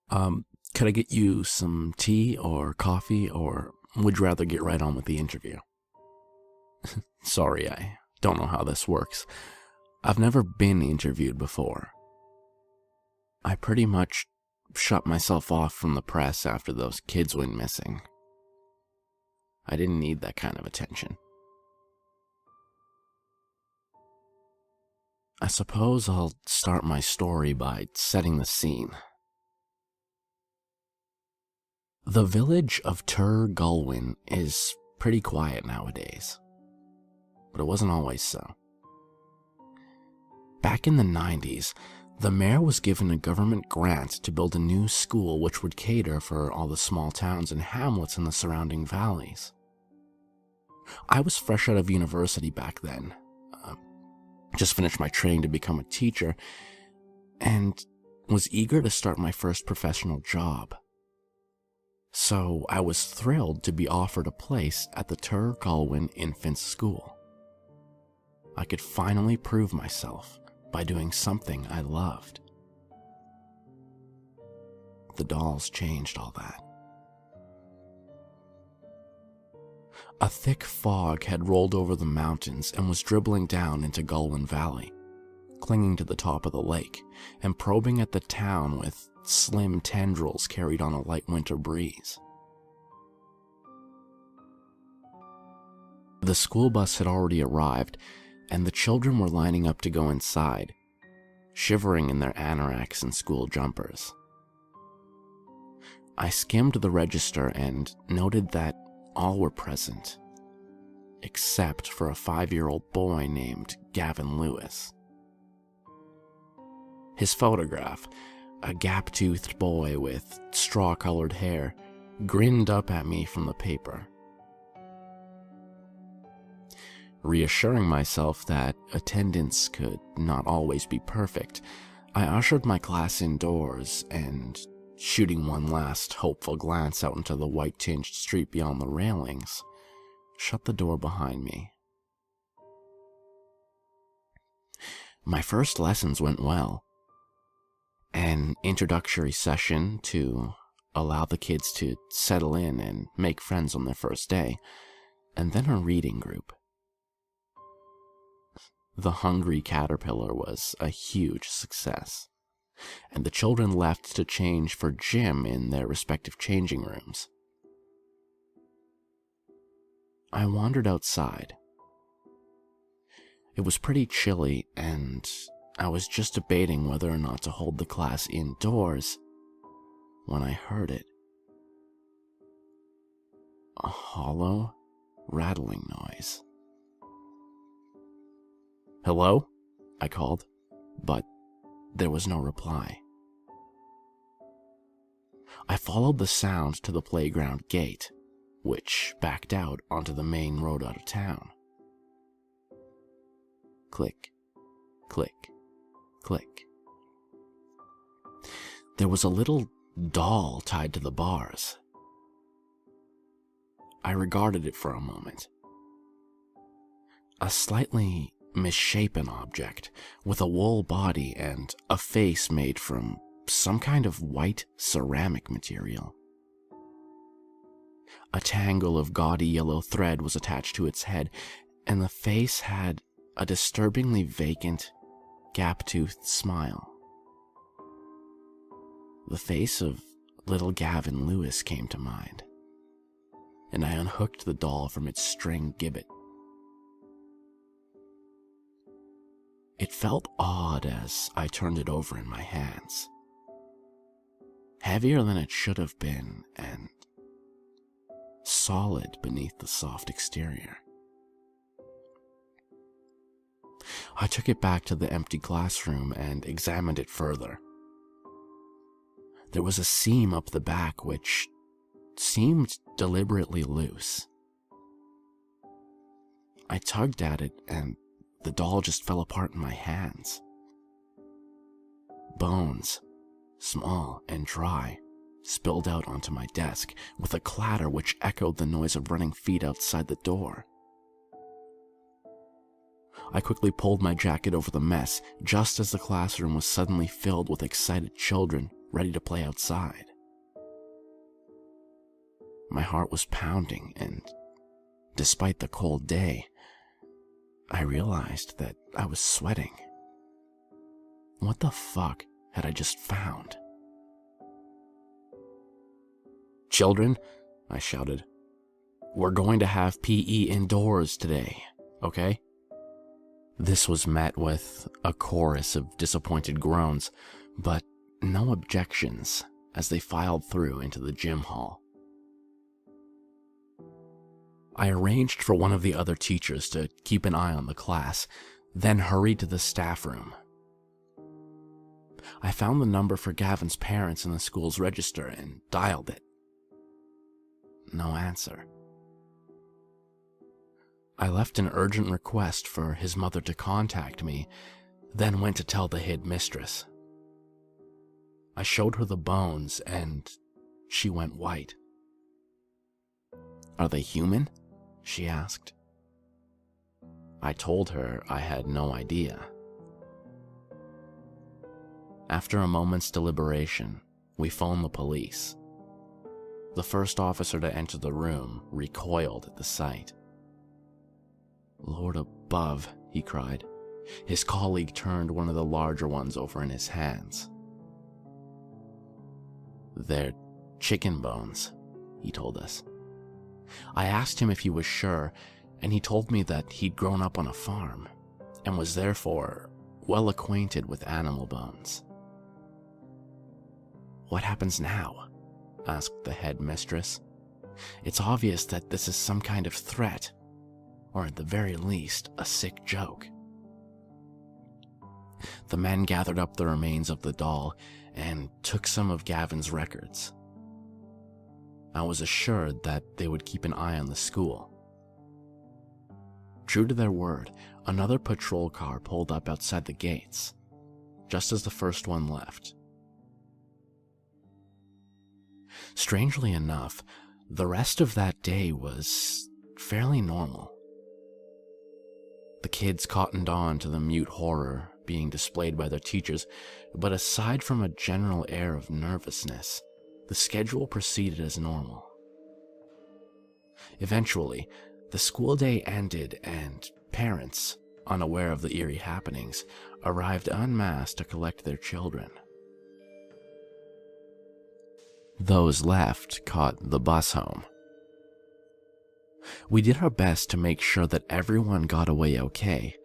Could I get you some tea or coffee, or would you rather get right on with the interview? Sorry, I don't know how this works. I've never been interviewed before. I pretty much shut myself off from the press after those kids went missing. I didn't need that kind of attention. I suppose I'll start my story by setting the scene. The village of Tur Gulwyn is pretty quiet nowadays, but it wasn't always so. Back in the 90s, the mayor was given a government grant to build a new school which would cater for all the small towns and hamlets in the surrounding valleys. I was fresh out of university back then, just finished my training to become a teacher, and was eager to start my first professional job. So I was thrilled to be offered a place at the Tur Gulwyn Infant School. I could finally prove myself by doing something I loved. The dolls changed all that. A thick fog had rolled over the mountains and was dribbling down into Gulwyn Valley, clinging to the top of the lake and probing at the town with slim tendrils carried on a light winter breeze. The school bus had already arrived, and the children were lining up to go inside, shivering in their anoraks and school jumpers. I skimmed the register and noted that all were present, except for a 5-year-old boy named Gavin Lewis. His photograph, a gap-toothed boy with straw-colored hair, grinned up at me from the paper. Reassuring myself that attendance could not always be perfect, I ushered my class indoors and, shooting one last hopeful glance out into the white-tinged street beyond the railings, shut the door behind me. My first lessons went well. An introductory session to allow the kids to settle in and make friends on their first day, and then a reading group. The Hungry Caterpillar was a huge success, and the children left to change for gym in their respective changing rooms. I wandered outside. It was pretty chilly, and I was just debating whether or not to hold the class indoors when I heard it. A hollow, rattling noise. "Hello?" I called, but there was no reply. I followed the sound to the playground gate, which backed out onto the main road out of town. Click, click, click. There was a little doll tied to the bars. I regarded it for a moment. A slightly misshapen object with a wool body and a face made from some kind of white ceramic material. A tangle of gaudy yellow thread was attached to its head, and the face had a disturbingly vacant, gap-toothed smile. The face of little Gavin Lewis came to mind, and I unhooked the doll from its string gibbet. It felt odd as I turned it over in my hands. Heavier than it should have been, and solid beneath the soft exterior. I took it back to the empty classroom and examined it further. There was a seam up the back which seemed deliberately loose. I tugged at it and the doll just fell apart in my hands. Bones, small and dry, spilled out onto my desk with a clatter which echoed the noise of running feet outside the door. I quickly pulled my jacket over the mess just as the classroom was suddenly filled with excited children ready to play outside. My heart was pounding, and despite the cold day, I realized that I was sweating. What the fuck had I just found? "Children," I shouted, "we're going to have PE indoors today, okay?" This was met with a chorus of disappointed groans, but no objections as they filed through into the gym hall. I arranged for one of the other teachers to keep an eye on the class, then hurried to the staff room. I found the number for Gavin's parents in the school's register and dialed it. No answer. I left an urgent request for his mother to contact me, then went to tell the headmistress. I showed her the bones, and she went white. "Are they human?" she asked. I told her I had no idea. After a moment's deliberation, we phoned the police. The first officer to enter the room recoiled at the sight. "Lord above," he cried. His colleague turned one of the larger ones over in his hands. "They're chicken bones," he told us. I asked him if he was sure, and he told me that he'd grown up on a farm and was therefore well acquainted with animal bones. "What happens now?" asked the headmistress. "It's obvious that this is some kind of threat. or at the very least, a sick joke. The men gathered up the remains of the doll and took some of Gavin's records. I was assured that they would keep an eye on the school. True to their word, another patrol car pulled up outside the gates, just as the first one left. Strangely enough, the rest of that day was fairly normal. The kids cottoned on to the mute horror being displayed by their teachers, but aside from a general air of nervousness, the schedule proceeded as normal. Eventually, the school day ended and parents, unaware of the eerie happenings, arrived en masse to collect their children. Those left caught the bus home. We did our best to make sure that everyone got away okay,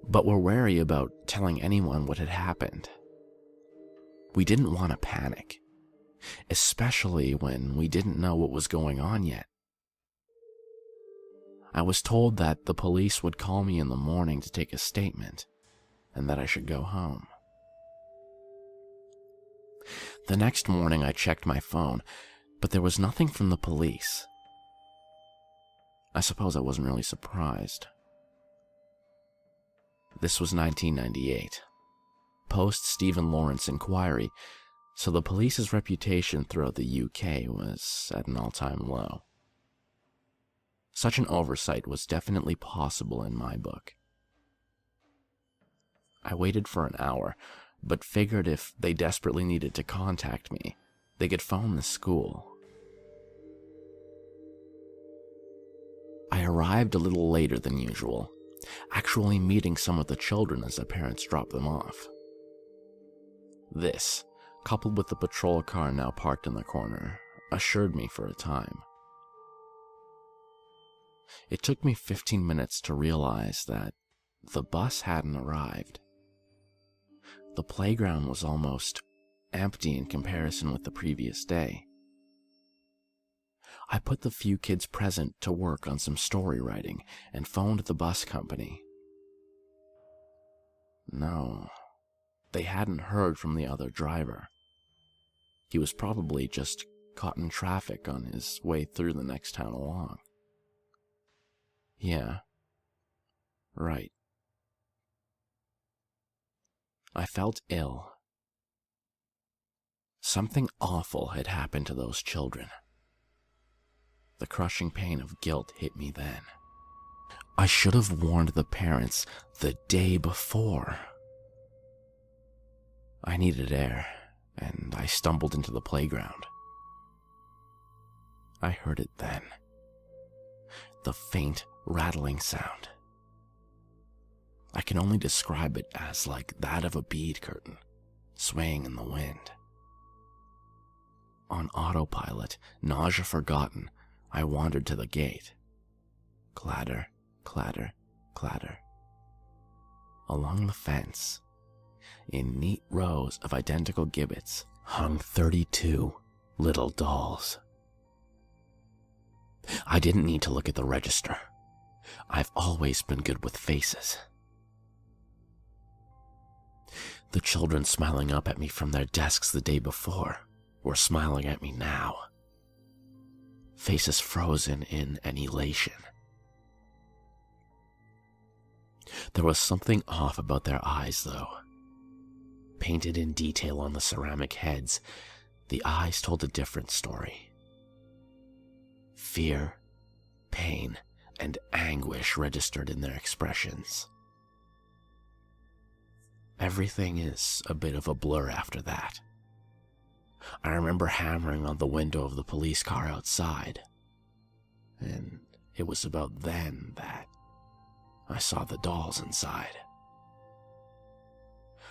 but were wary about telling anyone what had happened. We didn't want to panic, especially when we didn't know what was going on yet. I was told that the police would call me in the morning to take a statement, and that I should go home. The next morning I checked my phone, but there was nothing from the police. I suppose I wasn't really surprised. This was 1998, post-Stephen Lawrence inquiry, so the police's reputation throughout the UK was at an all-time low. Such an oversight was definitely possible in my book. I waited for an hour, but figured if they desperately needed to contact me, they could phone the school. I arrived a little later than usual, actually meeting some of the children as their parents dropped them off. This, coupled with the patrol car now parked in the corner, assured me for a time. It took me 15 minutes to realize that the bus hadn't arrived. The playground was almost empty in comparison with the previous day. I put the few kids present to work on some story writing and phoned the bus company. No, they hadn't heard from the other driver. He was probably just caught in traffic on his way through the next town along. Yeah, right. I felt ill. Something awful had happened to those children. The crushing pain of guilt hit me then. I should have warned the parents the day before. I needed air, and I stumbled into the playground. I heard it then. The faint, rattling sound. I can only describe it as like that of a bead curtain, swaying in the wind. On autopilot, nausea forgotten, I wandered to the gate. Clatter, clatter, clatter. Along the fence, in neat rows of identical gibbets, hung 32 little dolls. I didn't need to look at the register. I've always been good with faces. The children smiling up at me from their desks the day before were smiling at me now. Faces frozen in an elation. There was something off about their eyes, though. Painted in detail on the ceramic heads, the eyes told a different story. Fear, pain, and anguish registered in their expressions. Everything is a bit of a blur after that. I remember hammering on the window of the police car outside, and it was about then that I saw the dolls inside.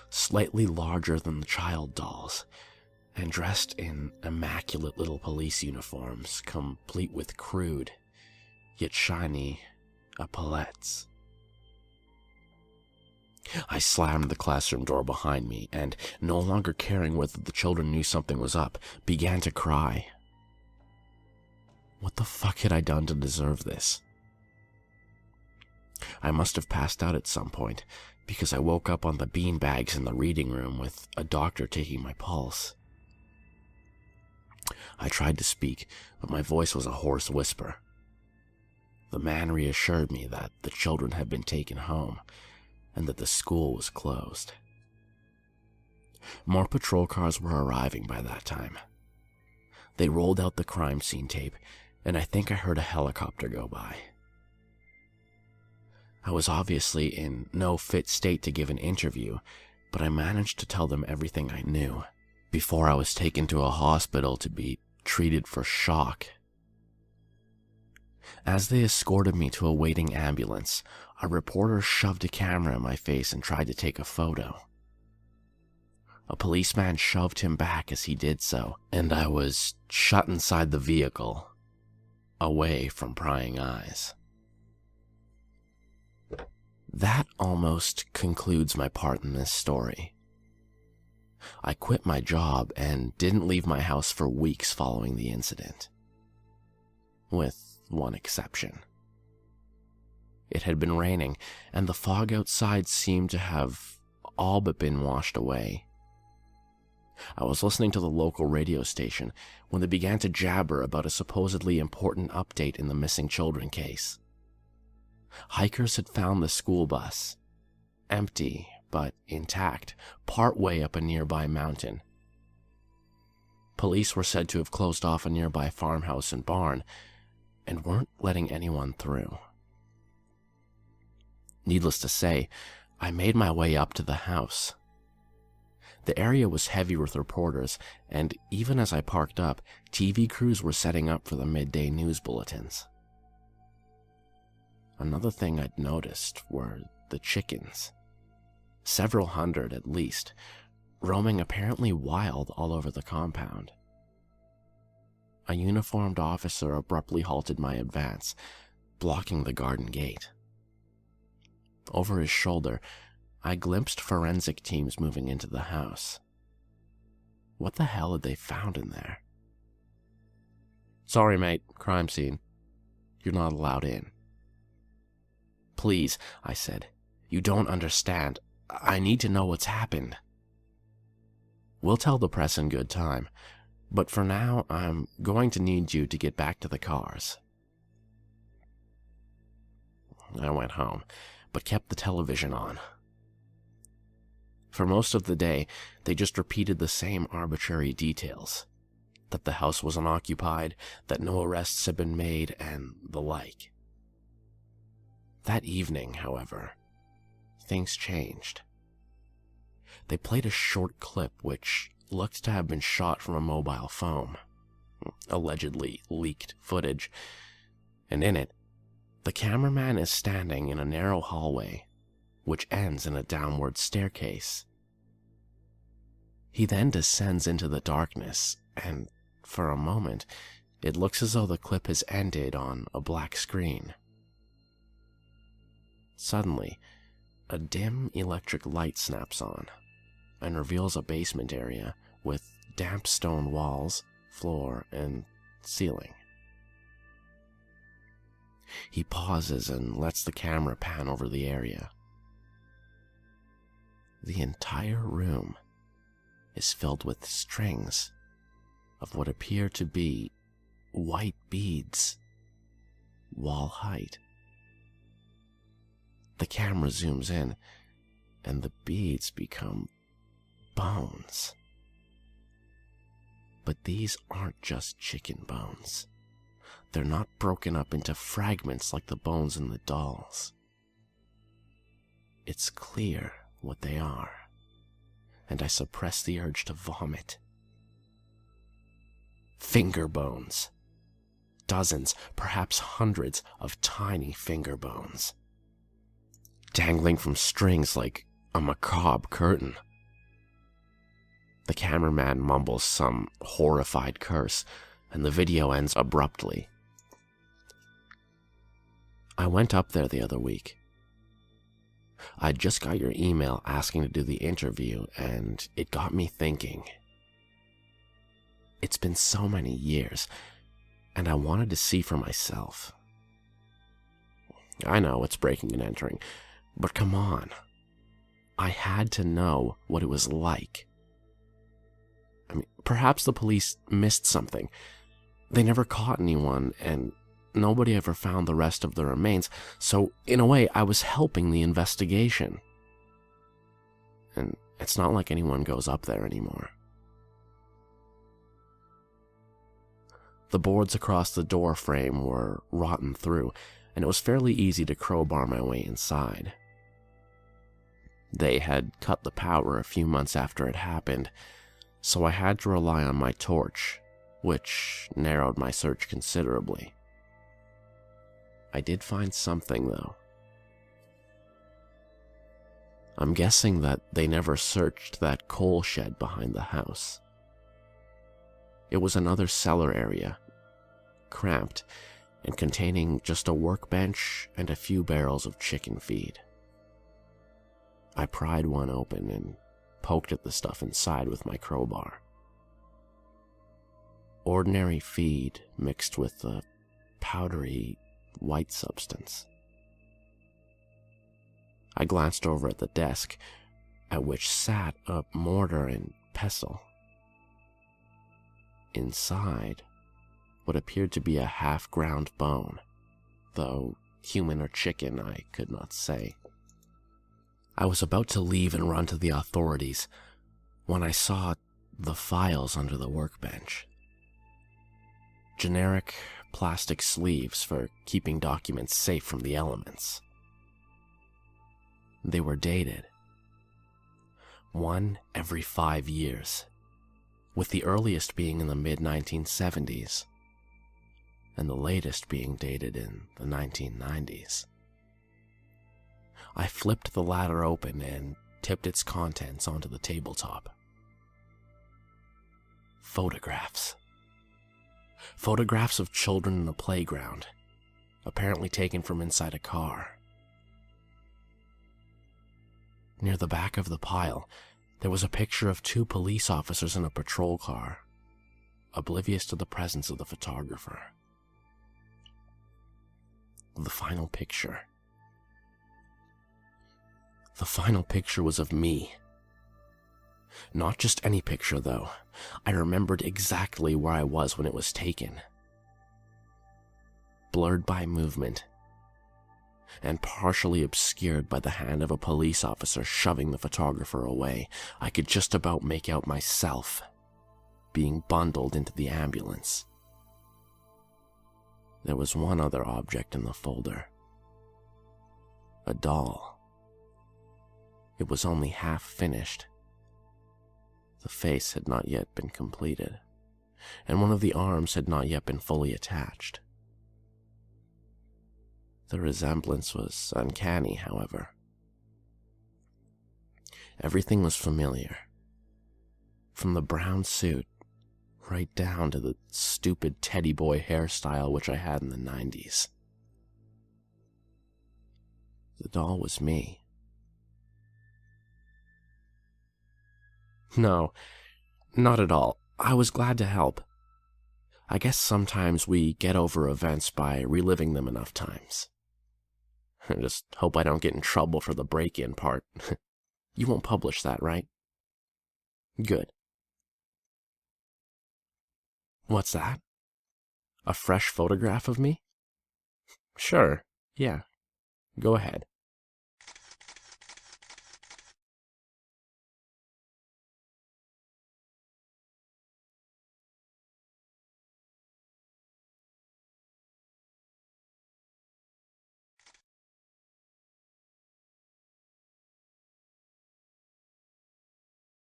Slightly larger than the child dolls, and dressed in immaculate little police uniforms, complete with crude, yet shiny, epaulettes. I slammed the classroom door behind me, and, no longer caring whether the children knew something was up, began to cry. What the fuck had I done to deserve this? I must have passed out at some point, because I woke up on the beanbags in the reading room with a doctor taking my pulse. I tried to speak, but my voice was a hoarse whisper. The man reassured me that the children had been taken home, and that the school was closed. More patrol cars were arriving by that time. They rolled out the crime scene tape, and I think I heard a helicopter go by. I was obviously in no fit state to give an interview, but I managed to tell them everything I knew before I was taken to a hospital to be treated for shock. As they escorted me to a waiting ambulance, a reporter shoved a camera in my face and tried to take a photo. A policeman shoved him back as he did so, and I was shut inside the vehicle, away from prying eyes. That almost concludes my part in this story. I quit my job and didn't leave my house for weeks following the incident. With one exception. It had been raining, and the fog outside seemed to have all but been washed away. I was listening to the local radio station when they began to jabber about a supposedly important update in the missing children case. Hikers had found the school bus, empty but intact, partway up a nearby mountain. Police were said to have closed off a nearby farmhouse and barn, and weren't letting anyone through. Needless to say, I made my way up to the house. The area was heavy with reporters, and even as I parked up, TV crews were setting up for the midday news bulletins. Another thing I'd noticed were the chickens. Several hundred at least, roaming apparently wild all over the compound. A uniformed officer abruptly halted my advance, blocking the garden gate. Over his shoulder, I glimpsed forensic teams moving into the house. What the hell had they found in there? "Sorry, mate, crime scene. You're not allowed in." "Please," I said. "You don't understand. I need to know what's happened." "We'll tell the press in good time, but for now, I'm going to need you to get back to the cars." I went home, but kept the television on. For most of the day, they just repeated the same arbitrary details. That the house was unoccupied, that no arrests had been made, and the like. That evening, however, things changed. They played a short clip which looked to have been shot from a mobile phone, allegedly leaked footage, and in it, the cameraman is standing in a narrow hallway, which ends in a downward staircase. He then descends into the darkness, and for a moment, it looks as though the clip has ended on a black screen. Suddenly, a dim electric light snaps on, and reveals a basement area with damp stone walls, floor, and ceiling. He pauses and lets the camera pan over the area. The entire room is filled with strings of what appear to be white beads, wall height. The camera zooms in, and the beads become bones. But these aren't just chicken bones. They're not broken up into fragments like the bones in the dolls. It's clear what they are, and I suppress the urge to vomit. Finger bones. Dozens, perhaps hundreds of tiny finger bones, dangling from strings like a macabre curtain. The cameraman mumbles some horrified curse, and the video ends abruptly. I went up there the other week. I just got your email asking to do the interview, and it got me thinking. It's been so many years, and I wanted to see for myself. I know it's breaking and entering, but come on. I had to know what it was like. I mean, perhaps the police missed something. They never caught anyone, and nobody ever found the rest of the remains, so in a way, I was helping the investigation. And it's not like anyone goes up there anymore. The boards across the door frame were rotten through, and it was fairly easy to crowbar my way inside. They had cut the power a few months after it happened, so I had to rely on my torch, which narrowed my search considerably. I did find something, though. I'm guessing that they never searched that coal shed behind the house. It was another cellar area, cramped and containing just a workbench and a few barrels of chicken feed. I pried one open and poked at the stuff inside with my crowbar. Ordinary feed mixed with a powdery white substance. I glanced over at the desk, at which sat a mortar and pestle. Inside, what appeared to be a half-ground bone, though human or chicken I could not say. I was about to leave and run to the authorities when I saw the files under the workbench. Generic plastic sleeves for keeping documents safe from the elements. They were dated. One every 5 years, with the earliest being in the mid-1970s, and the latest being dated in the 1990s. I flipped the latter open and tipped its contents onto the tabletop. Photographs. Photographs of children in a playground, apparently taken from inside a car. Near the back of the pile, there was a picture of 2 police officers in a patrol car, oblivious to the presence of the photographer. The final picture. The final picture was of me. Not just any picture, though. I remembered exactly where I was when it was taken. Blurred by movement, and partially obscured by the hand of a police officer shoving the photographer away, I could just about make out myself being bundled into the ambulance. There was one other object in the folder. A doll. It was only half finished. The face had not yet been completed, and one of the arms had not yet been fully attached. The resemblance was uncanny, however. Everything was familiar, from the brown suit right down to the stupid teddy boy hairstyle which I had in the 90s. The doll was me. No, not at all. I was glad to help. I guess sometimes we get over events by reliving them enough times. I just hope I don't get in trouble for the break-in part. You won't publish that, right? Good. What's that? A fresh photograph of me? Sure, yeah. Go ahead.